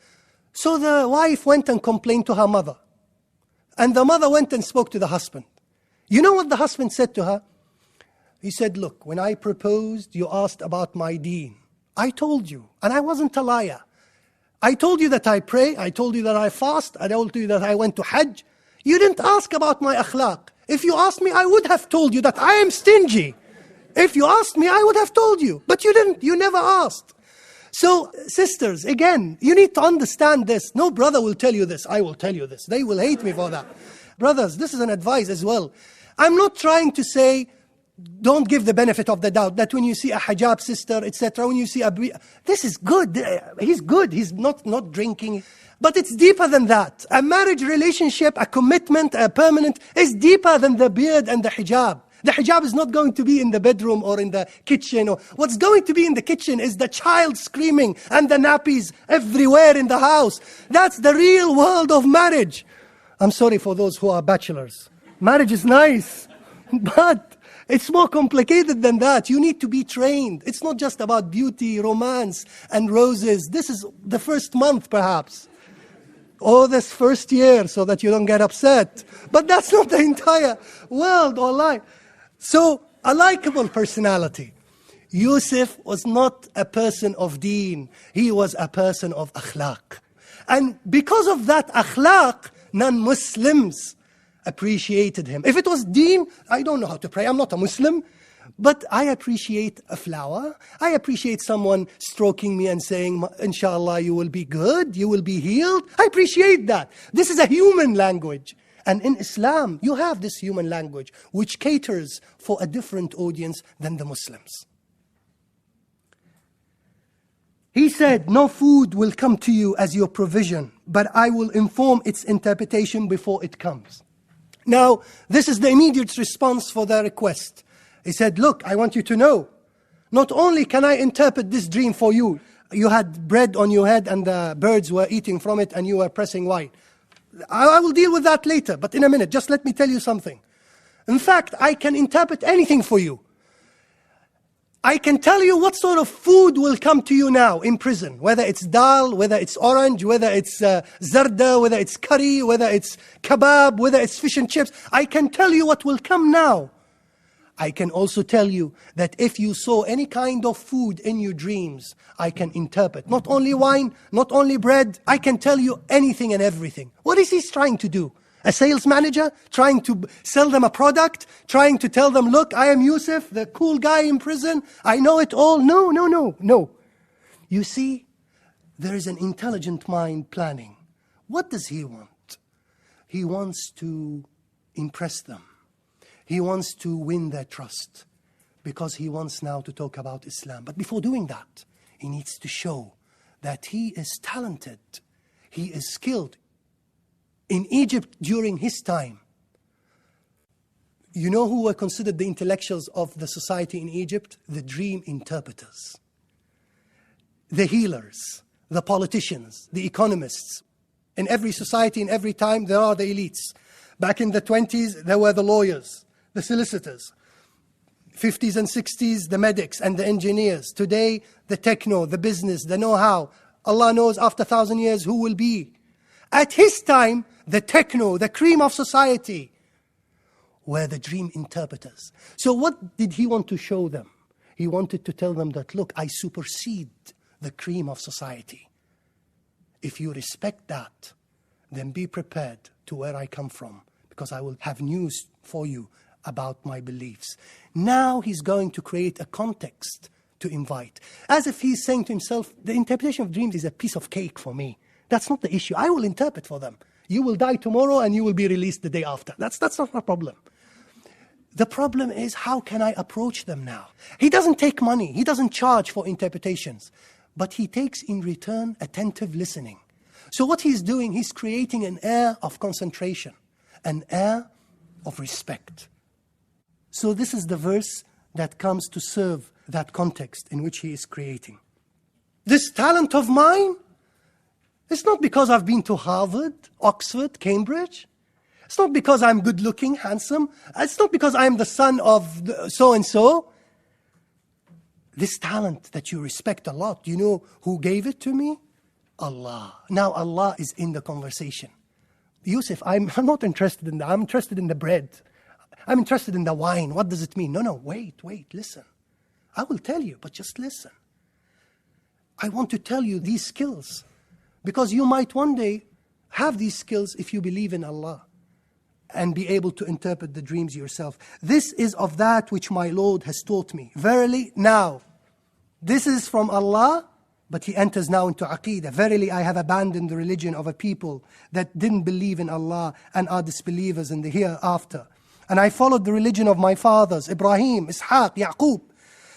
So the wife went and complained to her mother. And the mother went and spoke to the husband. You know what the husband said to her? He said, look, when I proposed, you asked about my deen. I told you, and I wasn't a liar. I told you that I pray, I told you that I fast, I told you that I went to Hajj. You didn't ask about my akhlaq. If you asked me, I would have told you that I am stingy. If you asked me, I would have told you. But you didn't, you never asked. So, sisters, again, you need to understand this. No brother will tell you this, I will tell you this. They will hate me for that. Brothers, this is an advice as well. I'm not trying to say, don't give the benefit of the doubt, that when you see a hijab sister, etc., when you see this is good. He's good. He's not drinking. But it's deeper than that. A marriage relationship, a commitment, a permanent, is deeper than the beard and the hijab. The hijab is not going to be in the bedroom or in the kitchen. Or what's going to be in the kitchen is the child screaming and the nappies everywhere in the house. That's the real world of marriage. I'm sorry for those who are bachelors. Marriage is nice, but it's more complicated than that. You need to be trained. It's not just about beauty, romance, and roses. This is the first month, perhaps, or this first year, so that you don't get upset. But that's not the entire world or life. So, a likable personality. Yusuf was not a person of deen. He was a person of akhlaq. And because of that akhlaq, non-Muslims appreciated him. If it was deen, I don't know how to pray. I'm not a Muslim. But I appreciate a flower. I appreciate someone stroking me and saying, inshallah, you will be good, you will be healed. I appreciate that. This is a human language. And in Islam, you have this human language, which caters for a different audience than the Muslims. He said, no food will come to you as your provision, but I will inform its interpretation before it comes. Now, this is the immediate response for their request. He said, look, I want you to know, not only can I interpret this dream for you, you had bread on your head and the birds were eating from it and you were pressing wine. I will deal with that later, but in a minute, just let me tell you something. In fact, I can interpret anything for you. I can tell you what sort of food will come to you now in prison, whether it's dal, whether it's orange, whether it's zarda, whether it's curry, whether it's kebab, whether it's fish and chips. I can tell you what will come now. I can also tell you that if you saw any kind of food in your dreams, I can interpret. Not only wine, not only bread, I can tell you anything and everything. What is he trying to do? A sales manager trying to sell them a product, trying to tell them, look, I am Yusuf, the cool guy in prison. I know it all. No. You see, there is an intelligent mind planning. What does he want? He wants to impress them. He wants to win their trust because he wants now to talk about Islam. But before doing that, he needs to show that he is talented. He is skilled. In Egypt during his time, you know who were considered the intellectuals of the society in Egypt? The dream interpreters, the healers, the politicians, the economists. In every society, in every time, there are the elites. Back in the 20s, there were the lawyers, the solicitors. 50s and 60s, the medics and the engineers. Today, the techno, the business, the know-how. Allah knows after 1,000 years who will be. At his time, the techno, the cream of society, were the dream interpreters. So what did he want to show them? He wanted to tell them that, look, I supersede the cream of society. If you respect that, then be prepared to where I come from, because I will have news for you about my beliefs. Now he's going to create a context to invite. As if he's saying to himself, the interpretation of dreams is a piece of cake for me. That's not the issue. I will interpret for them. You will die tomorrow and you will be released the day after. That's not my problem. The problem is, how can I approach them now? He doesn't take money. He doesn't charge for interpretations. But he takes in return attentive listening. So what he's doing, he's creating an air of concentration, an air of respect. So this is the verse that comes to serve that context in which he is creating. This talent of mine, it's not because I've been to Harvard, Oxford, Cambridge. It's not because I'm good looking, handsome. It's not because I'm the son of so-and-so. This talent that you respect a lot, do you know who gave it to me? Allah. Now Allah is in the conversation. Yusuf, I'm not interested in that. I'm interested in the bread. I'm interested in the wine. What does it mean? No, wait, listen. I will tell you, but just listen. I want to tell you these skills, because you might one day have these skills if you believe in Allah and be able to interpret the dreams yourself. This is of that which my Lord has taught me. Verily, now, this is from Allah But he enters now into Aqeedah. Verily, I have abandoned the religion of a people that didn't believe in Allah and are disbelievers in the hereafter. And I followed the religion of my fathers, Ibrahim, Ishaq, Yaqub.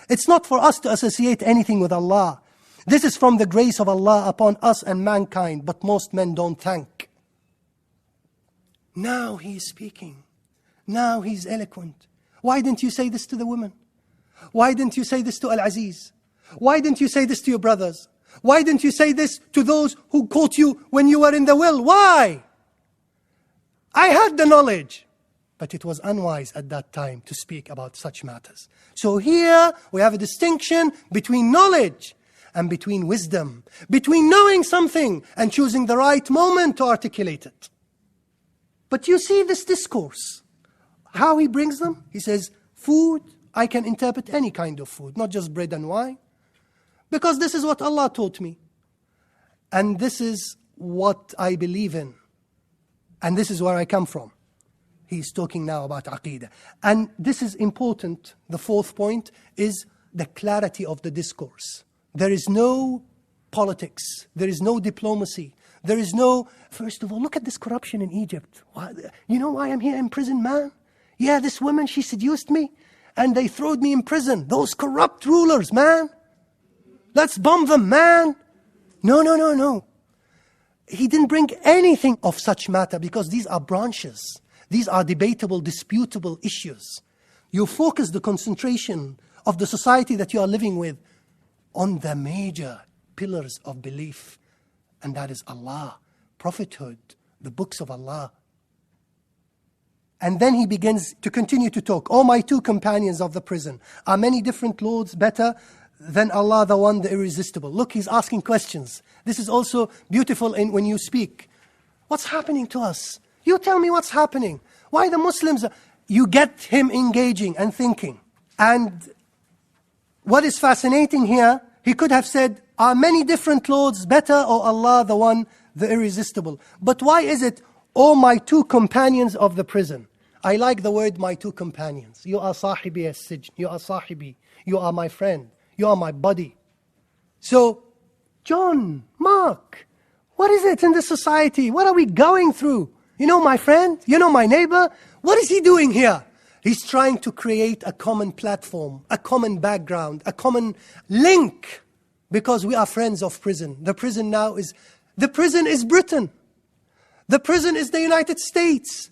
It's not for us to associate anything with Allah. This is from the grace of Allah upon us and mankind, but most men don't thank. Now he's speaking. Now he's eloquent. Why didn't you say this to the women? Why didn't you say this to al-Aziz? Why didn't you say this to your brothers? Why didn't you say this to those who caught you when you were in the well? Why? I had the knowledge. But it was unwise at that time to speak about such matters. So here we have a distinction between knowledge and between wisdom. Between knowing something and choosing the right moment to articulate it. But you see this discourse. How he brings them? He says, food, I can interpret any kind of food, not just bread and wine. Because this is what Allah taught me. And this is what I believe in. And this is where I come from. He's talking now about Aqeedah. And this is important. The fourth point is the clarity of the discourse. There is no politics. There is no diplomacy. There is no, first of all, look at this corruption in Egypt. You know why I'm here in prison, man? Yeah, this woman, she seduced me. And they threw me in prison. Those corrupt rulers, man. Let's bomb them, man. No. He didn't bring anything of such matter because these are branches. These are debatable, disputable issues. You focus the concentration of the society that you are living with on the major pillars of belief. And that is Allah, prophethood, the books of Allah. And then he begins to continue to talk. O my two companions of the prison, are many different lords better than Allah, the one, the irresistible? Look, he's asking questions. This is also beautiful when you speak. What's happening to us? You tell me what's happening. Why the Muslims? You get him engaging and thinking. And what is fascinating here, he could have said, are many different lords better, or Allah, the one, the irresistible? But why is it, O my two companions of the prison? I like the word, my two companions. You are sahibi as-sijn. You are sahibi. You are my friend. You are my buddy. So, John, Mark, what is it in this society? What are we going through? You know my friend? You know my neighbor? What is he doing here? He's trying to create a common platform, a common background, a common link. Because we are friends of prison. The prison is Britain. The prison is the United States.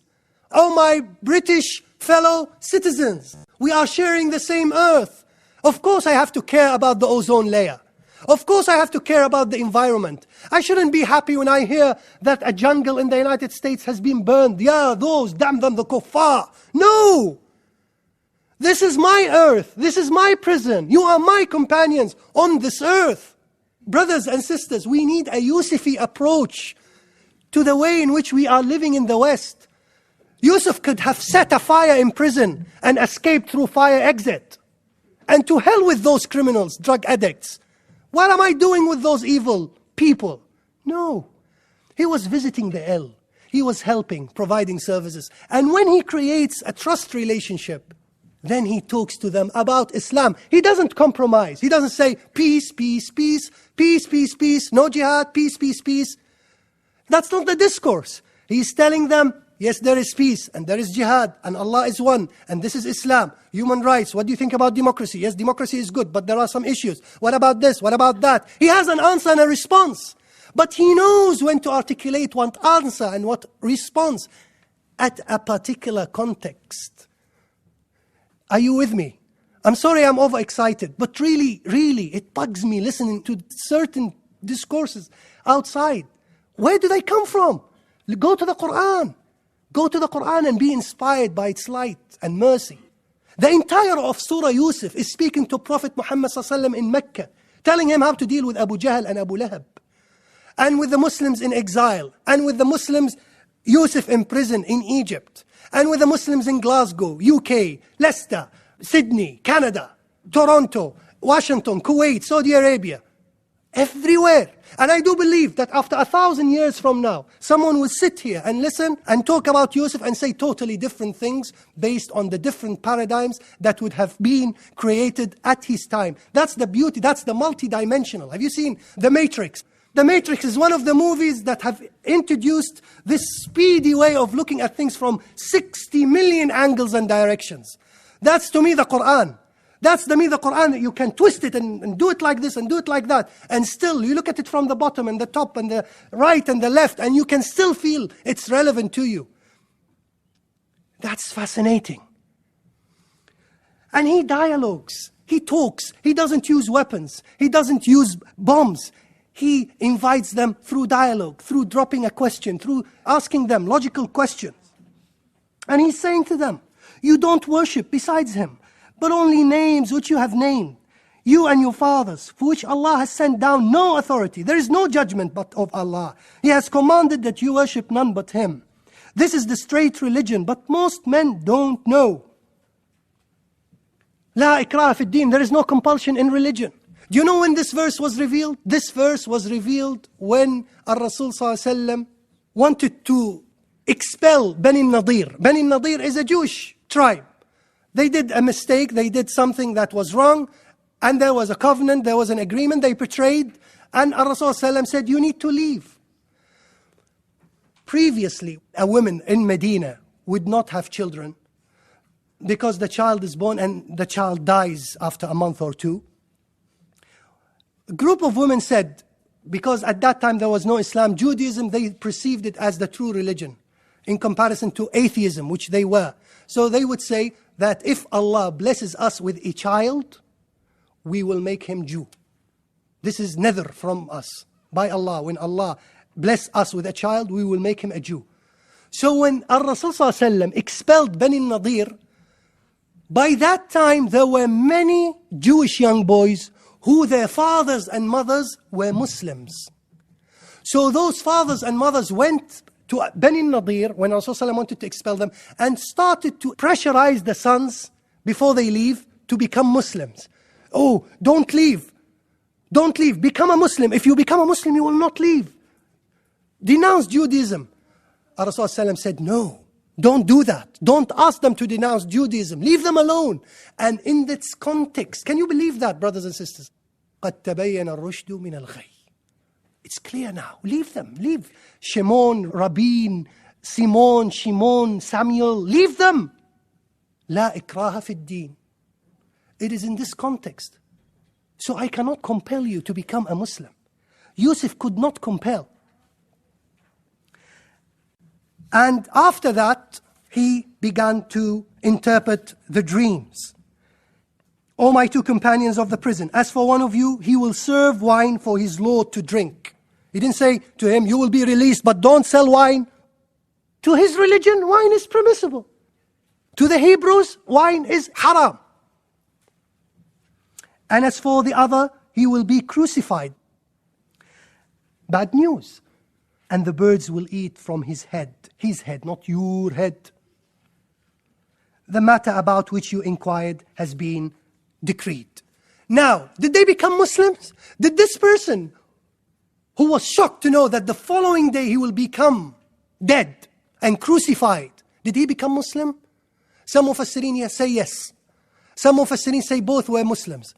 Oh, my British fellow citizens. We are sharing the same earth. Of course I have to care about the ozone layer. Of course I have to care about the environment. I shouldn't be happy when I hear that a jungle in the United States has been burned. Yeah, those, damn them, the kuffar. No! This is my earth. This is my prison. You are my companions on this earth. Brothers and sisters, we need a Yusufi approach to the way in which we are living in the West. Yusuf could have set a fire in prison and escaped through fire exit. And to hell with those criminals, drug addicts. What am I doing with those evil people? No. He was visiting the ill. He was helping, providing services. And when he creates a trust relationship, then he talks to them about Islam. He doesn't compromise. He doesn't say, peace, peace, peace, peace, peace, peace, no jihad, peace, peace, peace. That's not the discourse. He's telling them, yes, there is peace, and there is jihad, and Allah is one, and this is Islam. Human rights, what do you think about democracy? Yes, democracy is good, but there are some issues. What about this? What about that? He has an answer and a response. But he knows when to articulate what answer and what response at a particular context. Are you with me? I'm sorry I'm overexcited, but really, it bugs me listening to certain discourses outside. Where do they come from? Go to the Qur'an. Go to the Qur'an and be inspired by its light and mercy. The entire of Surah Yusuf is speaking to Prophet Muhammad ﷺ in Mecca, telling him how to deal with Abu Jahl and Abu Lahab, and with the Muslims in exile, and with the Muslims, Yusuf in prison in Egypt, and with the Muslims in Glasgow, UK, Leicester, Sydney, Canada, Toronto, Washington, Kuwait, Saudi Arabia. Everywhere. And I do believe that after 1,000 years from now, someone will sit here and listen and talk about Yusuf and say totally different things based on the different paradigms that would have been created at his time. That's the beauty, that's the multidimensional. Have you seen The Matrix? The Matrix is one of the movies that have introduced this speedy way of looking at things from 60 million angles and directions. That's to me the Qur'an. That's to me the Qur'an, that you can twist it and do it like this and do it like that. And still, you look at it from the bottom and the top and the right and the left, and you can still feel it's relevant to you. That's fascinating. And he dialogues, he talks, he doesn't use weapons, he doesn't use bombs. He invites them through dialogue, through dropping a question, through asking them logical questions. And he's saying to them, you don't worship besides him, but only names which you have named, you and your fathers, for which Allah has sent down no authority. There is no judgment but of Allah. He has commanded that you worship none but him. This is the straight religion, but most men don't know. La ikraha fi din, there is no compulsion in religion. Do you know when this verse was revealed? This verse was revealed when Rasul wanted to expel Bani Nadir. Bani Nadir is a Jewish tribe. They did a mistake, they did something that was wrong, and there was a covenant, there was an agreement, they betrayed, and Rasul said, you need to leave. Previously, a woman in Medina would not have children because the child is born and the child dies after a month or two. A group of women said, because at that time there was no Islam, Judaism, they perceived it as the true religion in comparison to atheism, which they were. So they would say that if Allah blesses us with a child, we will make him Jew. This is nether from us by Allah. When Allah bless us with a child, we will make him a Jew. So when Rasul expelled Bani Nadir, by that time there were many Jewish young boys who their fathers and mothers were Muslims. So those fathers and mothers went to Bani Nadir when Rasul wanted to expel them and started to pressurize the sons before they leave to become Muslims. Oh, don't leave. Don't leave. Become a Muslim. If you become a Muslim, you will not leave. Denounce Judaism. Rasul said, no, don't do that. Don't ask them to denounce Judaism. Leave them alone. And in this context, can you believe that, brothers and sisters? قَدْ تَبَيَّنَ الرُّشْدُ مِنَ الْغَيِّ. It's clear now. Leave them. Leave Shimon, Rabin, Simon, Shimon, Samuel. Leave them. La ikraha fi din. It is in this context. So I cannot compel you to become a Muslim. Yusuf could not compel. And after that, he began to interpret the dreams. O my two companions of the prison, as for one of you, he will serve wine for his Lord to drink. He didn't say to him, you will be released, but don't sell wine. To his religion, wine is permissible. To the Hebrews, wine is haram. And as for the other, he will be crucified. Bad news. And the birds will eat from his head, not your head. The matter about which you inquired has been decreed. Now, did they become Muslims? Did this person who was shocked to know that the following day he will become dead and crucified, did he become Muslim? Some Mufassirin say yes. Some Mufassirin say both were Muslims.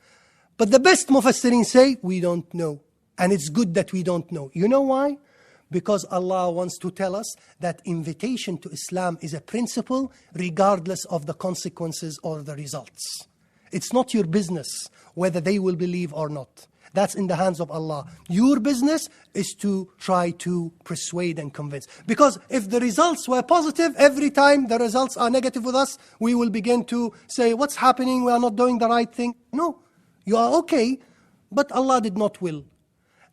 But the best Mufassirin say, we don't know. And it's good that we don't know. You know why? Because Allah wants to tell us that invitation to Islam is a principle regardless of the consequences or the results. It's not your business whether they will believe or not. That's in the hands of Allah. Your business is to try to persuade and convince. Because if the results were positive, every time the results are negative with us, we will begin to say, what's happening? We are not doing the right thing. No, you are okay, but Allah did not will.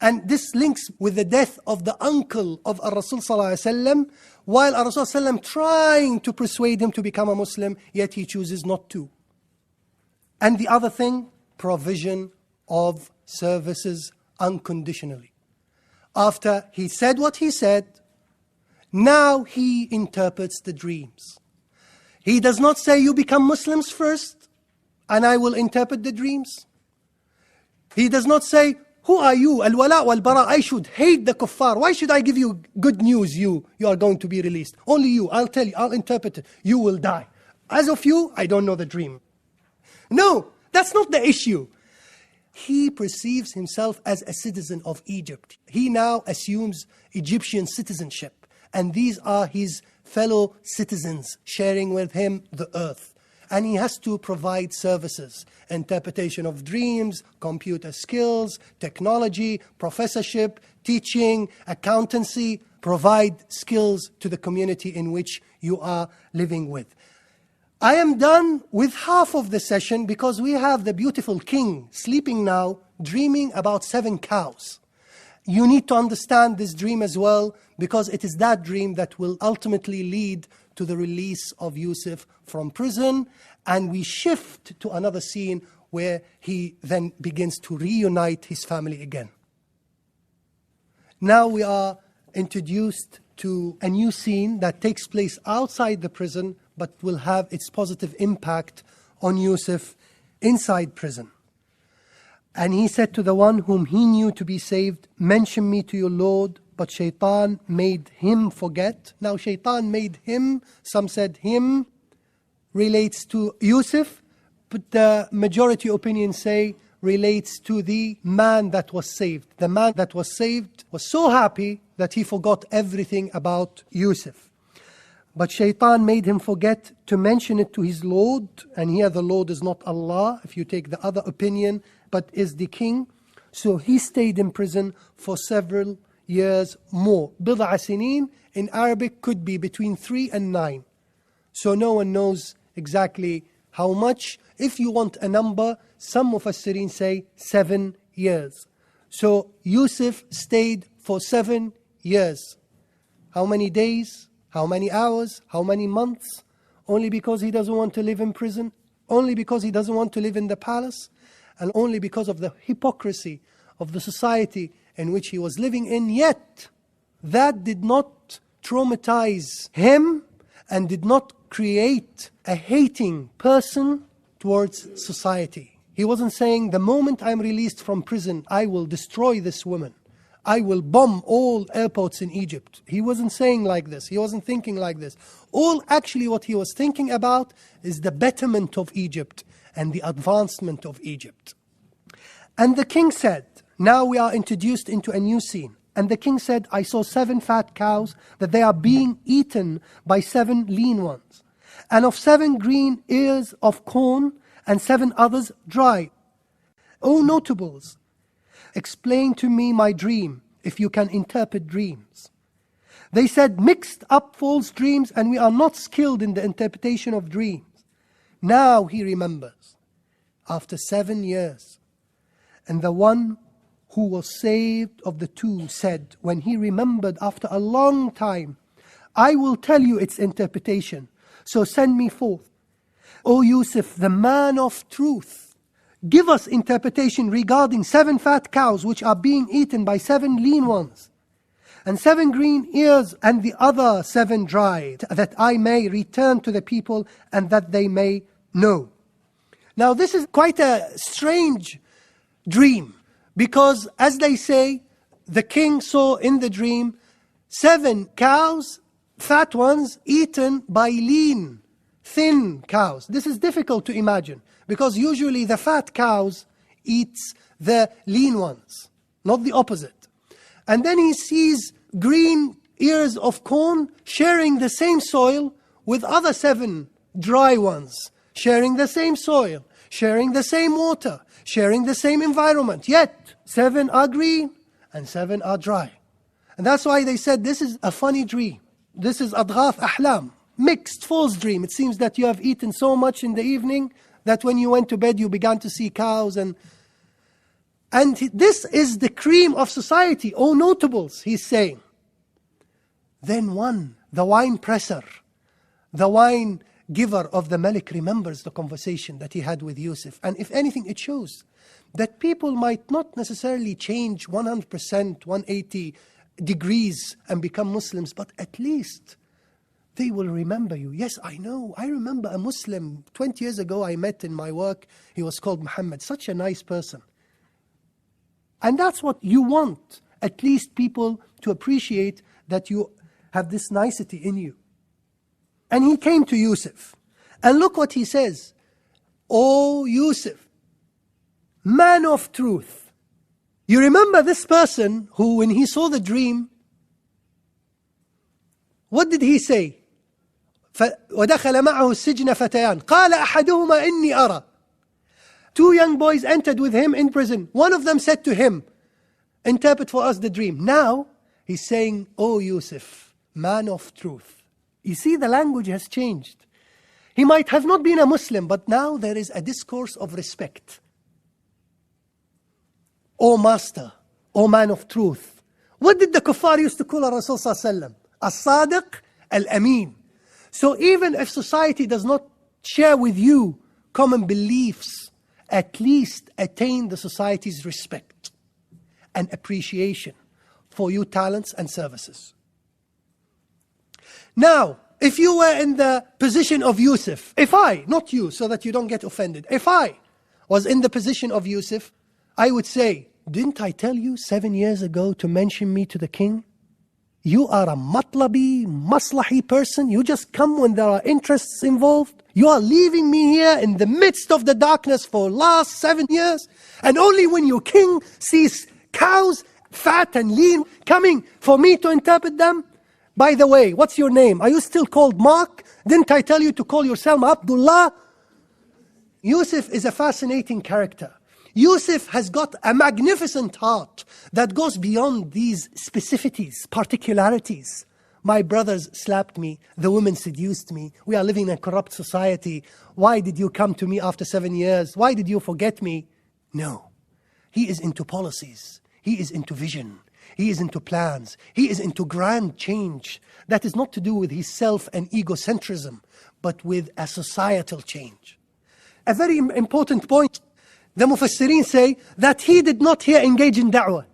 And this links with the death of the uncle of Rasul ﷺ, while Rasul ﷺ trying to persuade him to become a Muslim, yet he chooses not to. And the other thing, provision of services unconditionally. After he said what he said, now he interprets the dreams. He does not say, you become Muslims first, and I will interpret the dreams. He does not say, Who are you? Al-wala wal-bara. I should hate the kuffar. Why should I give you good news? You are going to be released. Only you. I'll tell you. I'll interpret it. You will die. As of you, I don't know the dream. No, that's not the issue. He perceives himself as a citizen of Egypt. He now assumes Egyptian citizenship. And these are his fellow citizens sharing with him the earth. And he has to provide services, interpretation of dreams, computer skills, technology, professorship, teaching, accountancy, provide skills to the community in which you are living with. I am done with half of the session because we have the beautiful king sleeping now, dreaming about 7 cows. You need to understand this dream as well, because it is that dream that will ultimately lead to the release of Yusuf from prison, and we shift to another scene where he then begins to reunite his family again. Now we are introduced to a new scene that takes place outside the prison, but will have its positive impact on Yusuf inside prison. And he said to the one whom he knew to be saved, mention me to your Lord, but Shaitan made him forget. Now Shaitan made him, some said him, relates to Yusuf, but the majority opinion say relates to the man that was saved. The man that was saved was so happy that he forgot everything about Yusuf. But Shaitan made him forget to mention it to his Lord, and here the Lord is not Allah, if you take the other opinion, but is the king. So he stayed in prison for several years more. Bid'a sinin in Arabic could be between 3 and 9. So no one knows exactly how much. If you want a number, some Mufassirin say 7 years. So Yusuf stayed for 7 years. How many days? How many hours? How many months? Only because he doesn't want to live in prison? Only because he doesn't want to live in the palace? And only because of the hypocrisy of the society in which he was living in. Yet, that did not traumatize him and did not create a hating person towards society. He wasn't saying, the moment I'm released from prison, I will destroy this woman. I will bomb all airports in Egypt. He wasn't saying like this. He wasn't thinking like this. All actually what he was thinking about is the betterment of Egypt and the advancement of Egypt. And the king said, now we are introduced into a new scene. And the king said, I saw 7 fat cows, that they are being eaten by 7 lean ones. And of 7 green ears of corn, and 7 others dry. O notables, explain to me my dream, if you can interpret dreams. They said, mixed up false dreams, and we are not skilled in the interpretation of dreams. Now he remembers, after 7 years. And the one who was saved of the 2 said, when he remembered after a long time, I will tell you its interpretation, so send me forth. O Yusuf, the man of truth, give us interpretation regarding 7 fat cows which are being eaten by 7 lean ones, and 7 green ears and the other 7 dry, that I may return to the people and that they may know. Now this is quite a strange dream, because as they say, the king saw in the dream 7 cows, fat ones, eaten by lean, thin cows. This is difficult to imagine, because usually the fat cows eats the lean ones, not the opposite. And then he sees green ears of corn sharing the same soil with other 7 dry ones, sharing the same soil, sharing the same water, sharing the same environment. Yet 7 are green and 7 are dry. And that's why they said this is a funny dream. This is adghaf ahlam, mixed false dream. It seems that you have eaten so much in the evening that when you went to bed you began to see cows. And this is the cream of society, O notables, he's saying. Then one, the wine presser, the wine giver of the Malik, remembers the conversation that he had with Yusuf. And if anything, it shows that people might not necessarily change 100%, 180 degrees and become Muslims, but at least they will remember you. Yes, I know. I remember a Muslim 20 years ago I met in my work. He was called Muhammad. Such a nice person. And that's what you want, at least people to appreciate that you have this nicety in you. And he came to Yusuf. And look what he says. "O Yusuf, man of truth." You remember this person who, when he saw the dream, what did he say? وَدَخَلَ مَعَهُ السِّجْنَ فَتَيَانِ قَالَ أَحَدُهُمَا إِنِّي أَرَى. Two young boys entered with him in prison. One of them said to him, "Interpret for us the dream." Now, he's saying, "O Yusuf, man of truth." You see, the language has changed. He might have not been a Muslim, but now there is a discourse of respect. "O master, O man of truth." What did the kuffar used to call Rasul sallallahu alaihi wasallam? As-Sadiq al-Amin. So even if society does not share with you common beliefs, at least attain the society's respect and appreciation for your talents and services. Now, if you were in the position of Yusuf, if I, not you, so that you don't get offended, if I was in the position of Yusuf, I would say, "Didn't I tell you 7 years ago to mention me to the king? You are a matlabi, maslahi person. You just come when there are interests involved. You are leaving me here in the midst of the darkness for last 7 years. And only when your king sees cows, fat and lean, coming for me to interpret them. By the way, what's your name? Are you still called Mark? Didn't I tell you to call yourself Abdullah?" Yusuf is a fascinating character. Yusuf has got a magnificent heart that goes beyond these specificities, particularities. My brothers slapped me, the women seduced me, we are living in a corrupt society. Why did you come to me after 7 years? Why did you forget me? No. He is into policies. He is into vision. He is into plans. He is into grand change. That is not to do with his self and egocentrism, but with a societal change. A very important point. The Mufassirin say that he did not here engage in da'wah.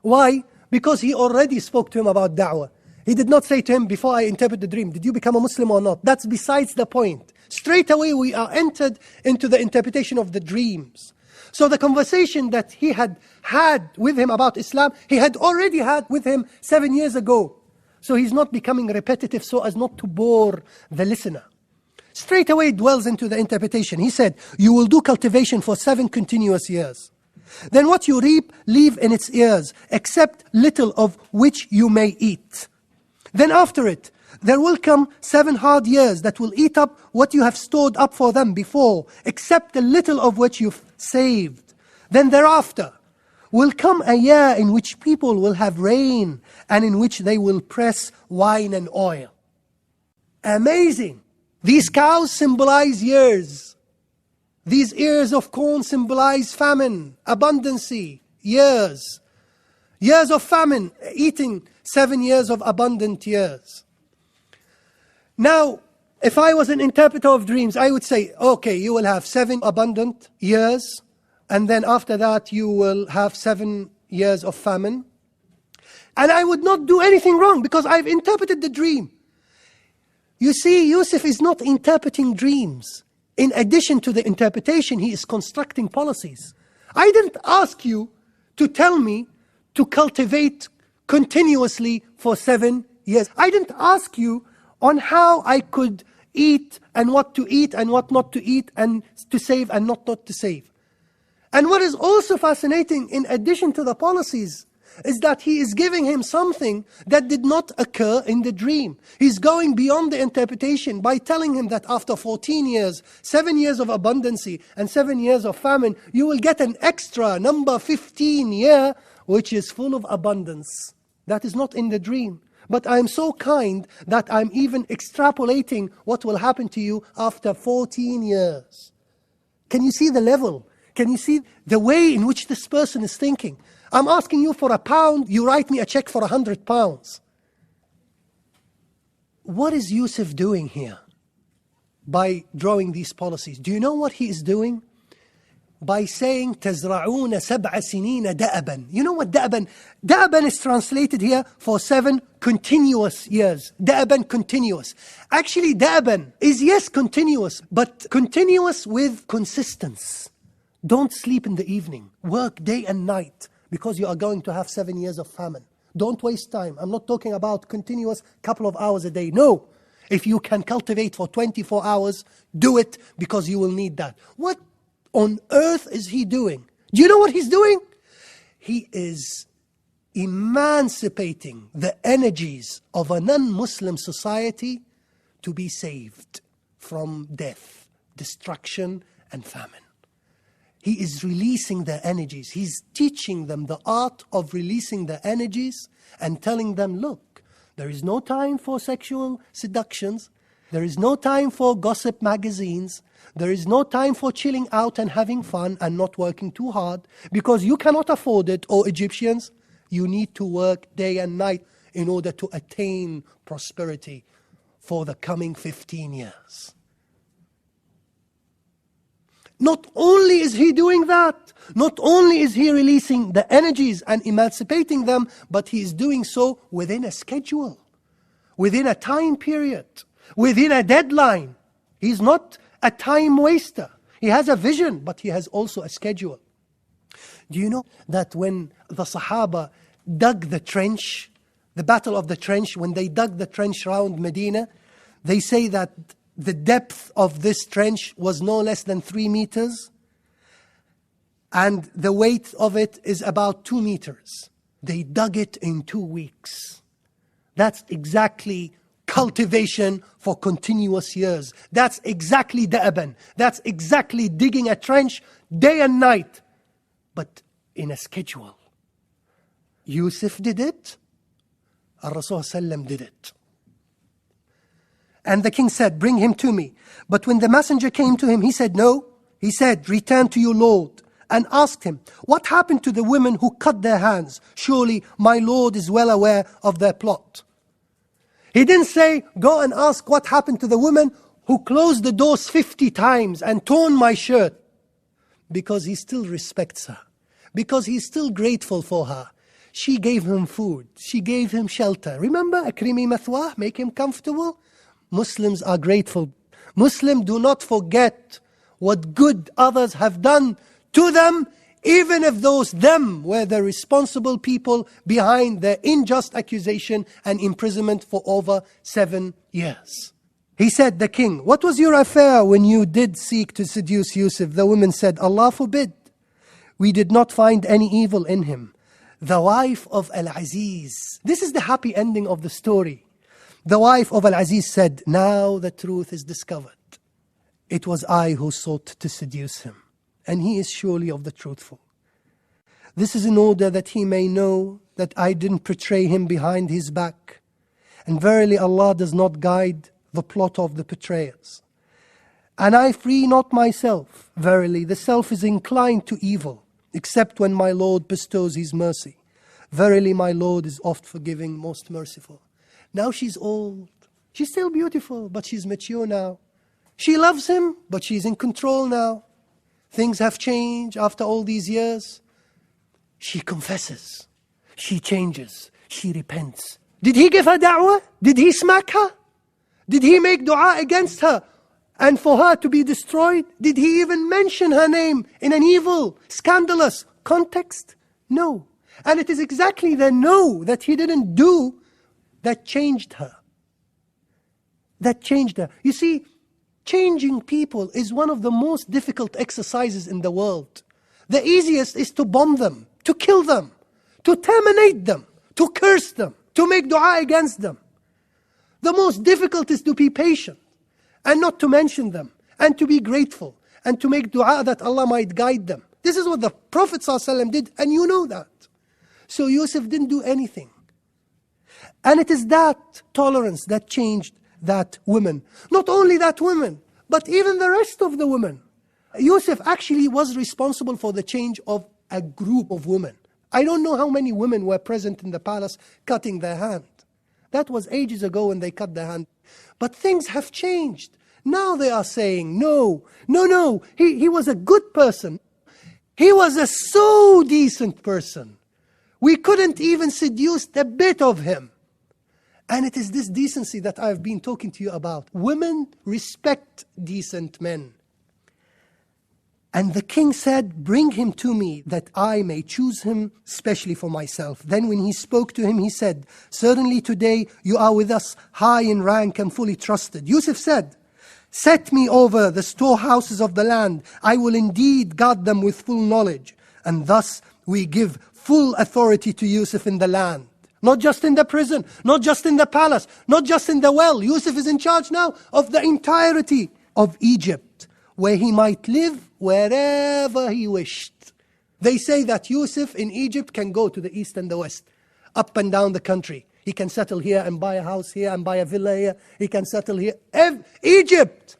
Why? Because he already spoke to him about da'wah. He did not say to him, "Before I interpret the dream, did you become a Muslim or not?" That's besides the point. Straight away we are entered into the interpretation of the dreams. So the conversation that he had with him about Islam, he had already had with him 7 years ago. So he's not becoming repetitive so as not to bore the listener. Straight away dwells into the interpretation. He said, "You will do cultivation for 7 continuous years. Then what you reap, leave in its ears, except little of which you may eat. Then after it, there will come 7 hard years that will eat up what you have stored up for them before, except a little of which you've saved. Then thereafter will come a year in which people will have rain, and in which they will press wine and oil." Amazing. These cows symbolize years. These ears of corn symbolize famine, abundancy, years. Years of famine, eating 7 years of abundant years. Now, if I was an interpreter of dreams, I would say, okay, you will have 7 abundant years, and then after that you will have 7 years of famine. And I would not do anything wrong because I've interpreted the dream. You see, Yusuf is not interpreting dreams. In addition to the interpretation, he is constructing policies. I didn't ask you to tell me to cultivate continuously for 7 years. I didn't ask you on how I could eat and what to eat and what not to eat and to save and not to save. And what is also fascinating, in addition to the policies, is that he is giving him something that did not occur in the dream. He's going beyond the interpretation by telling him that after 14 years, 7 years of abundancy and 7 years of famine, you will get an extra number 15 year, which is full of abundance. That is not in the dream. But I am so kind that I'm even extrapolating what will happen to you after 14 years. Can you see the level? Can you see the way in which this person is thinking? I'm asking you for £1, you write me a check for £100. What is Yusuf doing here by drawing these policies? Do you know what he is doing? By saying, تَزْرَعُونَ سَبْعَ سِنِينَ دَأَبًا. You know what da'aban? Da'aban is translated here for 7 continuous years. Da'aban, continuous. Actually, da'aban is, yes, continuous, but continuous with consistency. Don't sleep in the evening. Work day and night. because you are going to have 7 years of famine. Don't waste time. I'm not talking about continuous couple of hours a day. No. If you can cultivate for 24 hours, do it, because you will need that. What on earth is he doing? Do you know what he's doing? He is emancipating the energies of a non-Muslim society to be saved from death, destruction, and famine. He is releasing their energies. He's teaching them the art of releasing their energies and telling them, look, there is no time for sexual seductions. There is no time for gossip magazines. There is no time for chilling out and having fun and not working too hard, because you cannot afford it, O Egyptians. You need to work day and night in order to attain prosperity for the coming 15 years. Not only is he doing that, not only is he releasing the energies and emancipating them, but he is doing so within a schedule, within a time period, within a deadline. He's not a time waster. He has a vision, but he has also a schedule. Do you know that when the Sahaba dug the trench, the battle of the trench, when they dug the trench around Medina, they say that the depth of this trench was no less than 3 meters, and the weight of it is about 2 meters. They dug it in 2 weeks. That's exactly cultivation for continuous years. That's exactly da'aban. That's exactly digging a trench day and night, but in a schedule. Yusuf did it. Al-Rasul did it. And the king said, bring him to me. But when the messenger came to him, he said, no. He said, return to your Lord. And asked him, what happened to the women who cut their hands? Surely my Lord is well aware of their plot. He didn't say, go and ask what happened to the woman who closed the doors 50 times and torn my shirt. Because he still respects her. Because he's still grateful for her. She gave him food. She gave him shelter. Remember, akrimi mathwah, make him comfortable. Muslims are grateful. Muslims do not forget what good others have done to them, even if those them were the responsible people behind their unjust accusation and imprisonment for over 7 years. He said, the king, what was your affair when you did seek to seduce Yusuf? The woman said, Allah forbid. We did not find any evil in him. The wife of al-Aziz. This is the happy ending of the story. The wife of al-Aziz said, now the truth is discovered. It was I who sought to seduce him, and he is surely of the truthful. This is in order that he may know that I didn't betray him behind his back. And verily Allah does not guide the plot of the betrayers. And I free not myself. Verily the self is inclined to evil, except when my Lord bestows his mercy. Verily my Lord is oft forgiving, most merciful. Now she's old. She's still beautiful, but she's mature now. She loves him, but she's in control now. Things have changed after all these years. She confesses. She changes. She repents. Did he give her da'wah? Did he smack her? Did he make dua against her and for her to be destroyed? Did he even mention her name in an evil, scandalous context? No. And it is exactly the no that he didn't do that changed her. That changed her. You see, changing people is one of the most difficult exercises in the world. The easiest is to bomb them, to kill them, to terminate them, to curse them, to make dua against them. The most difficult is to be patient and not to mention them and to be grateful and to make dua that Allah might guide them. This is what the Prophet ﷺ did, and you know that. So Yusuf didn't do anything. And it is that tolerance that changed that woman. Not only that woman, but even the rest of the women. Yusuf actually was responsible for the change of a group of women. I don't know how many women were present in the palace cutting their hand. That was ages ago when they cut their hand. But things have changed. Now they are saying, no, he was a good person. He was a so decent person. We couldn't even seduce a bit of him. And it is this decency that I've been talking to you about. Women respect decent men. And the king said, bring him to me, that I may choose him specially for myself. Then when he spoke to him, he said, certainly today you are with us, high in rank and fully trusted. Yusuf said, set me over the storehouses of the land. I will indeed guard them with full knowledge. And thus we give full authority to Yusuf in the land. Not just in the prison, not just in the palace, not just in the well. Yusuf is in charge now of the entirety of Egypt, where he might live wherever he wished. They say that Yusuf in Egypt can go to the east and the west, up and down the country. He can settle here and buy a house here and buy a villa here. He can settle here. Egypt!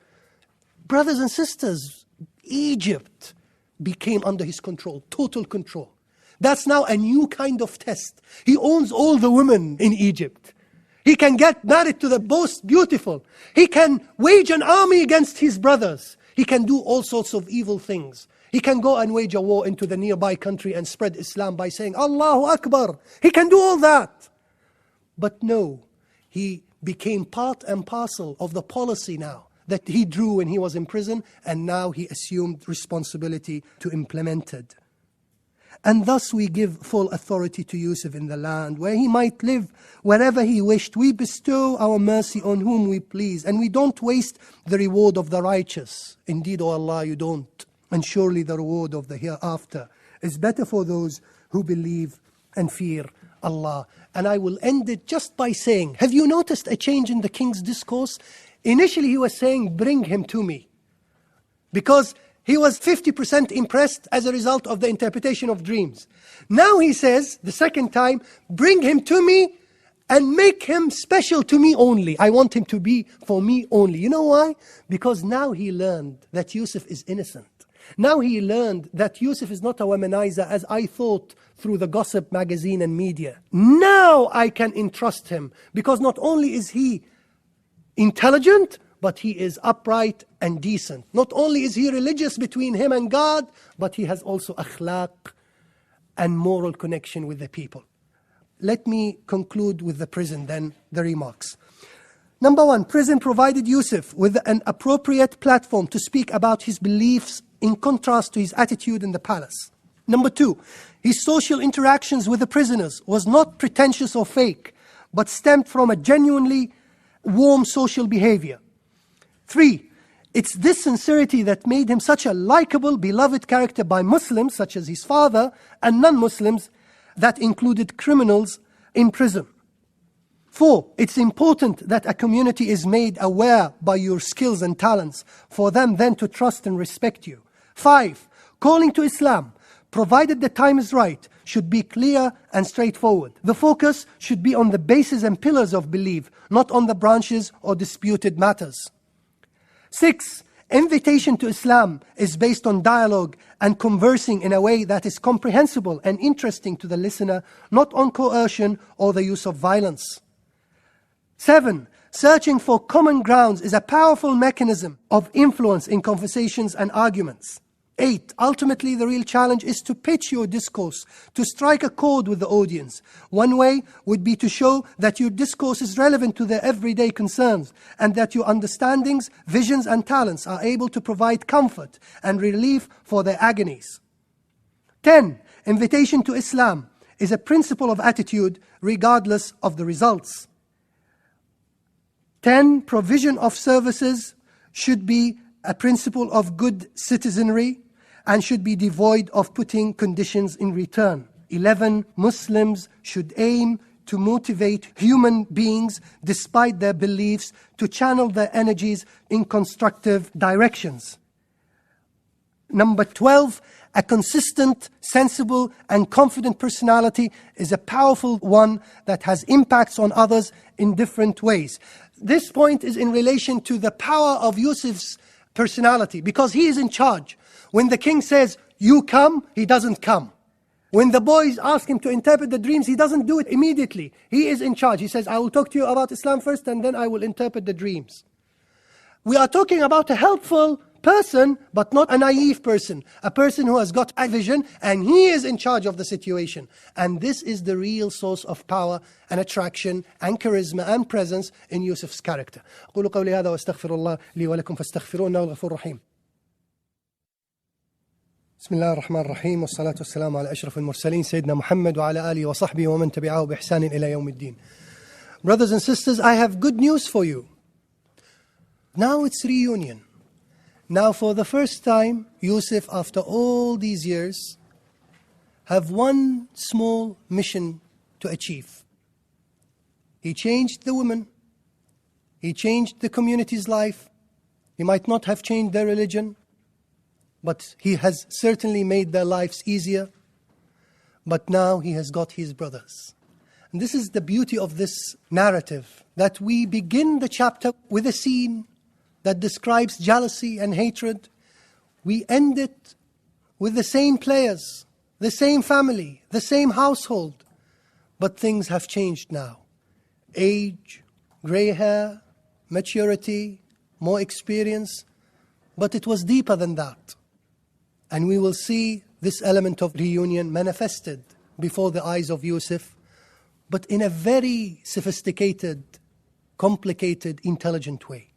Brothers and sisters, Egypt became under his control, total control. That's now a new kind of test. He owns all the women in Egypt. He can get married to the most beautiful. He can wage an army against his brothers. He can do all sorts of evil things. He can go and wage a war into the nearby country and spread Islam by saying, Allahu Akbar. He can do all that. But no, he became part and parcel of the policy now that he drew when he was in prison, and now he assumed responsibility to implement it. And thus we give full authority to Yusuf in the land, where he might live wherever he wished. We bestow our mercy on whom we please, and we don't waste the reward of the righteous. Indeed, O Allah, you don't. And surely the reward of the hereafter is better for those who believe and fear Allah. And I will end it just by saying, have you noticed a change in the king's discourse? Initially he was saying, bring him to me, because he was 50% impressed as a result of the interpretation of dreams. Now he says, the second time, bring him to me and make him special to me only. I want him to be for me only. You know why? Because now he learned that Yusuf is innocent. Now he learned that Yusuf is not a womanizer, as I thought through the gossip magazine and media. Now I can entrust him, because not only is he intelligent, but he is upright and decent. Not only is he religious between him and God, but he has also akhlaq and moral connection with the people. Let me conclude with the prison then, the remarks. Number one, prison provided Yusuf with an appropriate platform to speak about his beliefs in contrast to his attitude in the palace. Number two, his social interactions with the prisoners was not pretentious or fake, but stemmed from a genuinely warm social behavior. 3, it's this sincerity that made him such a likable, beloved character by Muslims, such as his father, and non-Muslims, that included criminals in prison. 4, it's important that a community is made aware by your skills and talents, for them then to trust and respect you. 5, calling to Islam, provided the time is right, should be clear and straightforward. The focus should be on the bases and pillars of belief, not on the branches or disputed matters. 6, invitation to Islam is based on dialogue and conversing in a way that is comprehensible and interesting to the listener, not on coercion or the use of violence. 7, searching for common grounds is a powerful mechanism of influence in conversations and arguments. 8, ultimately the real challenge is to pitch your discourse, to strike a chord with the audience. One way would be to show that your discourse is relevant to their everyday concerns, and that your understandings, visions and talents are able to provide comfort and relief for their agonies. 10, invitation to Islam is a principle of attitude regardless of the results. 10, provision of services should be a principle of good citizenry and should be devoid of putting conditions in return. 11, Muslims should aim to motivate human beings, despite their beliefs, to channel their energies in constructive directions. Number 12, a consistent, sensible, and confident personality is a powerful one that has impacts on others in different ways. This point is in relation to the power of Yusuf's personality, because he is in charge. When the king says, you come, he doesn't come. When the boys ask him to interpret the dreams, he doesn't do it immediately. He is in charge. He says, I will talk to you about Islam first, and then I will interpret the dreams. We are talking about a helpful person, but not a naive person. A person who has got a vision, and he is in charge of the situation. And this is the real source of power and attraction and charisma and presence in Yusuf's character. أقول قولي هذا واستغفر الله لي ولكم فاستغفروه إنه الغفور الرحيم. بسم الله الرحمن الرحيم والصلاة والسلام على أشرف المرسلين سيدنا محمد وعلى آله وصحبه ومن تبعه بإحسان إلى يوم الدين. Brothers and sisters, I have good news for you. Now it's reunion. Now for the first time, Yusuf, after all these years, have one small mission to achieve. He changed the women. He changed the community's life. He might not have changed their religion, but he has certainly made their lives easier. But now he has got his brothers. And this is the beauty of this narrative, that we begin the chapter with a scene that describes jealousy and hatred. We end it with the same players, the same family, the same household. But things have changed now. Age, grey hair, maturity, more experience. But it was deeper than that. And we will see this element of reunion manifested before the eyes of Yusuf, but in a very sophisticated, complicated, intelligent way.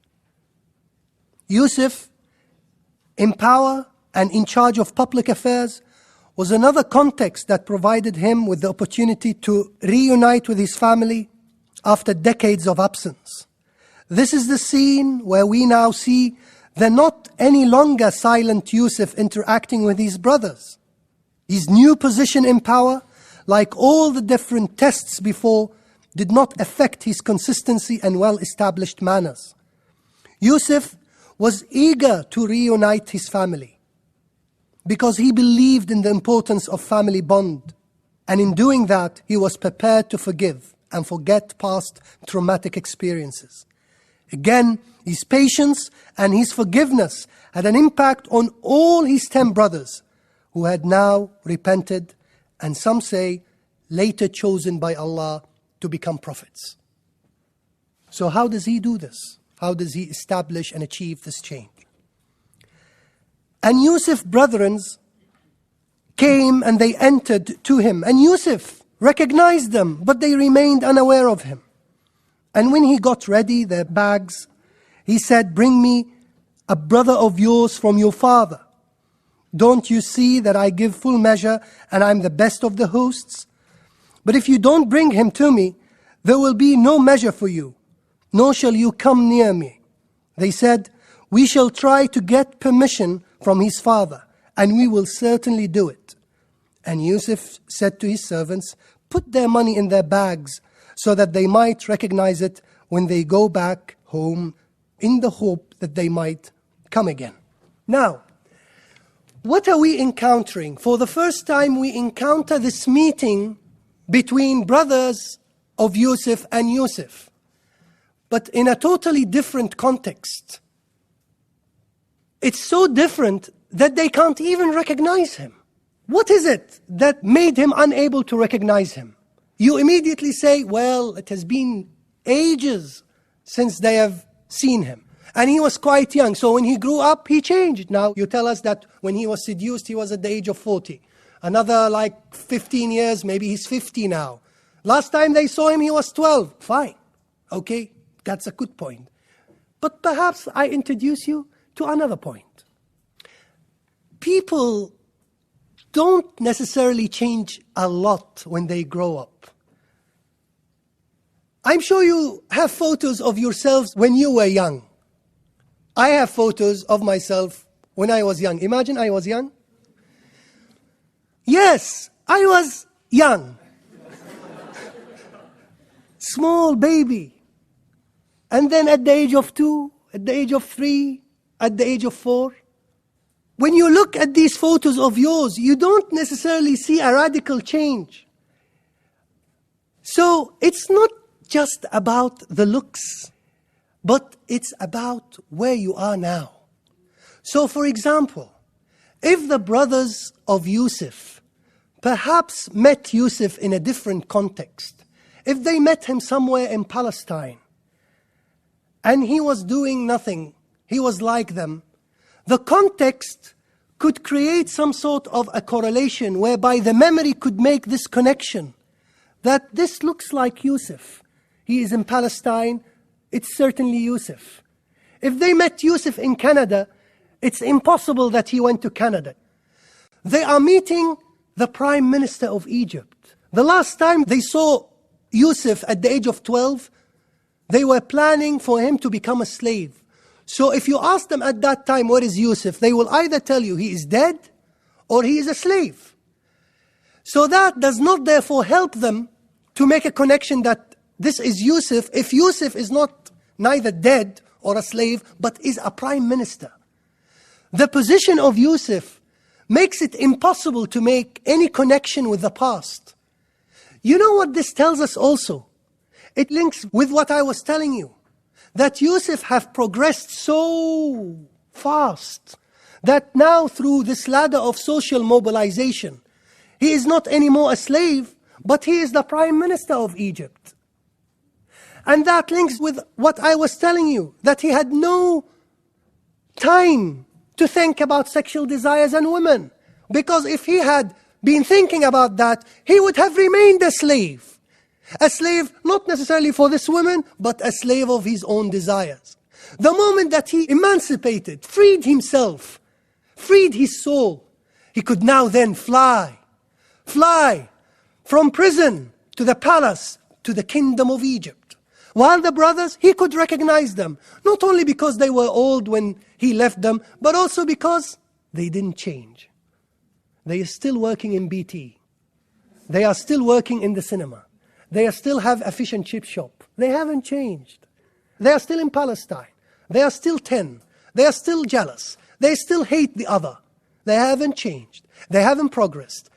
Yusuf, in power and in charge of public affairs, was another context that provided him with the opportunity to reunite with his family after decades of absence. This is the scene where we now see the not any longer silent Yusuf interacting with his brothers. His new position in power, like all the different tests before, did not affect his consistency and well-established manners. Yusuf was eager to reunite his family because he believed in the importance of family bond. And in doing that, he was prepared to forgive and forget past traumatic experiences. Again, his patience and his forgiveness had an impact on all his 10 brothers who had now repented and some say later chosen by Allah to become prophets. So how does he do this? How does he establish and achieve this change? And Yusuf's brethren came and they entered to him. And Yusuf recognized them, but they remained unaware of him. And when he got ready their bags, he said, "Bring me a brother of yours from your father. Don't you see that I give full measure and I'm the best of the hosts? But if you don't bring him to me, there will be no measure for you, nor shall you come near me." They said, "We shall try to get permission from his father, and we will certainly do it." And Yusuf said to his servants, "Put their money in their bags so that they might recognize it when they go back home, in the hope that they might come again." Now, what are we encountering? For the first time, we encounter this meeting between brothers of Yusuf and Yusuf, but in a totally different context. It's so different that they can't even recognize him. What is it that made him unable to recognize him? You immediately say, well, it has been ages since they have seen him. And he was quite young, so when he grew up, he changed. Now, you tell us that when he was seduced, he was at the age of 40. Another 15 years, maybe he's 50 now. Last time they saw him, he was 12. Fine. Okay, that's a good point. But perhaps I introduce you to another point. People don't necessarily change a lot when they grow up. I'm sure you have photos of yourselves when you were young. I have photos of myself when I was young. Imagine I was young. Yes, I was young. Small baby. And then at the age of 2, at the age of 3, at the age of 4. When you look at these photos of yours, you don't necessarily see a radical change. So it's not just about the looks, but it's about where you are now. So for example, if the brothers of Yusuf perhaps met Yusuf in a different context, if they met him somewhere in Palestine, and he was doing nothing, he was like them, the context could create some sort of a correlation whereby the memory could make this connection, that this looks like Yusuf. He is in Palestine, it's certainly Yusuf. If they met Yusuf in Canada, it's impossible that he went to Canada. They are meeting the Prime Minister of Egypt. The last time they saw Yusuf at the age of 12, they were planning for him to become a slave. So if you ask them at that time, where is Yusuf? They will either tell you he is dead or he is a slave. So that does not therefore help them to make a connection that this is Yusuf, if Yusuf is not neither dead or a slave, but is a prime minister. The position of Yusuf makes it impossible to make any connection with the past. You know what this tells us also? It links with what I was telling you, that Yusuf have progressed so fast that now through this ladder of social mobilization, he is not anymore a slave, but he is the Prime Minister of Egypt. And that links with what I was telling you, that he had no time to think about sexual desires and women. Because if he had been thinking about that, he would have remained a slave. A slave, not necessarily for this woman, but a slave of his own desires. The moment that he emancipated, freed himself, freed his soul, he could now then fly from prison to the palace, to the kingdom of Egypt. While the brothers, he could recognize them, not only because they were old when he left them, but also because they didn't change. They are still working in BT. They are still working in the cinema. They still have a fish and chip shop. They haven't changed. They are still in Palestine. They are still 10. They are still jealous. They still hate the other. They haven't changed. They haven't progressed.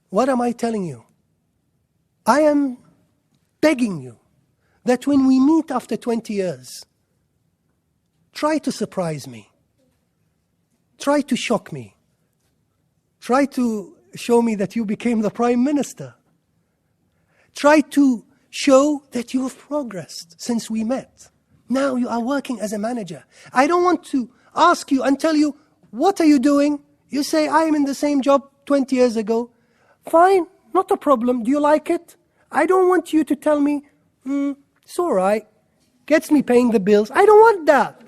What am I telling you? I am begging you that when we meet after 20 years, try to surprise me. Try to shock me. Try to show me that you became the Prime Minister. Try to show that you have progressed since we met. Now you are working as a manager. I don't want to ask you and tell you, what are you doing? You say, I am in the same job 20 years ago. Fine, not a problem. Do you like it? I don't want you to tell me, it's all right, gets me paying the bills. I don't want that.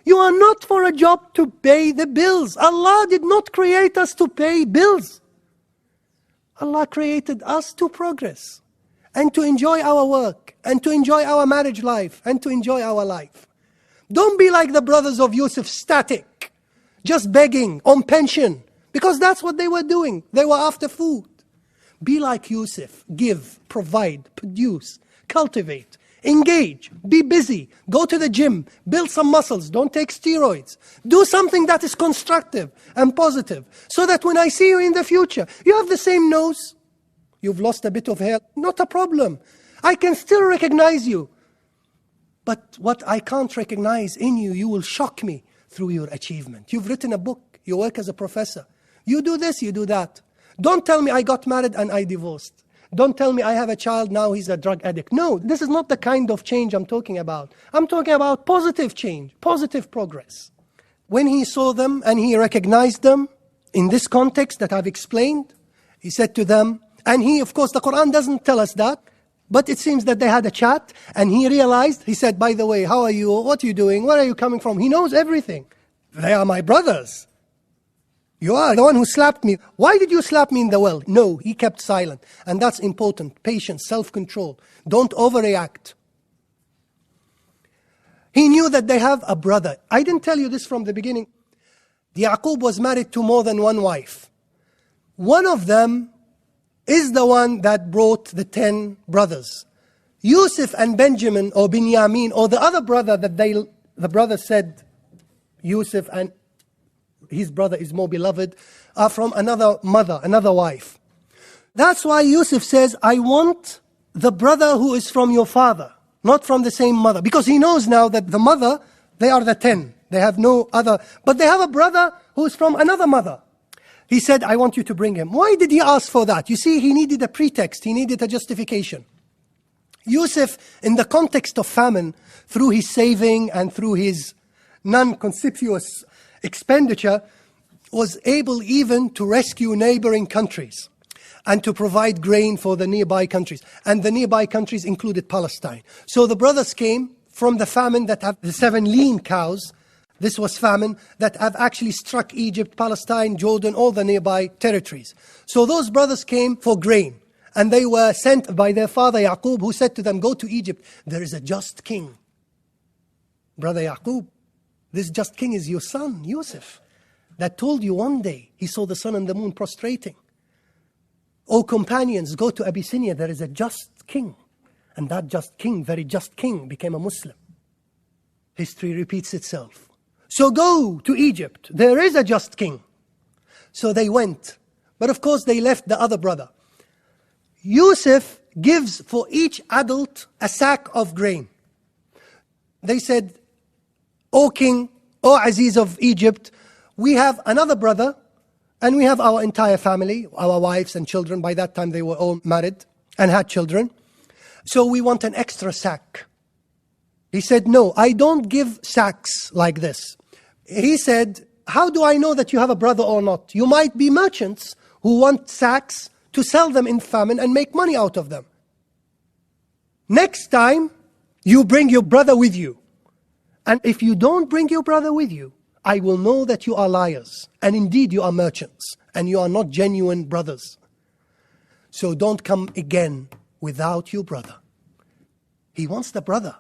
You are not for a job to pay the bills. Allah did not create us to pay bills. Allah created us to progress and to enjoy our work and to enjoy our marriage life and to enjoy our life. Don't be like the brothers of Yusuf, static, just begging on pension, because that's what they were doing. They were after food. Be like Yusuf, give, provide, produce, cultivate, engage, be busy, go to the gym, build some muscles, don't take steroids. Do something that is constructive and positive, so that when I see you in the future, you have the same nose, you've lost a bit of hair, not a problem. I can still recognize you. But what I can't recognize in you, you will shock me through your achievement. You've written a book, you work as a professor. You do this, you do that. Don't tell me I got married and I divorced. Don't tell me I have a child, now he's a drug addict. No, this is not the kind of change I'm talking about. I'm talking about positive change, positive progress. When he saw them and he recognized them in this context that I've explained, he said to them, and he, of course, the Qur'an doesn't tell us that, but it seems that they had a chat and he realized, he said, by the way, how are you? What are you doing? Where are you coming from? He knows everything. They are my brothers. You are the one who slapped me. Why did you slap me in the well? No, he kept silent. And that's important. Patience, self-control. Don't overreact. He knew that they have a brother. I didn't tell you this from the beginning. Yaqub was married to more than one wife. One of them is the one that brought the 10 brothers. Yusuf and Benjamin or Binyamin or the other brother that the brother said Yusuf and his brother is more beloved, are from another mother, another wife. That's why Yusuf says, I want the brother who is from your father, not from the same mother. Because he knows now that the mother, they are the 10. They have no other, but they have a brother who is from another mother. He said, I want you to bring him. Why did he ask for that? You see, he needed a pretext. He needed a justification. Yusuf, in the context of famine, through his saving and through his non-conspicuous expenditure, was able even to rescue neighboring countries and to provide grain for the nearby countries. And the nearby countries included Palestine. So the brothers came from the famine that have the 7 lean cows This was famine that have actually struck Egypt, Palestine, Jordan, all the nearby territories. So those brothers came for grain. And they were sent by their father Yaqub, who said to them, go to Egypt. There is a just king. Brother Yaqub, this just king is your son, Yusuf, that told you one day he saw the sun and the moon prostrating. O companions, go to Abyssinia. There is a just king. And that just king, very just king, became a Muslim. History repeats itself. So go to Egypt. There is a just king. So they went. But of course they left the other brother. Yusuf gives for each adult a sack of grain. They said, O king, O Aziz of Egypt, we have another brother and we have our entire family, our wives and children. By that time they were all married and had children. So we want an extra sack. He said, no, I don't give sacks like this. He said, how do I know that you have a brother or not? You might be merchants who want sacks to sell them in famine and make money out of them. Next time, you bring your brother with you. And if you don't bring your brother with you, I will know that you are liars. And indeed you are merchants. And you are not genuine brothers. So don't come again without your brother. He wants the brother.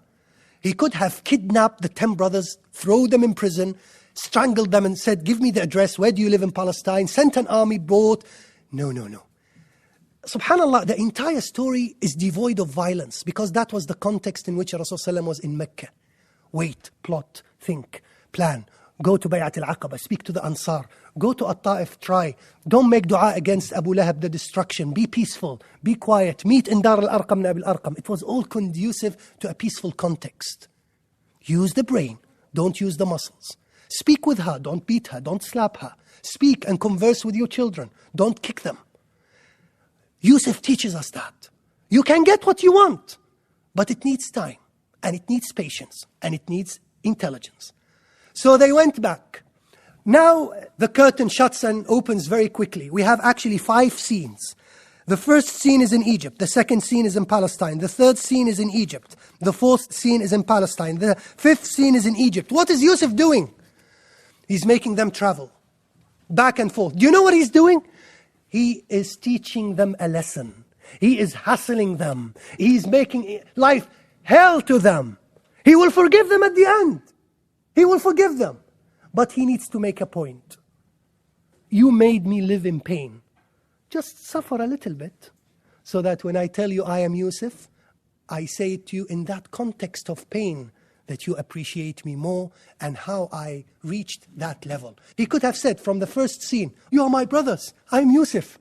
He could have kidnapped the 10 brothers, throw them in prison, strangled them and said, give me the address, where do you live in Palestine? Sent an army boat. No. Subhanallah, the entire story is devoid of violence because that was the context in which Rasulullah was in Mecca. Wait, plot, think, plan. Go to Bay'at al-Aqaba, speak to the Ansar. Go to At-Ta'if, try. Don't make dua against Abu Lahab, the destruction. Be peaceful, be quiet. Meet in Dar al-Arqam, Nabil Arqam. It was all conducive to a peaceful context. Use the brain, don't use the muscles. Speak with her, don't beat her, don't slap her. Speak and converse with your children, don't kick them. Yusuf teaches us that. You can get what you want, but it needs time, and it needs patience, and it needs intelligence. So they went back. Now the curtain shuts and opens very quickly. We have actually 5 scenes. The first scene is in Egypt. The second scene is in Palestine. The third scene is in Egypt. The fourth scene is in Palestine. The fifth scene is in Egypt. What is Yusuf doing? He's making them travel back and forth. Do you know what he's doing? He is teaching them a lesson. He is hassling them. He's making life hell to them. He will forgive them at the end. He will forgive them. But he needs to make a point. You made me live in pain. Just suffer a little bit, so that when I tell you I am Yusuf, I say it to you in that context of pain, that you appreciate me more and how I reached that level. He could have said from the first scene, you are my brothers, I'm Yusuf.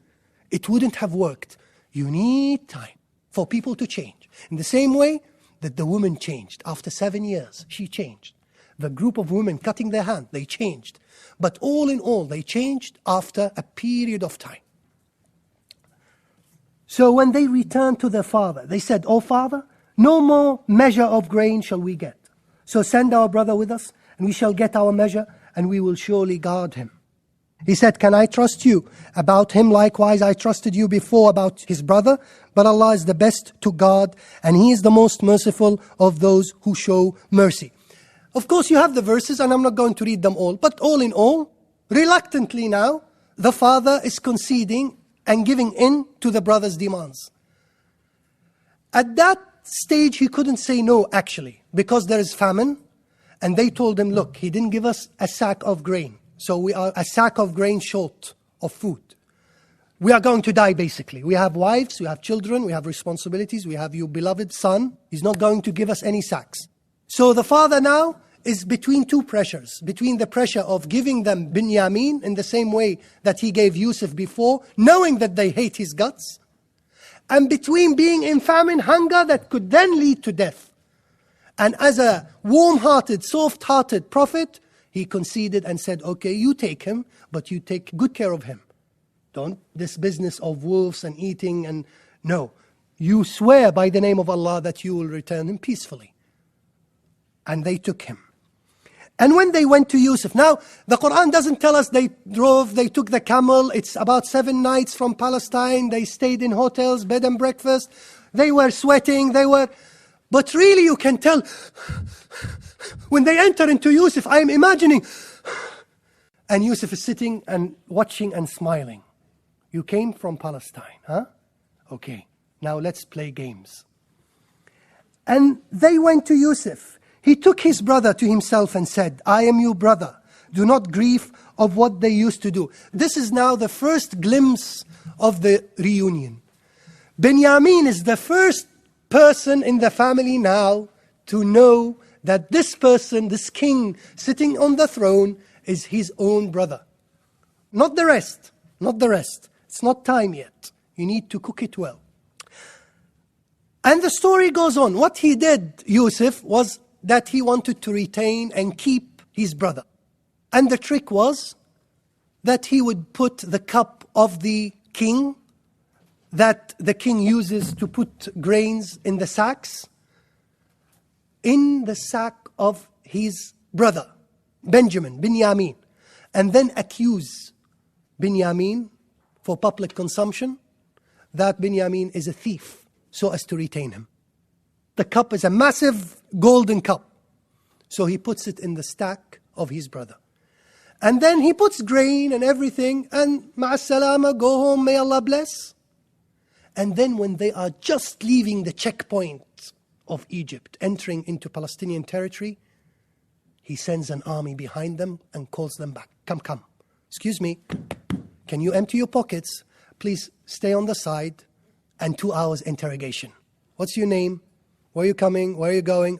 It wouldn't have worked. You need time for people to change. In the same way that the woman changed. After 7 years, she changed. The group of women cutting their hand, they changed. But all in all, they changed after a period of time. So when they returned to their father, they said, "Oh father, no more measure of grain shall we get. So send our brother with us, and we shall get our measure, and we will surely guard him." He said, "Can I trust you about him? Likewise, I trusted you before about his brother, but Allah is the best to guard, and He is the most merciful of those who show mercy." Of course, you have the verses, and I'm not going to read them all, but all in all, reluctantly now, the father is conceding and giving in to the brother's demands. At that stage, he couldn't say no, actually, because there is famine, and they told him, look, he didn't give us a sack of grain. So we are a sack of grain short of food. We are going to die, basically. We have wives, we have children, we have responsibilities, we have your beloved son. He's not going to give us any sacks. So the father now is between two pressures. Between the pressure of giving them Binyamin in the same way that he gave Yusuf before, knowing that they hate his guts. And between being in famine, hunger that could then lead to death. And as a warm-hearted, soft-hearted prophet, he conceded and said, okay, you take him, but you take good care of him. Don't this business of wolves and eating and no. You swear by the name of Allah that you will return him peacefully. And they took him. And when they went to Yusuf, now the Qur'an doesn't tell us they took the camel. It's about 7 nights from Palestine. They stayed in hotels, bed and breakfast. They were sweating, But really you can tell, when they enter into Yusuf, I am imagining, and Yusuf is sitting and watching and smiling. You came from Palestine, huh? Okay, now let's play games. And they went to Yusuf. He took his brother to himself and said, I am your brother. Do not grieve of what they used to do. This is now the first glimpse of the reunion. Benjamin is the first person in the family now to know that this person, this king sitting on the throne, is his own brother. Not the rest, not the rest. It's not time yet. You need to cook it well. And the story goes on. What he did, Yusuf, was that he wanted to retain and keep his brother. And the trick was that he would put the cup of the king, that the king uses to put grains in the sacks, in the sack of his brother, Benjamin, and then accuse Benjamin for public consumption that Benjamin is a thief, so as to retain him. The cup is a massive golden cup, so he puts it in the stack of his brother. And then he puts grain and everything, and ma'as-salama, go home, may Allah bless. And then when they are just leaving the checkpoint of Egypt, entering into Palestinian territory, he sends an army behind them and calls them back. Come. Excuse me, can you empty your pockets? Please stay on the side, and 2 hours interrogation. What's your name? Where are you coming? Where are you going?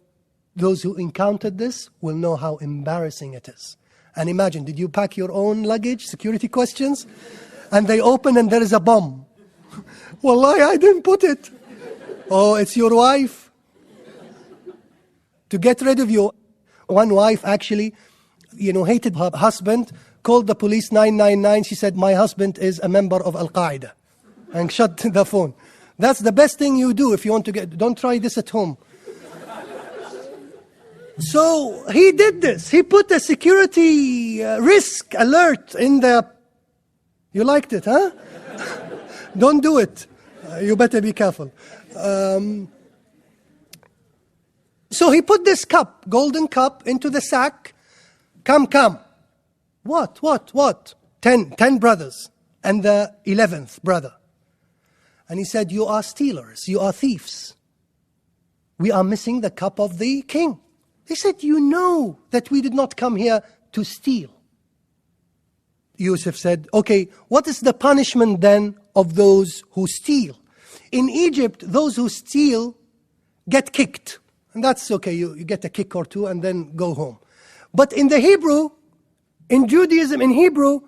Those who encountered this will know how embarrassing it is. And imagine, did you pack your own luggage? Security questions. And they open and there is a bomb. Wallahi, I didn't put it. Oh, it's your wife. To get rid of you. One wife actually, hated her husband, called the police 999. She said, my husband is a member of Al-Qaeda. And shut the phone. That's the best thing you do if you want to don't try this at home. So he did this. He put a security risk alert in the... You liked it, huh? Don't do it. You better be careful. So he put this cup, golden cup, into the sack. Come. What? 10 brothers and the 11th brother. And he said, you are stealers, you are thieves. We are missing the cup of the king. They said, you know that we did not come here to steal. Yusuf said, okay, what is the punishment then of those who steal? In Egypt, those who steal get kicked. And that's okay, you get a kick or two and then go home. But in the Hebrew, in Judaism, in Hebrew,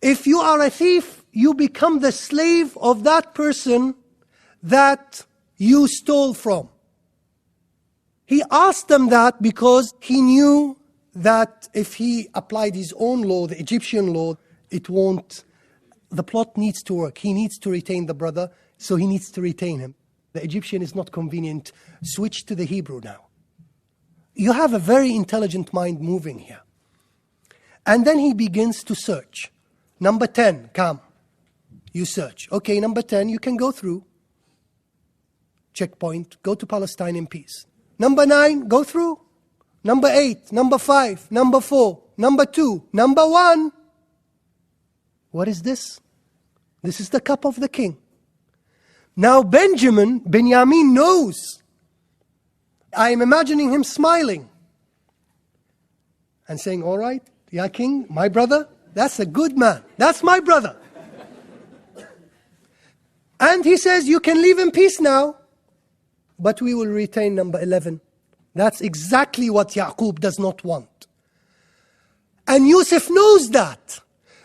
if you are a thief, you become the slave of that person that you stole from. He asked them that because he knew that if he applied his own law, the Egyptian law, the plot needs to work. He needs to retain the brother, so he needs to retain him. The Egyptian is not convenient. Switch to the Hebrew now. You have a very intelligent mind moving here. And then he begins to search. Number 10, come. You search. Okay, number 10, you can go through. Checkpoint, go to Palestine in peace. Number 9, go through. Number 8, number 5, number 4, number 2, number 1. What is this? This is the cup of the king. Now Benjamin knows. I am imagining him smiling and saying, all right, yeah, king, my brother, that's a good man. That's my brother. And he says, you can leave in peace now, but we will retain number 11. That's exactly what Yaqub does not want. And Yusuf knows that.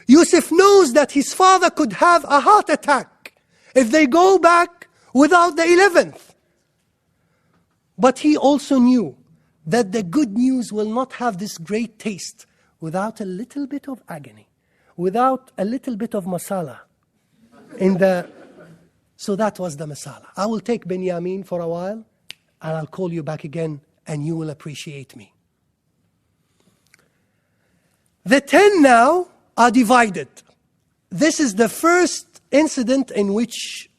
Yusuf knows that his father could have a heart attack if they go back without the 11th. But he also knew that the good news will not have this great taste without a little bit of agony, without a little bit of masala in the... So that was the masala. I will take Benjamin for a while, and I'll call you back again, and you will appreciate me. The 10 now are divided. This is the first incident in which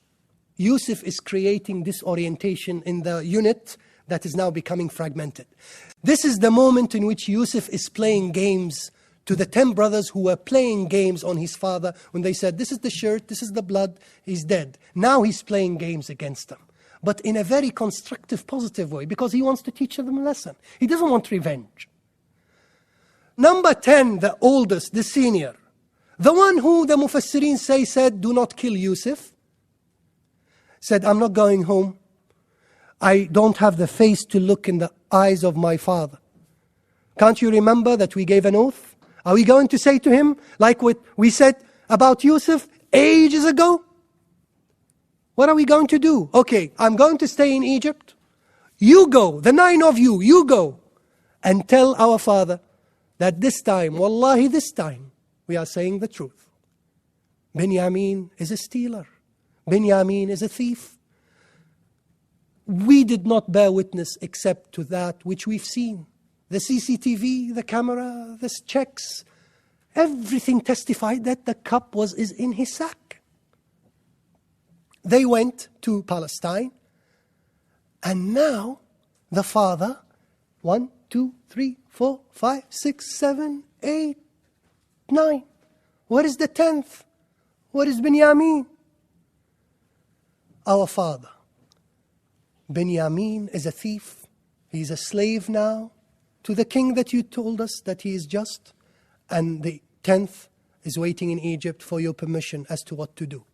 Yusuf is creating disorientation in the unit that is now becoming fragmented. This is the moment in which Yusuf is playing games to the 10 brothers who were playing games on his father when they said, this is the shirt, this is the blood, he's dead. Now he's playing games against them, but in a very constructive, positive way, because he wants to teach them a lesson. He doesn't want revenge. Number 10, the oldest, the senior, the one who the Mufassirin say said, do not kill Yusuf, said, I'm not going home. I don't have the face to look in the eyes of my father. Can't you remember that we gave an oath? Are we going to say to him, like what we said about Yusuf ages ago? What are we going to do? Okay, I'm going to stay in Egypt. You go, the 9 of you, you go and tell our father that this time, wallahi, this time, we are saying the truth. Binyamin is a stealer. Binyamin is a thief. We did not bear witness except to that which we've seen. The CCTV, the camera, the checks, everything testified that the cup is in his sack. They went to Palestine, and now the father, 1, 2, 3, 4, 5, 6, 7, 8, 9. Where is the 10th? Where is Binyamin? Our father, Binyamin, is a thief. He's a slave now to the king that you told us that he is just. And the 10th is waiting in Egypt for your permission as to what to do.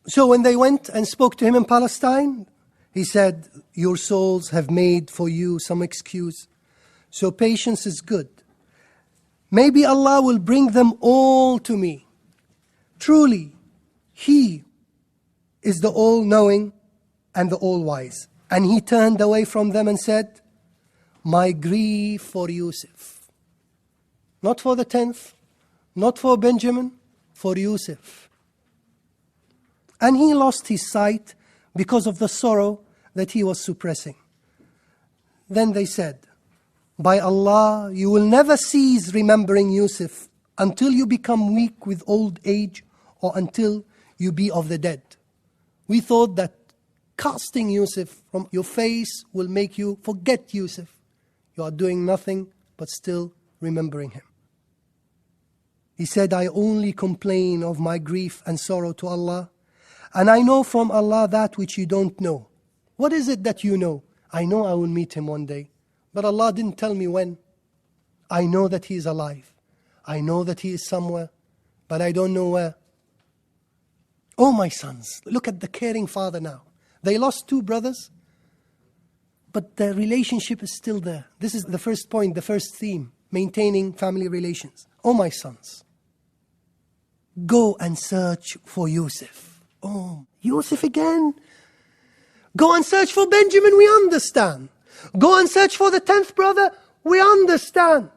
So when they went and spoke to him in Palestine, he said, your souls have made for you some excuse. So patience is good. Maybe Allah will bring them all to me. Truly, He is the all-knowing and the all-wise. And he turned away from them and said, my grief for Yusuf. Not for the 10th, not for Benjamin, for Yusuf. And he lost his sight because of the sorrow that he was suppressing. Then they said, by Allah, you will never cease remembering Yusuf until you become weak with old age or until you be of the dead. We thought that casting Yusuf from your face will make you forget Yusuf. You are doing nothing but still remembering him. He said, I only complain of my grief and sorrow to Allah, and I know from Allah that which you don't know. What is it that you know? I know I will meet him one day, but Allah didn't tell me when. I know that he is alive. I know that he is somewhere, but I don't know where. Oh, my sons, look at the caring father now. They lost 2 brothers, but the relationship is still there. This is the first point, the first theme, maintaining family relations. Oh, my sons, go and search for Yusuf. Oh, Yusuf again? Go and search for Benjamin, we understand. Go and search for the 10th brother, we understand.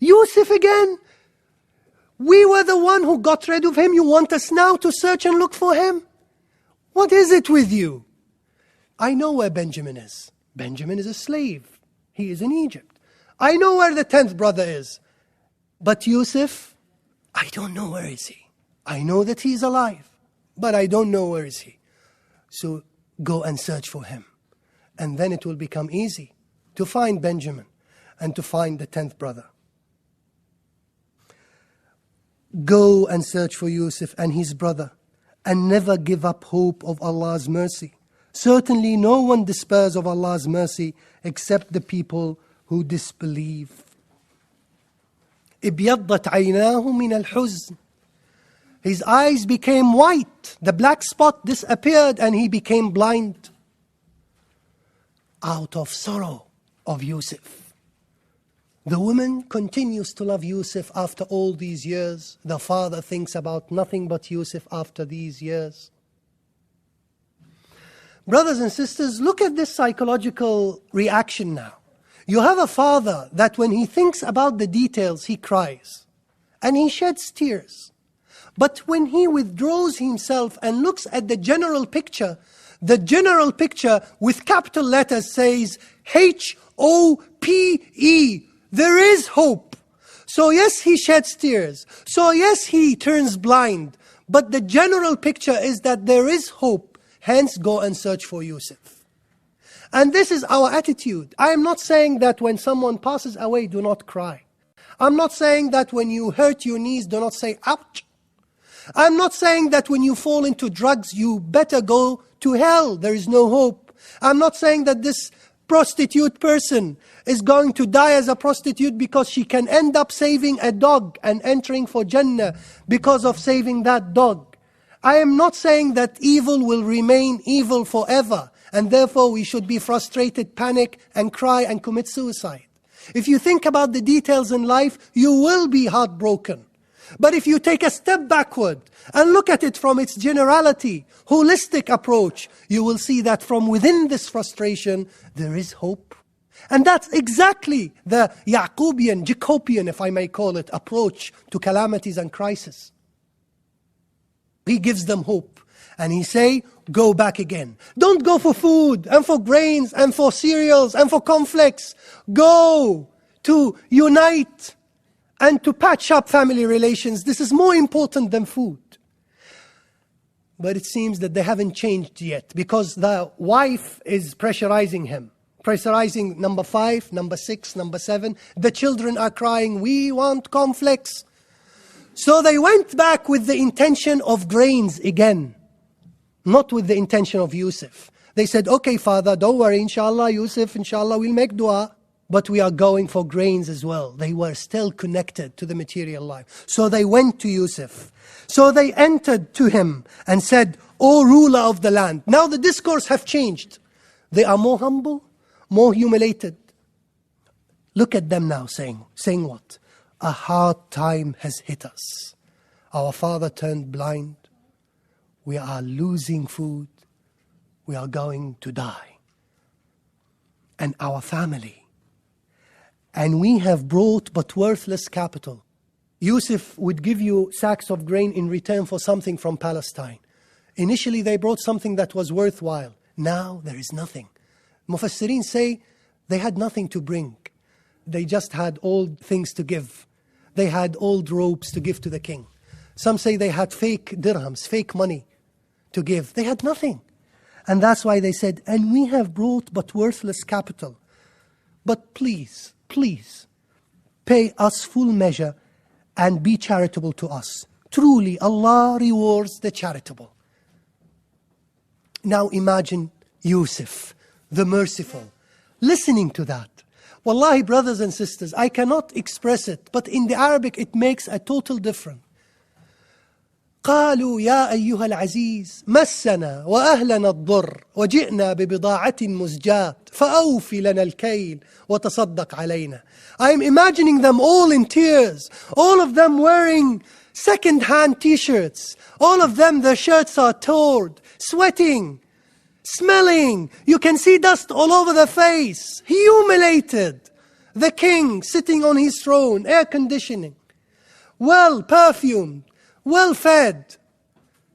Yusuf again? We were the one who got rid of him. You want us now to search and look for him? What is it with you? I know where Benjamin is. Benjamin is a slave. He is in Egypt. I know where the 10th brother is. But Yusuf, I don't know where is he. I know that he is alive, but I don't know where is he. So go and search for him. And then it will become easy to find Benjamin and to find the 10th brother. Go and search for Yusuf and his brother, and never give up hope of Allah's mercy. Certainly no one despairs of Allah's mercy except the people who disbelieve. ابيضت عيناه من الحزن. His eyes became white. The black spot disappeared and he became blind. Out of sorrow of Yusuf. The woman continues to love Yusuf after all these years. The father thinks about nothing but Yusuf after these years. Brothers and sisters, look at this psychological reaction now. You have a father that when he thinks about the details, he cries and he sheds tears. But when he withdraws himself and looks at the general picture with capital letters says H-O-P-E. There is hope. So yes, he sheds tears. So yes, he turns blind. But the general picture is that there is hope. Hence, go and search for Yusuf. And this is our attitude. I am not saying that when someone passes away, do not cry. I'm not saying that when you hurt your knees, do not say, ouch. I'm not saying that when you fall into drugs, you better go to hell. There is no hope. I'm not saying that this prostitute person is going to die as a prostitute because she can end up saving a dog and entering for Jannah because of saving that dog. I am not saying that evil will remain evil forever, and therefore we should be frustrated, panic, and cry and commit suicide. If you think about the details in life, you will be heartbroken. But if you take a step backward and look at it from its generality, holistic approach, you will see that from within this frustration, there is hope. And that's exactly the Yaqubian, Jacobian, if I may call it, approach to calamities and crisis. He gives them hope. And he say, go back again. Don't go for food and for grains and for cereals and for conflicts. Go to unite and to patch up family relations. This is more important than food. But it seems that they haven't changed yet, because the wife is pressurizing him. Pressurizing number 5, number 6, number 7. The children are crying, we want conflicts. So they went back with the intention of grains again, not with the intention of Yusuf. They said, okay, father, don't worry, inshallah, Yusuf, inshallah, we'll make dua. But we are going for grains as well. They were still connected to the material life. So they went to Yusuf. So they entered to him and said, O ruler of the land. Now the discourse have changed. They are more humble, more humiliated. Look at them now saying what? A hard time has hit us. Our father turned blind. We are losing food. We are going to die. And our family. And we have brought but worthless capital. Yusuf would give you sacks of grain in return for something from Palestine. Initially they brought something that was worthwhile. Now there is nothing. Mufassirin say they had nothing to bring. They just had old things to give. They had old robes to give to the king. Some say they had fake dirhams, fake money to give. They had nothing. And that's why they said, and we have brought but worthless capital. But please, pay us full measure and be charitable to us. Truly, Allah rewards the charitable. Now imagine Yusuf, the merciful, listening to that. Wallahi, brothers and sisters, I cannot express it, but in the Arabic it makes a total difference. قالوا يا أيها العزيز مسنا وأهلنا الضر وجئنا ببضاعة مزجاة فأوفي لنا الكيل وتصدق علينا. I am imagining them all in tears, all of them wearing second-hand t-shirts, all of them, their shirts are torn, sweating, smelling. You can see dust all over their face, humiliated. The king sitting on his throne, air conditioning, well perfumed, well fed,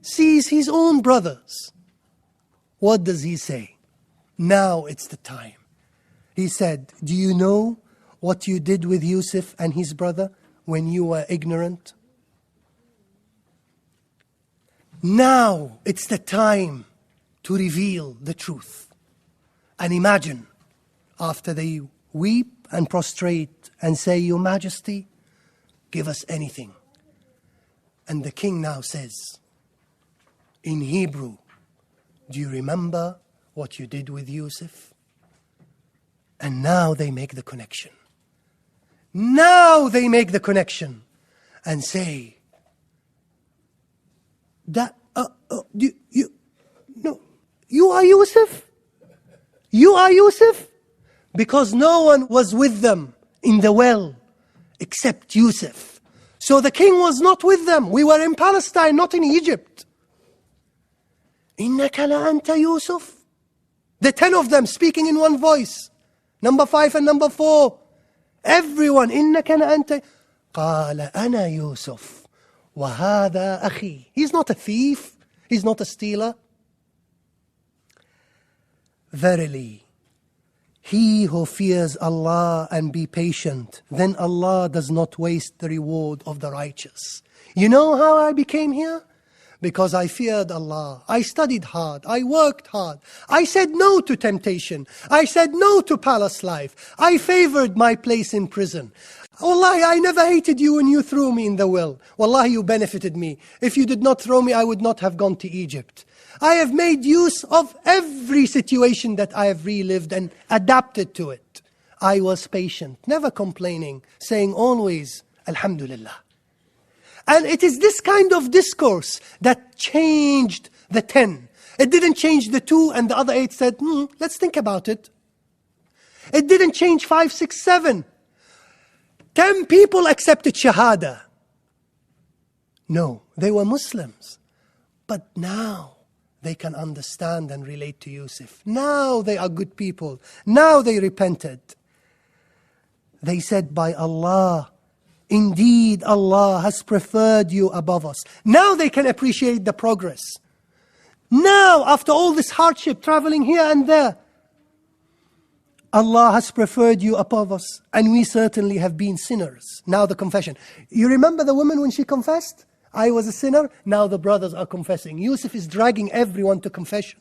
sees his own brothers. What does he say? Now it's the time. He said, do you know what you did with Yusuf and his brother when you were ignorant? Now it's the time to reveal the truth. And imagine, after they weep and prostrate and say, Your Majesty, give us anything. And the king now says, in Hebrew, do you remember what you did with Yusuf? And now they make the connection. Now they make the connection and say, that you are Yusuf? You are Yusuf? Because no one was with them in the well except Yusuf. So the king was not with them. We were in Palestine, not in Egypt. إِنَّكَ لَأَنْتَ Yusuf. The 10 of them speaking in one voice. Number 5 and number 4. Everyone, إِنَّكَ لَأَنْتَ. قَالَ أَنَا يُوسُف وَهَذَا أَخِي. He's not a thief. He's not a stealer. Verily, he who fears Allah and be patient, then Allah does not waste the reward of the righteous. You know how I became here? because I feared Allah. I studied hard. I worked hard. I said no to temptation. I said no to palace life. I favored my place in prison. Wallahi, I never hated you when you threw me in the well. Wallahi, you benefited me. If you did not throw me, I would not have gone to Egypt. I have made use of every situation that I have relived and adapted to it. I was patient, never complaining, saying always, Alhamdulillah. And it is this kind of discourse that changed the 10. It didn't change the 2 and the other 8 said, let's think about it. It didn't change 5, 6, 7. 10 people accepted Shahada. No, they were Muslims. But now they can understand and relate to Yusuf. Now they are good people. Now they repented. They said, by Allah, indeed Allah has preferred you above us. Now they can appreciate the progress. Now, after all this hardship, traveling here and there, Allah has preferred you above us, and we certainly have been sinners. Now the confession. You remember the woman when she confessed? I was a sinner. Now the brothers are confessing. Yusuf is dragging everyone to confession.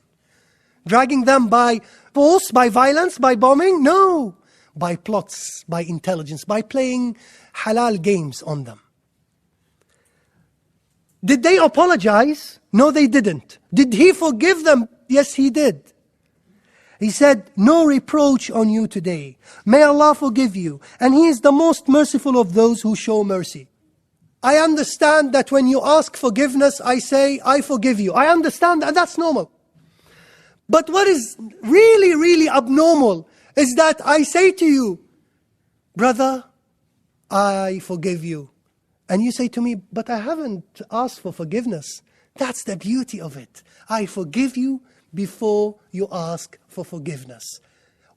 Dragging them by force, by violence, by bombing? No. By plots, by intelligence, by playing halal games on them. Did they apologize? No, they didn't. Did he forgive them? Yes, he did. He said, no reproach on you today. May Allah forgive you. And He is the most merciful of those who show mercy. I understand that when you ask forgiveness, I say, I forgive you. I understand that, that's normal. But what is really, really abnormal is that I say to you, brother, I forgive you. And you say to me, but I haven't asked for forgiveness. That's the beauty of it. I forgive you before you ask for forgiveness.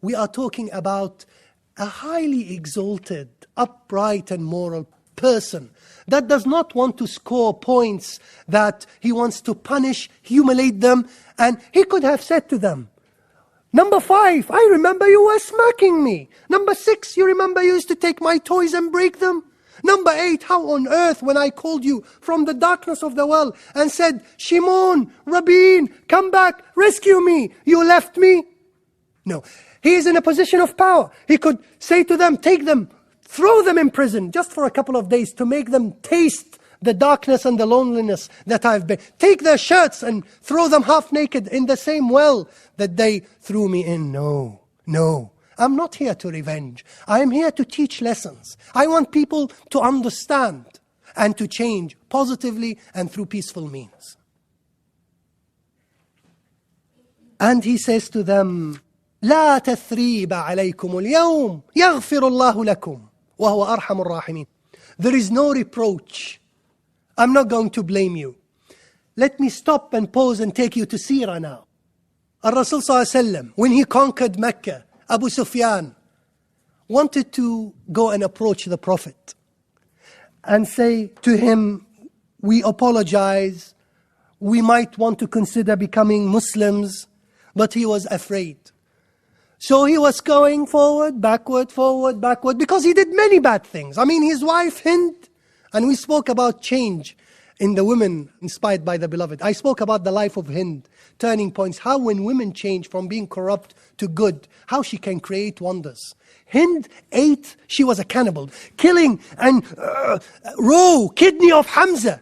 We are talking about a highly exalted, upright and moral person that does not want to score points, that he wants to punish, humiliate them. And he could have said to them, number 5, I remember you were smacking me. Number 6, you remember you used to take my toys and break them. Number 8, how on earth when I called you from the darkness of the well and said, Shimon, Rabin, come back, rescue me, you left me? No, he is in a position of power. He could say to them, take them, throw them in prison just for a couple of days to make them taste the darkness and the loneliness that I've been. Take their shirts and throw them half naked in the same well that they threw me in. No, no. I'm not here to revenge. I am here to teach lessons. I want people to understand and to change positively and through peaceful means. And he says to them, لا تثريب عليكم اليوم يغفر الله لكم وهو أرحم الراحمين. There is no reproach. I'm not going to blame you. Let me stop and pause and take you to Sirah now. Al-Rasul sallallahu alayhi wa sallam, when he conquered Mecca, Abu Sufyan wanted to go and approach the Prophet and say to him, we apologize, we might want to consider becoming Muslims, but he was afraid. So he was going forward, backward, because he did many bad things. I mean, his wife Hind, and we spoke about change in the women inspired by the beloved. I spoke about the life of Hind, turning points, how when women change from being corrupt to good, how she can create wonders. Hind ate, she was a cannibal, killing and raw kidney of Hamza.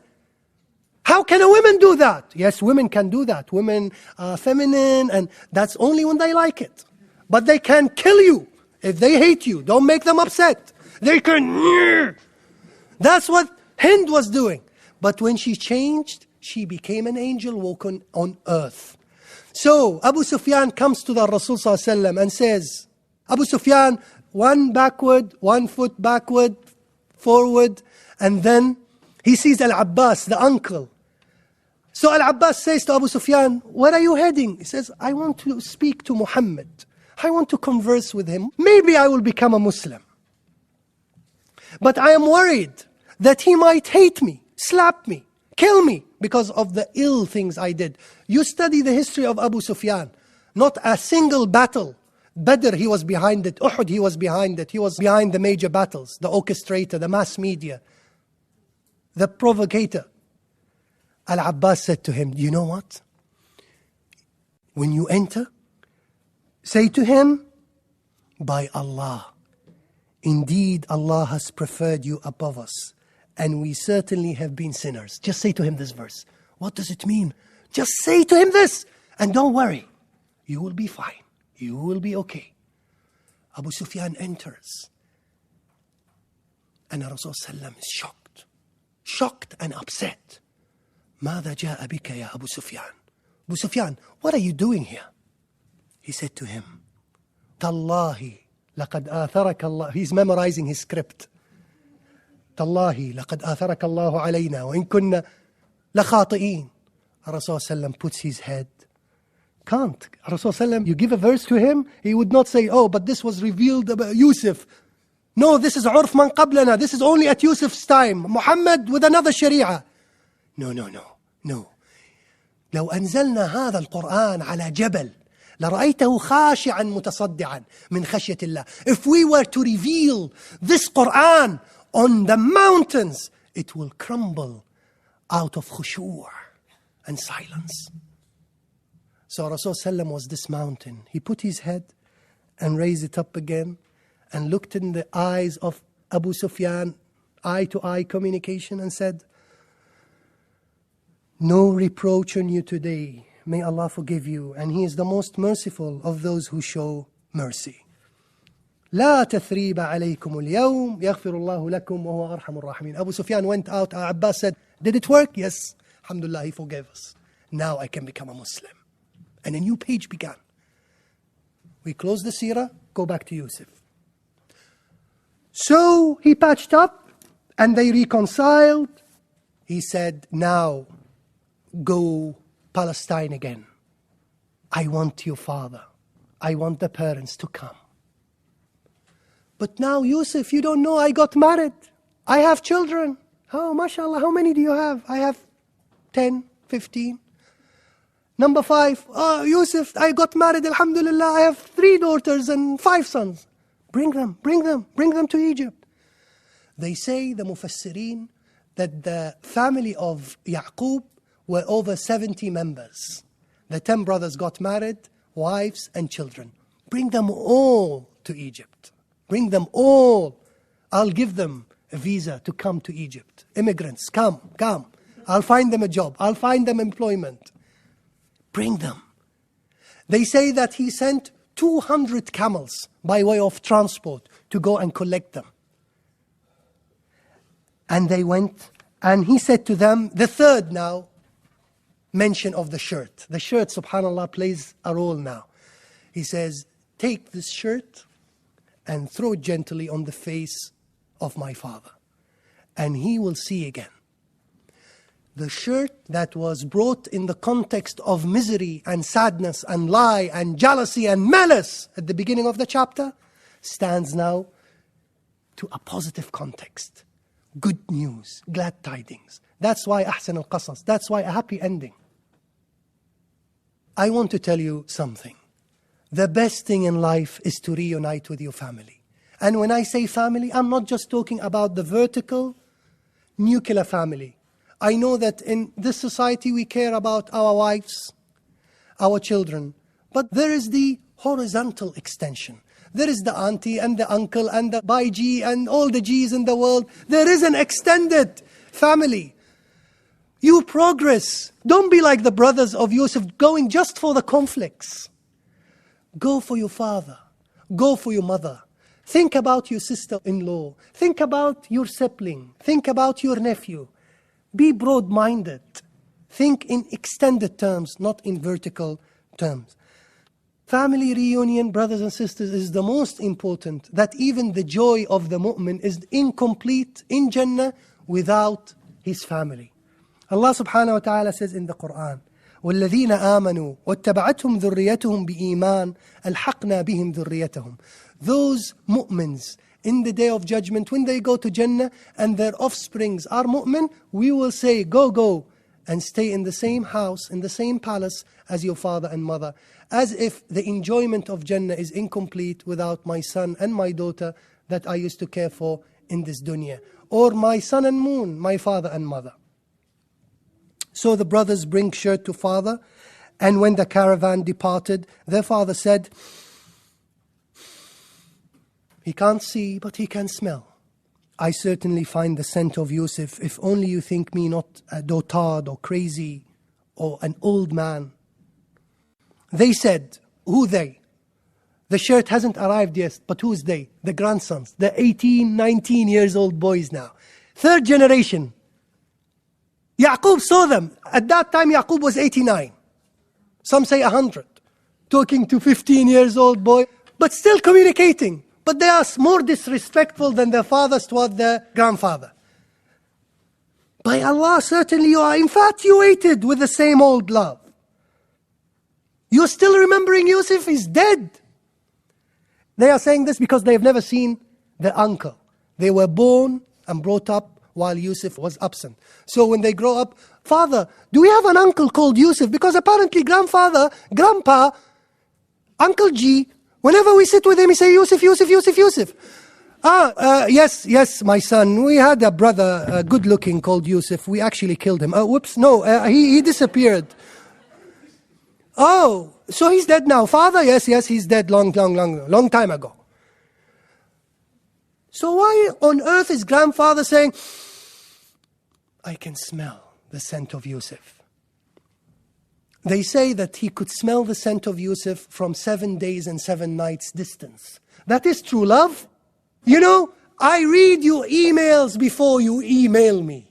How can a woman do that? Yes, women can do that. Women are feminine, and that's only when they like it. But they can kill you if they hate you. Don't make them upset. They can. That's what Hind was doing. But when she changed, she became an angel walking on earth. So Abu Sufyan comes to the Rasul sallallahu alaihi wasallam and says, Abu Sufyan, one backward, 1 foot backward, forward, and then he sees Al-Abbas, the uncle. So Al-Abbas says to Abu Sufyan, where are you heading? He says, I want to speak to Muhammad. I want to converse with him. Maybe I will become a Muslim. But I am worried that he might hate me, slap me, kill me because of the ill things I did. You study the history of Abu Sufyan. Not a single battle. Badr, he was behind it. Uhud, he was behind it. He was behind the major battles, the orchestrator, the mass media, the provocator. Al-Abbas said to him, you know what? When you enter, say to him, by Allah, indeed Allah has preferred you above us, and we certainly have been sinners. Just say to him this verse. What does it mean? Just say to him this, and don't worry. You will be fine. You will be okay. Abu Sufyan enters, and Rasul sallam is shocked and upset. ماذا جاء بك يا أبو سفيان? Abu Sufyan, what are you doing here? He said to him, تالله لقد آثرك الله. He's memorizing his script. تالله لقد آثرك الله علينا وإن كنا لخاطئين. Rasul sallam puts his head. Can't. Rasul sallam, you give a verse to him, he would not say, oh, but this was revealed about Yusuf. No, this is عرف من قبلنا. This is only at Yusuf's time. Muhammad with another sharia. No. لو أنزلنا هذا القرآن على جبل لرأيته خاشعا متصدعا من خشية الله. If we were to reveal this Quran on the mountains, it will crumble out of khushu' and silence. So Rasul sallam was this mountain. He put his head and raised it up again and looked in the eyes of Abu Sufyan, eye-to-eye communication, and said, no reproach on you today. May Allah forgive you. And He is the most merciful of those who show mercy. لا تثريب عليكم اليوم يغفر الله لكم وهو أرحم الراحمين. Abu Sufyan went out. Abbas said, did it work? Yes. Alhamdulillah, he forgave us. Now I can become a Muslim. And a new page began. We close the seerah, go back to Yusuf. So he patched up and they reconciled. He said, now go Palestine again. I want your father. I want the parents to come. But now, Yusuf, you don't know I got married. I have children. Oh, mashallah, how many do you have? I have 10, 15. Number 5, oh, Yusuf, I got married, alhamdulillah. I have 3 daughters and 5 sons. Bring them to Egypt. They say, the Mufassirin, that the family of Yaqub were over 70 members. The 10 brothers got married, wives and children. Bring them all to Egypt. Bring them all. I'll give them a visa to come to Egypt. Immigrants, come. I'll find them a job. I'll find them employment. Bring them. They say that he sent 200 camels by way of transport to go and collect them. And they went, and he said to them, the third now, mention of the shirt. The shirt, subhanAllah, plays a role now. He says, take this shirt and throw it gently on the face of my father, and he will see again. The shirt that was brought in the context of misery and sadness and lie and jealousy and malice at the beginning of the chapter stands now to a positive context. Good news, glad tidings. That's why ahsan al-qasas. That's why a happy ending. I want to tell you something. The best thing in life is to reunite with your family. And when I say family, I'm not just talking about the vertical, nuclear family. I know that in this society we care about our wives, our children. But there is the horizontal extension. There is the auntie and the uncle and the baiji and all the G's in the world. There is an extended family. You progress. Don't be like the brothers of Yusuf going just for the conflicts. Go for your father. Go for your mother. Think about your sister-in-law. Think about your sibling. Think about your nephew. Be broad-minded. Think in extended terms, not in vertical terms. Family reunion, brothers and sisters, is the most important. That even the joy of the mu'min is incomplete in Jannah without his family. Allah subhanahu wa ta'ala says in the Qur'an, وَالَّذِينَ آمَنُوا وَاتَّبَعَتْهُمْ ذُرِّيَّتُهُمْ بِإِيمَانٍ أَلْحَقْنَا بِهِمْ ذُرِّيَّتَهُمْ. Those mu'mins, in the day of judgment, when they go to Jannah and their offsprings are mu'min, we will say, go and stay in the same house, in the same palace as your father and mother. As if the enjoyment of Jannah is incomplete without my son and my daughter that I used to care for in this dunya. Or my sun and moon, my father and mother. So the brothers bring shirt to father. And when the caravan departed, their father said, he can't see, but he can smell. I certainly find the scent of Yusuf, if only you think me not a dotard or crazy or an old man. They said, who they? The shirt hasn't arrived yet, but who's they? The grandsons, the 18, 19 years old boys now. Third generation. Yaqub saw them. At that time, Yaqub was 89. Some say 100. Talking to 15 years old boy, but still communicating. But they are more disrespectful than their fathers toward their grandfather. By Allah, certainly you are infatuated with the same old love. You're still remembering Yusuf is dead. They are saying this because they have never seen their uncle. They were born and brought up while Yusuf was absent. So when they grow up, father, do we have an uncle called Yusuf? Because apparently grandpa, Uncle G, whenever we sit with him, he say, Yusuf, Yusuf, Yusuf, Yusuf. Yes, my son. We had a brother, good looking, called Yusuf. We actually killed him. Whoops, no, he disappeared. Oh, so he's dead now. Father, yes, he's dead long time ago. So why on earth is grandfather saying, I can smell the scent of Yusuf? They say that he could smell the scent of Yusuf from 7 days and 7 nights distance. That is true love. You know, I read your emails before you email me.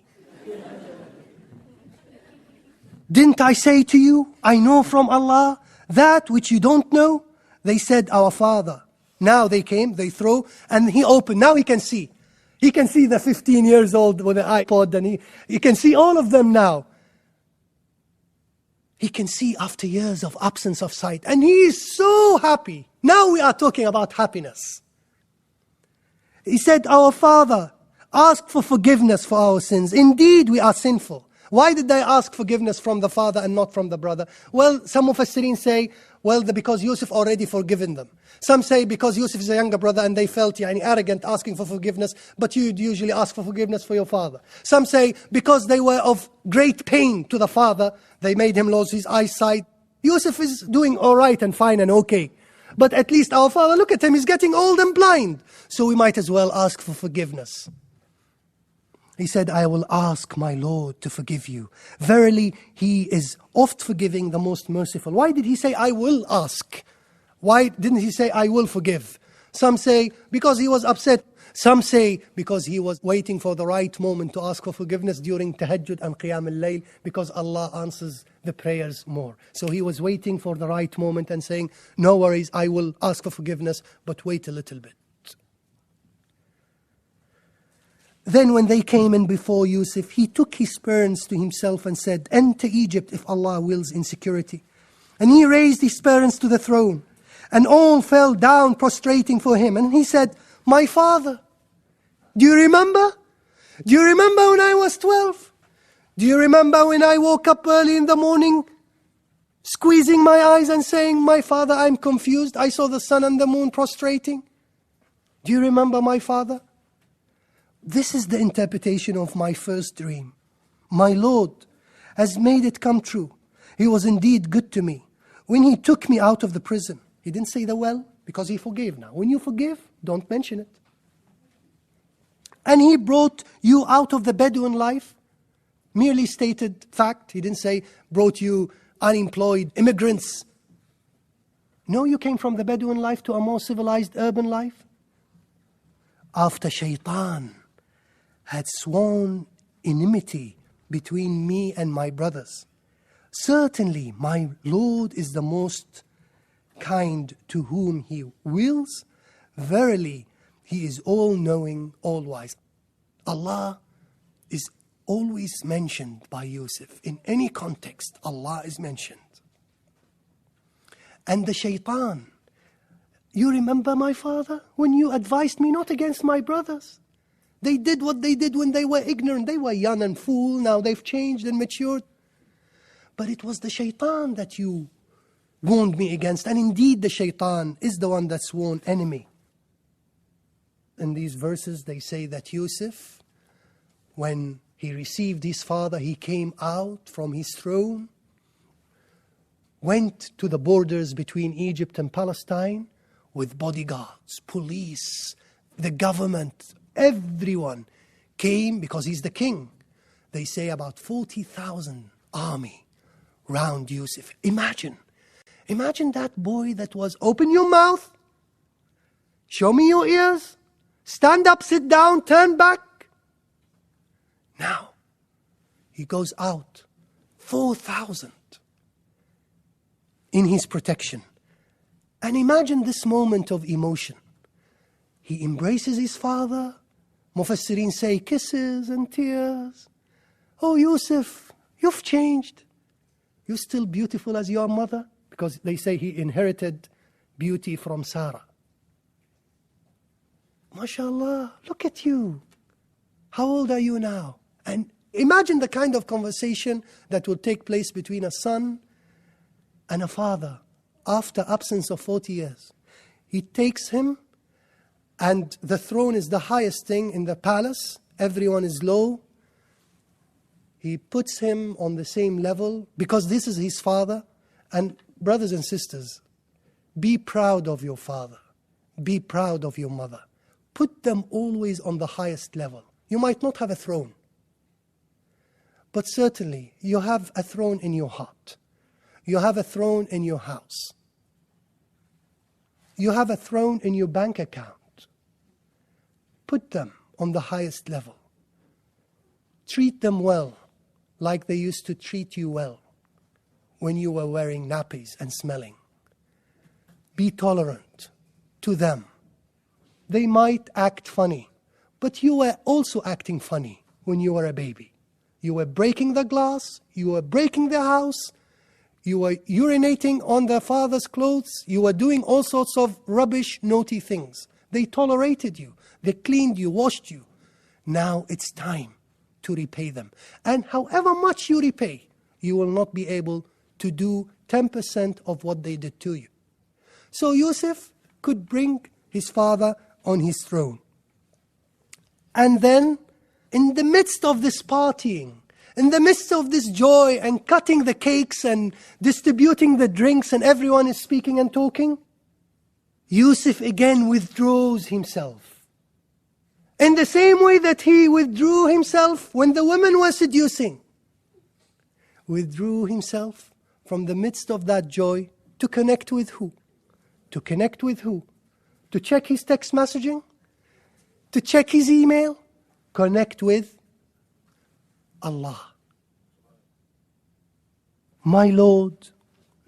Didn't I say to you, I know from Allah that which you don't know? They said, our father. Now they came, they throw, and he opened. Now he can see. He can see the 15 years old with the iPod, and he can see all of them now. He can see after years of absence of sight. And he is so happy. Now we are talking about happiness. He said, our father, ask for forgiveness for our sins. Indeed, we are sinful. Why did they ask forgiveness from the father and not from the brother? Well, some of us say, because Yusuf already forgiven them. Some say because Yusuf is a younger brother and they felt arrogant asking for forgiveness, but you'd usually ask for forgiveness for your father. Some say because they were of great pain to the father, they made him lose his eyesight. Yusuf is doing all right and fine and okay. But at least our father, look at him, he's getting old and blind. So we might as well ask for forgiveness. He said, I will ask my Lord to forgive you. Verily, He is oft forgiving, the most merciful. Why did He say, I will ask? Why didn't He say, I will forgive? Some say, because He was upset. Some say, because He was waiting for the right moment to ask for forgiveness during tahajjud and qiyam al-layl, because Allah answers the prayers more. So He was waiting for the right moment and saying, no worries, I will ask for forgiveness, but wait a little bit. Then when they came in before Yusuf, he took his parents to himself and said, enter Egypt if Allah wills in security. And he raised his parents to the throne, and all fell down prostrating for him. And he said, my father, do you remember? Do you remember when I was 12? Do you remember when I woke up early in the morning, squeezing my eyes and saying, my father, I'm confused. I saw the sun and the moon prostrating. Do you remember my father? This is the interpretation of my first dream. My Lord has made it come true. He was indeed good to me. When He took me out of the prison, He didn't say the well, because He forgave now. When you forgive, don't mention it. And He brought you out of the Bedouin life, merely stated fact. He didn't say, brought you unemployed immigrants. No, you came from the Bedouin life to a more civilized urban life. After Shaitan had sworn enmity between me and my brothers, certainly my Lord is the most kind to whom He wills. Verily, He is all-knowing, all-wise. Allah is always mentioned by Yusuf. In any context, Allah is mentioned. And the Shaitan, you remember my father when you advised me not against my brothers? They did what they did when they were ignorant. They were young and fool. Now they've changed and matured. But it was the Shaitan that you warned me against. And indeed the Shaitan is the one that's sworn enemy. In these verses they say that Yusuf, when He received his father, he came out from his throne, went to the borders between Egypt and Palestine with bodyguards, police, the government, everyone came because he's the king. They say about 40,000 army round Yusuf. Imagine that boy that was, open your mouth, show me your ears, stand up, sit down, turn back. Now, he goes out, 4,000 in his protection. And imagine this moment of emotion. He embraces his father. Mufassirin say kisses and tears. Oh, Yusuf, you've changed. You're still beautiful as your mother. Because they say he inherited beauty from Sarah. MashaAllah, look at you. How old are you now? And imagine the kind of conversation that will take place between a son and a father after absence of 40 years. He takes him, and the throne is the highest thing in the palace. Everyone is low. He puts him on the same level because this is his father. And brothers and sisters, be proud of your father. Be proud of your mother. Put them always on the highest level. You might not have a throne, but certainly you have a throne in your heart. You have a throne in your house. You have a throne in your bank account. Put them on the highest level. Treat them well, like they used to treat you well when you were wearing nappies and smelling. Be tolerant to them. They might act funny, but you were also acting funny when you were a baby. You were breaking the glass, you were breaking the house, you were urinating on their father's clothes, you were doing all sorts of rubbish, naughty things. They tolerated you, they cleaned you, washed you. Now it's time to repay them. And however much you repay, you will not be able to do 10% of what they did to you. So Yusuf could bring his father on his throne. And then, in the midst of this partying, in the midst of this joy and cutting the cakes and distributing the drinks and everyone is speaking and talking, Yusuf again withdraws himself. In the same way that he withdrew himself when the women were seducing. Withdrew himself from the midst of that joy to connect with who? To connect with who? To check his text messaging? To check his email? Connect with Allah. My Lord.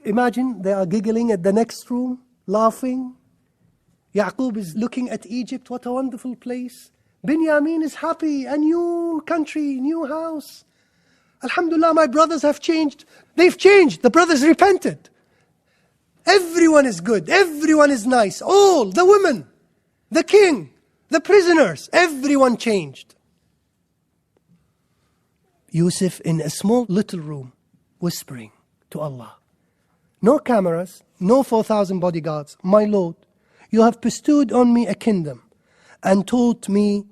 Imagine they are giggling at the next room, laughing. Yaqub is looking at Egypt, what a wonderful place. Binyamin is happy, a new country, new house. Alhamdulillah, my brothers have changed. They've changed. The brothers repented. Everyone is good. Everyone is nice. All, the women, the king, the prisoners, everyone changed. Yusuf in a small little room, whispering to Allah. No cameras, no 4,000 bodyguards. My Lord, you have bestowed on me a kingdom and taught me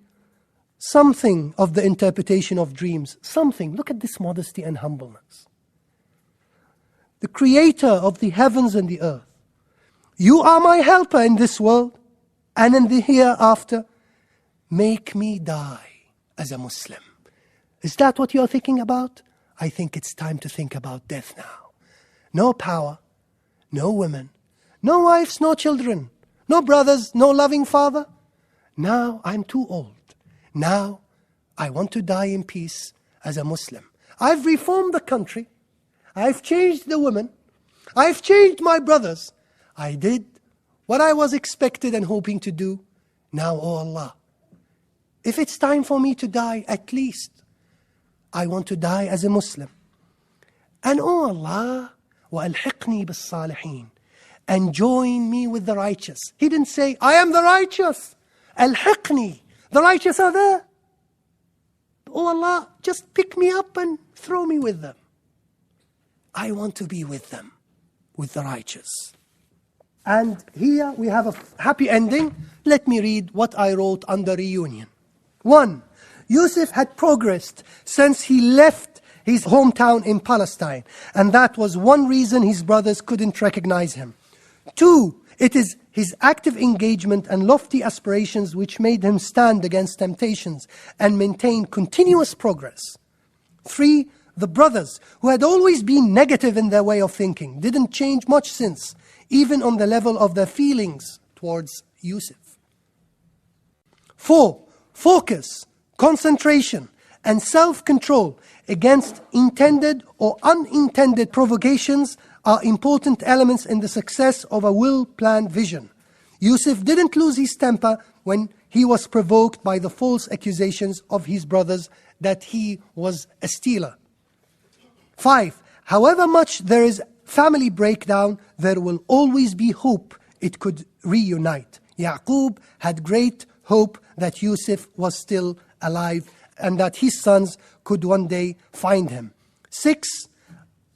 something of the interpretation of dreams. Something. Look at this modesty and humbleness. The creator of the heavens and the earth. You are my helper in this world and in the hereafter. Make me die as a Muslim. Is that what you are thinking about? I think it's time to think about death now. No power, no women, no wives, no children, no brothers, no loving father. Now I'm too old. Now I want to die in peace as a Muslim. I've reformed the country. I've changed the women. I've changed my brothers. I did what I was expected and hoping to do. Now, oh Allah, if it's time for me to die, at least I want to die as a Muslim. And oh Allah, وَأَلْحِقْنِي بِالصَّالِحِينَ, and join me with the righteous. He didn't say, I am the righteous. Al-Hiqni, the righteous are there. Oh Allah, just pick me up and throw me with them. I want to be with them, with the righteous. And here we have a happy ending. Let me read what I wrote under reunion. 1. Yusuf had progressed since he left his hometown in Palestine, and that was one reason his brothers couldn't recognize him. 2, it is his active engagement and lofty aspirations which made him stand against temptations and maintain continuous progress. 3, the brothers, who had always been negative in their way of thinking, didn't change much since, even on the level of their feelings towards Yusuf. 4, focus, concentration, and self-control against intended or unintended provocations are important elements in the success of a well-planned vision. Yusuf didn't lose his temper when he was provoked by the false accusations of his brothers that he was a stealer. 5, however much there is family breakdown, there will always be hope it could reunite. Yaqub had great hope that Yusuf was still alive and that his sons could one day find him. 6,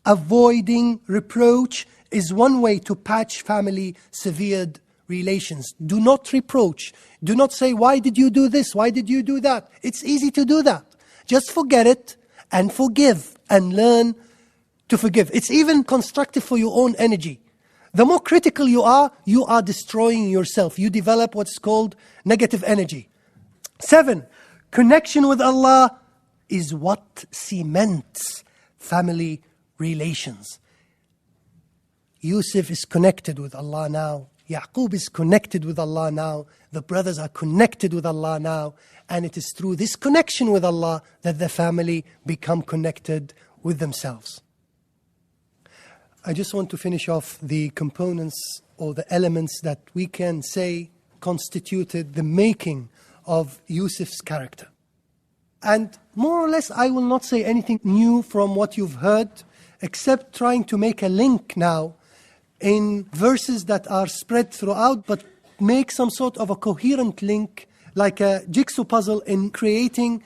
avoiding reproach is one way to patch family severed relations. Do not reproach. Do not say, why did you do this? Why did you do that? It's easy to do that. Just forget it and forgive and learn to forgive. It's even constructive for your own energy. The more critical you are destroying yourself. You develop what's called negative energy. 7, connection with Allah is what cements family relations. Yusuf is connected with Allah now. Yaqub is connected with Allah now. The brothers are connected with Allah now. And it is through this connection with Allah that the family become connected with themselves. I just want to finish off the components or the elements that we can say constituted the making of Yusuf's character. And more or less, I will not say anything new from what you've heard, except trying to make a link now in verses that are spread throughout, but make some sort of a coherent link, like a jigsaw puzzle, in creating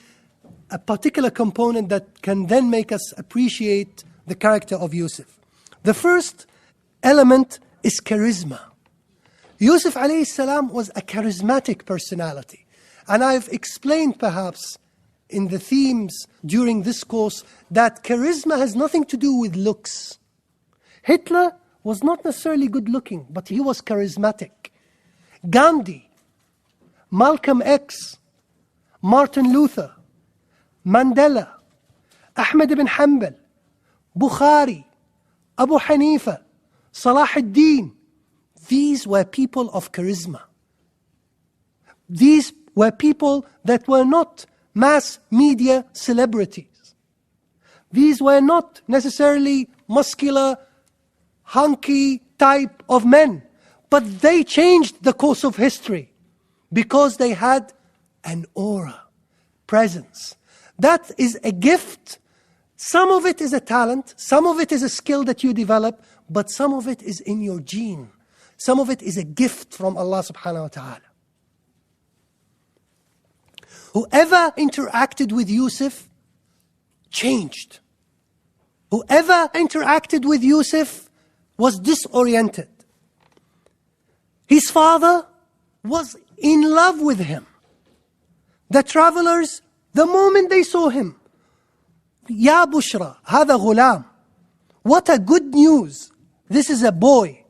a particular component that can then make us appreciate the character of Yusuf. The first element is charisma. Yusuf alayhi salam was a charismatic personality. And I've explained perhaps in the themes during this course that charisma has nothing to do with looks. Hitler was not necessarily good looking, but he was charismatic. Gandhi, Malcolm X, Martin Luther, Mandela, Ahmed ibn Hanbal, Bukhari, Abu Hanifa, Salah ad-Din. These were people of charisma. These were people that were not mass media celebrities. These were not necessarily muscular, hunky type of men, but they changed the course of history because they had an aura, presence. That is a gift. Some of it is a talent, some of it is a skill that you develop, but some of it is in your gene. Some of it is a gift from Allah subhanahu wa ta'ala. Whoever interacted with Yusuf changed. Whoever interacted with Yusuf was disoriented. His father was in love with him. The travelers, the moment they saw him, Ya Bushra, hada ghulam. What a good news. This is a boy.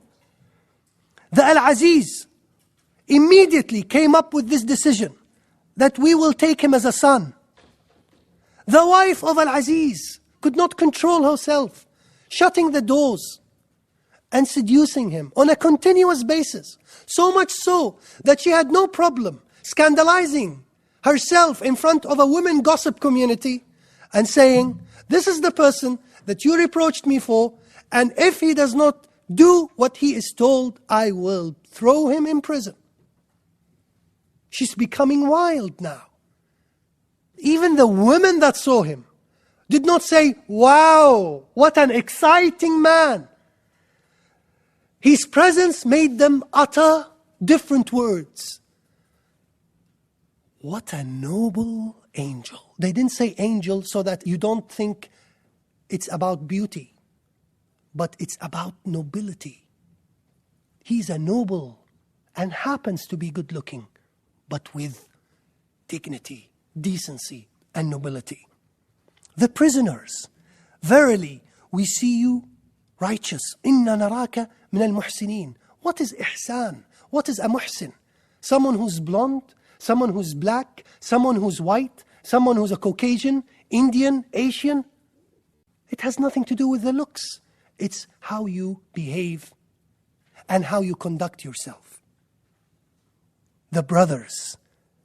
The al-Aziz immediately came up with this decision that we will take him as a son. The wife of al-Aziz could not control herself, shutting the doors and seducing him on a continuous basis. So much so that she had no problem scandalizing herself in front of a women gossip community and saying, this is the person that you reproached me for, and if he does not do what he is told, I will throw him in prison. She's becoming wild now. Even the women that saw him did not say, wow, what an exciting man. His presence made them utter different words. What a noble angel. They didn't say angel so that you don't think it's about beauty, but it's about nobility. He's a noble and happens to be good looking, but with dignity, decency and nobility. The prisoners, verily, we see you righteous. Inna naraka min al-muhsinin. What is ihsan? What is a muhsin? Someone who's blonde, someone who's black, someone who's white, someone who's a Caucasian, Indian, Asian. It has nothing to do with the looks. It's how you behave and how you conduct yourself. The brothers,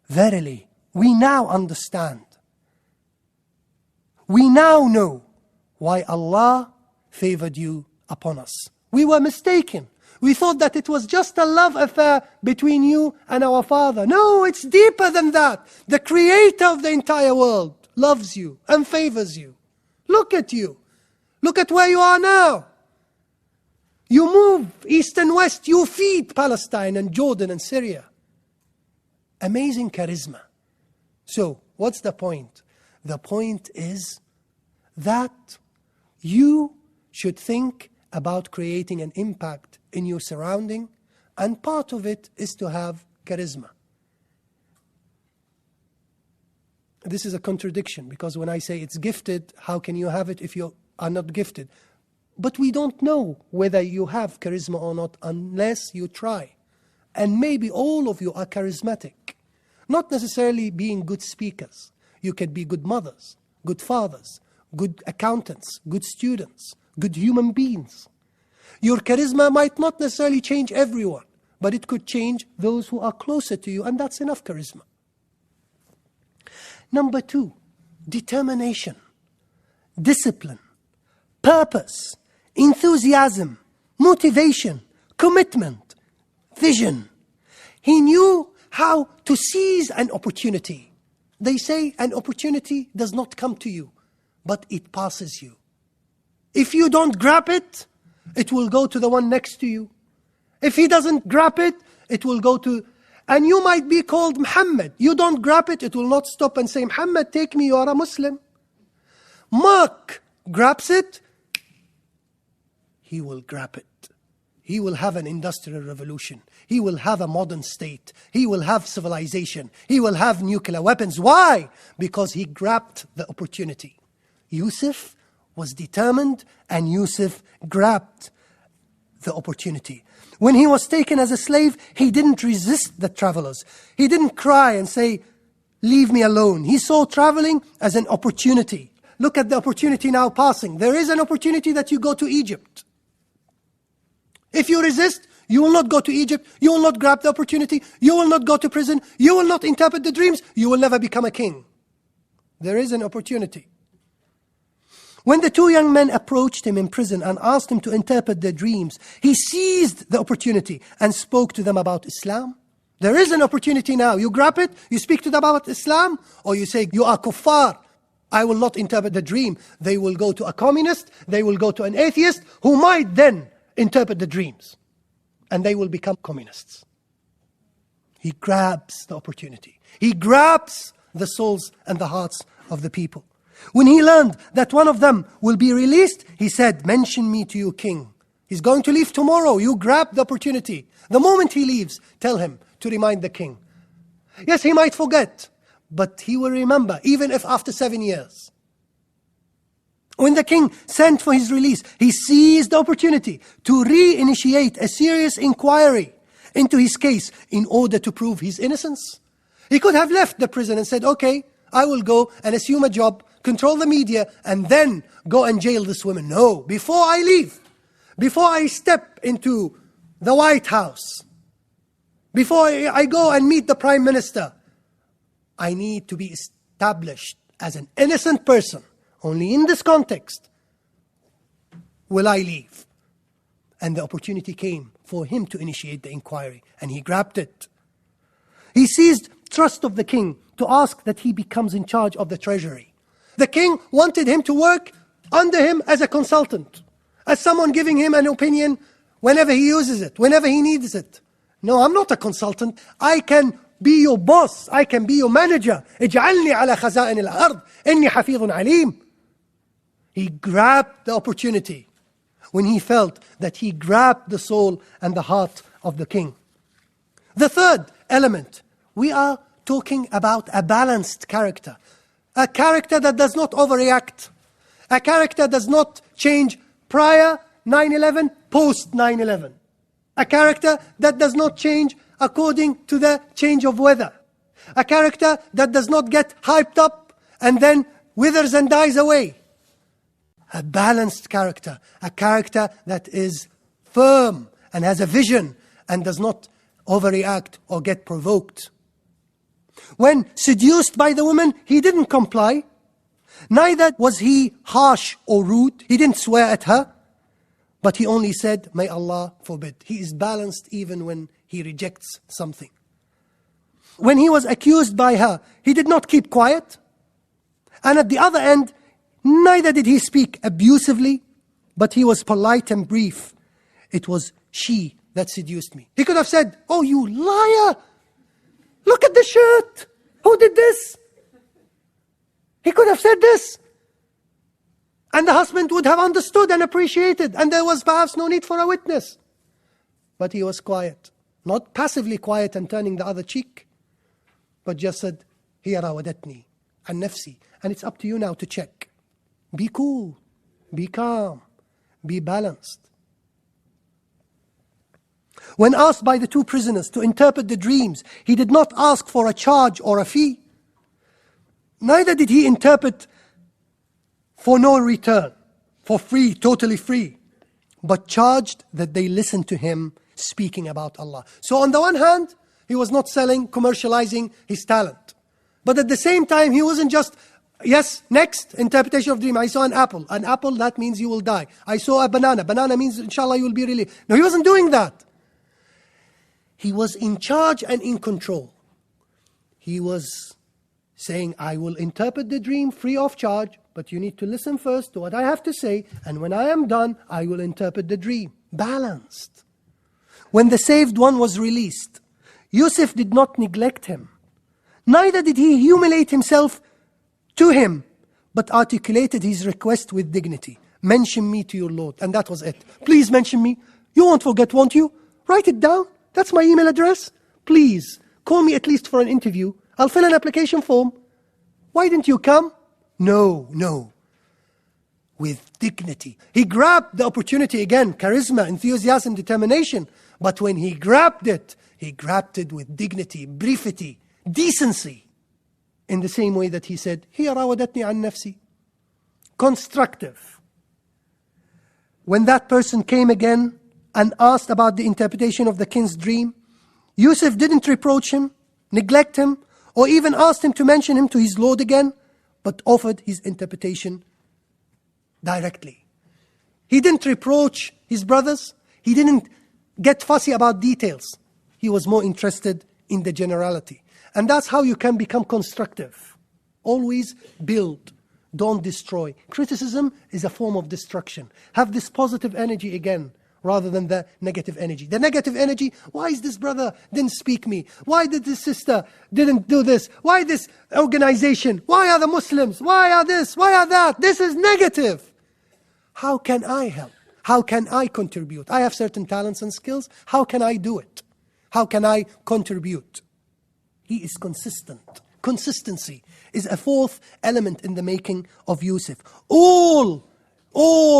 verily, we now understand. We now know why Allah favored you upon us. We were mistaken. We thought that it was just a love affair between you and our Father. No, it's deeper than that. The Creator of the entire world loves you and favors you. Look at you. Look at where you are now. You move east and west. You feed Palestine and Jordan and Syria. Amazing charisma. So, what's the point? The point is that you should think about creating an impact in your surrounding, and part of it is to have charisma. This is a contradiction, because when I say it's gifted, how can you have it if you are not gifted? But we don't know whether you have charisma or not unless you try. And maybe all of you are charismatic. Not necessarily being good speakers. You can be good mothers, good fathers, good accountants, good students, good human beings. Your charisma might not necessarily change everyone, but it could change those who are closer to you, and that's enough charisma. Number 2, determination, discipline, purpose, enthusiasm, motivation, commitment, vision. He knew how to seize an opportunity. They say an opportunity does not come to you, but it passes you. If you don't grab it, it will go to the one next to you. If he doesn't grab it, it will go to... And you might be called Muhammad. You don't grab it, it will not stop and say, Muhammad, take me, you are a Muslim. Mark grabs it, he will grab it. He will have an industrial revolution. He will have a modern state. He will have civilization. He will have nuclear weapons. Why? Because he grabbed the opportunity. Yusuf was determined, and Yusuf grabbed the opportunity. When he was taken as a slave, he didn't resist the travelers. He didn't cry and say, leave me alone. He saw traveling as an opportunity. Look at the opportunity now passing. There is an opportunity that you go to Egypt. If you resist, you will not go to Egypt. You will not grab the opportunity. You will not go to prison. You will not interpret the dreams. You will never become a king. There is an opportunity. When the 2 young men approached him in prison and asked him to interpret their dreams, he seized the opportunity and spoke to them about Islam. There is an opportunity now. You grab it, you speak to them about Islam, or you say, you are kuffar. I will not interpret the dream. They will go to a communist, they will go to an atheist, who might then interpret the dreams. And they will become communists. He grabs the opportunity. He grabs the souls and the hearts of the people. When he learned that one of them will be released, he said, mention me to your king. He's going to leave tomorrow. You grab the opportunity. The moment he leaves, tell him to remind the king. Yes, he might forget, but he will remember, even if after 7 years. When the king sent for his release, he seized the opportunity to reinitiate a serious inquiry into his case in order to prove his innocence. He could have left the prison and said, okay, I will go and assume a job, control the media, and then go and jail this woman. No, before I leave, before I step into the White House, before I go and meet the Prime Minister, I need to be established as an innocent person. Only in this context will I leave. And the opportunity came for him to initiate the inquiry, and he grabbed it. He seized trust of the king to ask that he becomes in charge of the treasury. The king wanted him to work under him as a consultant, as someone giving him an opinion whenever he uses it, whenever he needs it. No, I'm not a consultant. I can be your boss. I can be your manager. اجعلني على خزائن الأرض إني حفيظ عليم. He grabbed the opportunity when he felt that he grabbed the soul and the heart of the king. The third element, we are talking about a balanced character. A character that does not overreact. A character does not change prior 9/11, post 9/11. A character that does not change according to the change of weather. A character that does not get hyped up and then withers and dies away. A balanced character. A character that is firm and has a vision and does not overreact or get provoked. When seduced by the woman, he didn't comply. Neither was he harsh or rude. He didn't swear at her. But he only said, may Allah forbid. He is balanced even when he rejects something. When he was accused by her, he did not keep quiet. And at the other end, neither did he speak abusively, but he was polite and brief. It was she that seduced me. He could have said, oh, you liar! Look at the shirt! Who did this? He could have said this. And the husband would have understood and appreciated, and there was perhaps no need for a witness. But he was quiet. Not passively quiet and turning the other cheek, but just said, hiya rawadatni an nafsi. And it's up to you now to check. Be cool, be calm, be balanced. When asked by the two prisoners to interpret the dreams, he did not ask for a charge or a fee. Neither did he interpret for no return, for free, totally free, but charged that they listen to him speaking about Allah. So on the one hand, he was not selling, commercializing his talent. But at the same time, he wasn't just, yes, next, interpretation of dream. I saw an apple. An apple, that means you will die. I saw a banana. Banana means, inshallah, you will be released. No, he wasn't doing that. He was in charge and in control. He was saying, I will interpret the dream free of charge, but you need to listen first to what I have to say, and when I am done, I will interpret the dream. Balanced. When the saved one was released, Yusuf did not neglect him. Neither did he humiliate himself to him, but articulated his request with dignity. Mention me to your Lord. And that was it. Please mention me. You won't forget, won't you? Write it down. That's my email address. Please, call me at least for an interview. I'll fill an application form. Why didn't you come? No. With dignity. He grabbed the opportunity again. Charisma, enthusiasm, determination. But when he grabbed it with dignity, briefity, decency. In the same way that he said, hiya rawadatni an nafsi. Constructive. When that person came again and asked about the interpretation of the king's dream, Yusuf didn't reproach him, neglect him, or even asked him to mention him to his Lord again, but offered his interpretation directly. He didn't reproach his brothers. He didn't get fussy about details. He was more interested in the generality. And that's how you can become constructive. Always build, don't destroy. Criticism is a form of destruction. Have this positive energy again, rather than the negative energy. The negative energy, why is this brother didn't speak me? Why did this sister didn't do this? Why this organization? Why are the Muslims? Why are this? Why are that? This is negative. How can I help? How can I contribute? I have certain talents and skills. How can I do it? How can I contribute? He is consistent. Consistency is a fourth element in the making of Yusuf. All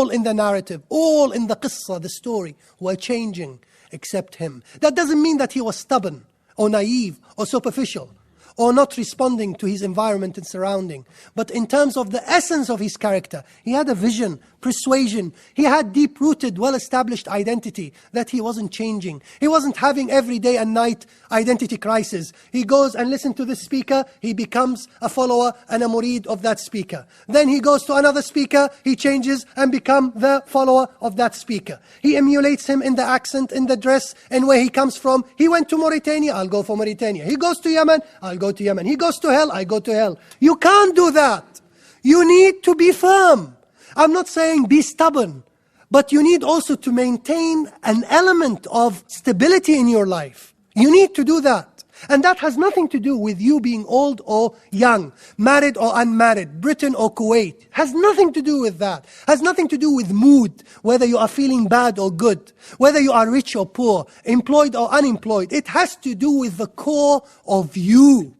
in the narrative, all in the qissa, the story, were changing except him. That doesn't mean that he was stubborn or naive or superficial or not responding to his environment and surrounding. But in terms of the essence of his character, he had a vision, persuasion. He had deep-rooted, well-established identity that he wasn't changing. He wasn't having every day and night identity crisis. He goes and listens to this speaker, he becomes a follower and a murid of that speaker. Then he goes to another speaker, he changes and becomes the follower of that speaker. He emulates him in the accent, in the dress, and where he comes from. He went to Mauritania, I'll go for Mauritania. He goes to Yemen, I'll go to Yemen. He goes to hell, I go to hell. You can't do that. You need to be firm. I'm not saying be stubborn, but you need also to maintain an element of stability in your life. You need to do that. And that has nothing to do with you being old or young, married or unmarried, Britain or Kuwait. Has nothing to do with that. Has nothing to do with mood, whether you are feeling bad or good, whether you are rich or poor, employed or unemployed. It has to do with the core of you.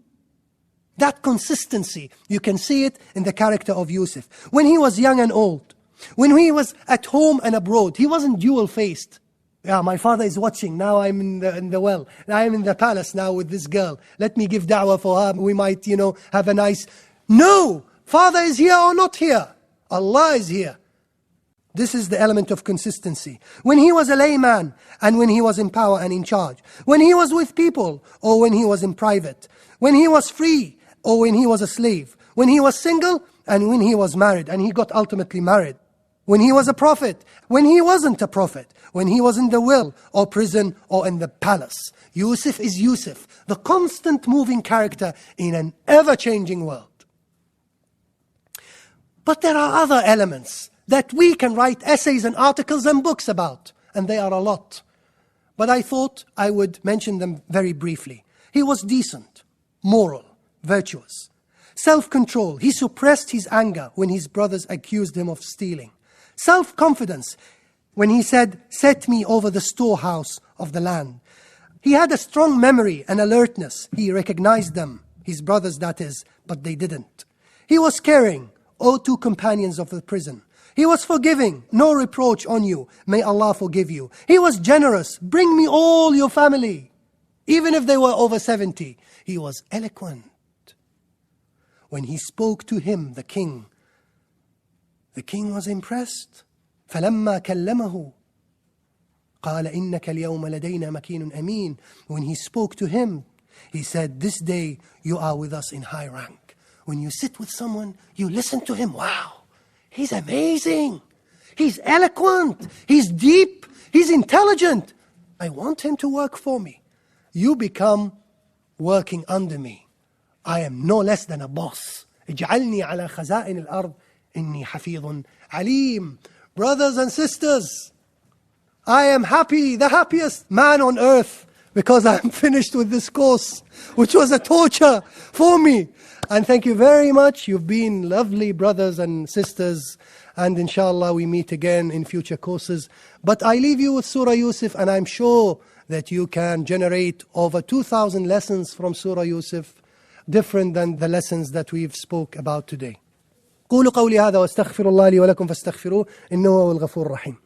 That consistency, you can see it in the character of Yusuf. When he was young and old, when he was at home and abroad, he wasn't dual-faced. Yeah, my father is watching, now I'm in the well. I am in the palace now with this girl. Let me give da'wah for her, we might, have a nice... No! Father is here or not here. Allah is here. This is the element of consistency. When he was a layman and when he was in power and in charge. When he was with people or when he was in private. When he was free or when he was a slave. When he was single and when he was married. And he got ultimately married. When he was a prophet, when he wasn't a prophet. When he was in the well or prison or in the palace. Yusuf is Yusuf, the constant moving character in an ever-changing world. But there are other elements that we can write essays and articles and books about. And they are a lot. But I thought I would mention them very briefly. He was decent, moral, virtuous. Self-control. He suppressed his anger when his brothers accused him of stealing. Self-confidence. When he said, set me over the storehouse of the land. He had a strong memory and alertness. He recognized them, his brothers that is, but they didn't. He was caring. O two companions of the prison. He was forgiving, no reproach on you, may Allah forgive you. He was generous, bring me all your family, even if they were over 70. He was eloquent. When he spoke to him, the king was impressed. فَلَمَّا كَلَّمَهُ قَالَ إِنَّكَ الْيَوْمَ لَدَيْنَا مَكِينٌ أَمِينٌ. When he spoke to him, he said, this day you are with us in high rank. When you sit with someone, you listen to him. Wow, he's amazing. He's eloquent. He's deep. He's intelligent. I want him to work for me. You become working under me. I am no less than a boss. اجعلني على خزائن الأرض إني حفيظ عليم. Brothers and sisters, I am happy, the happiest man on earth, because I'm finished with this course, which was a torture for me. And thank you very much. You've been lovely brothers and sisters. And inshallah we meet again in future courses. But I leave you with Surah Yusuf, and I'm sure that you can generate over 2,000 lessons from Surah Yusuf, different than the lessons that we've spoke about today. قولوا قولي هذا واستغفر الله لي ولكم فاستغفروه إنه هو الغفور الرحيم.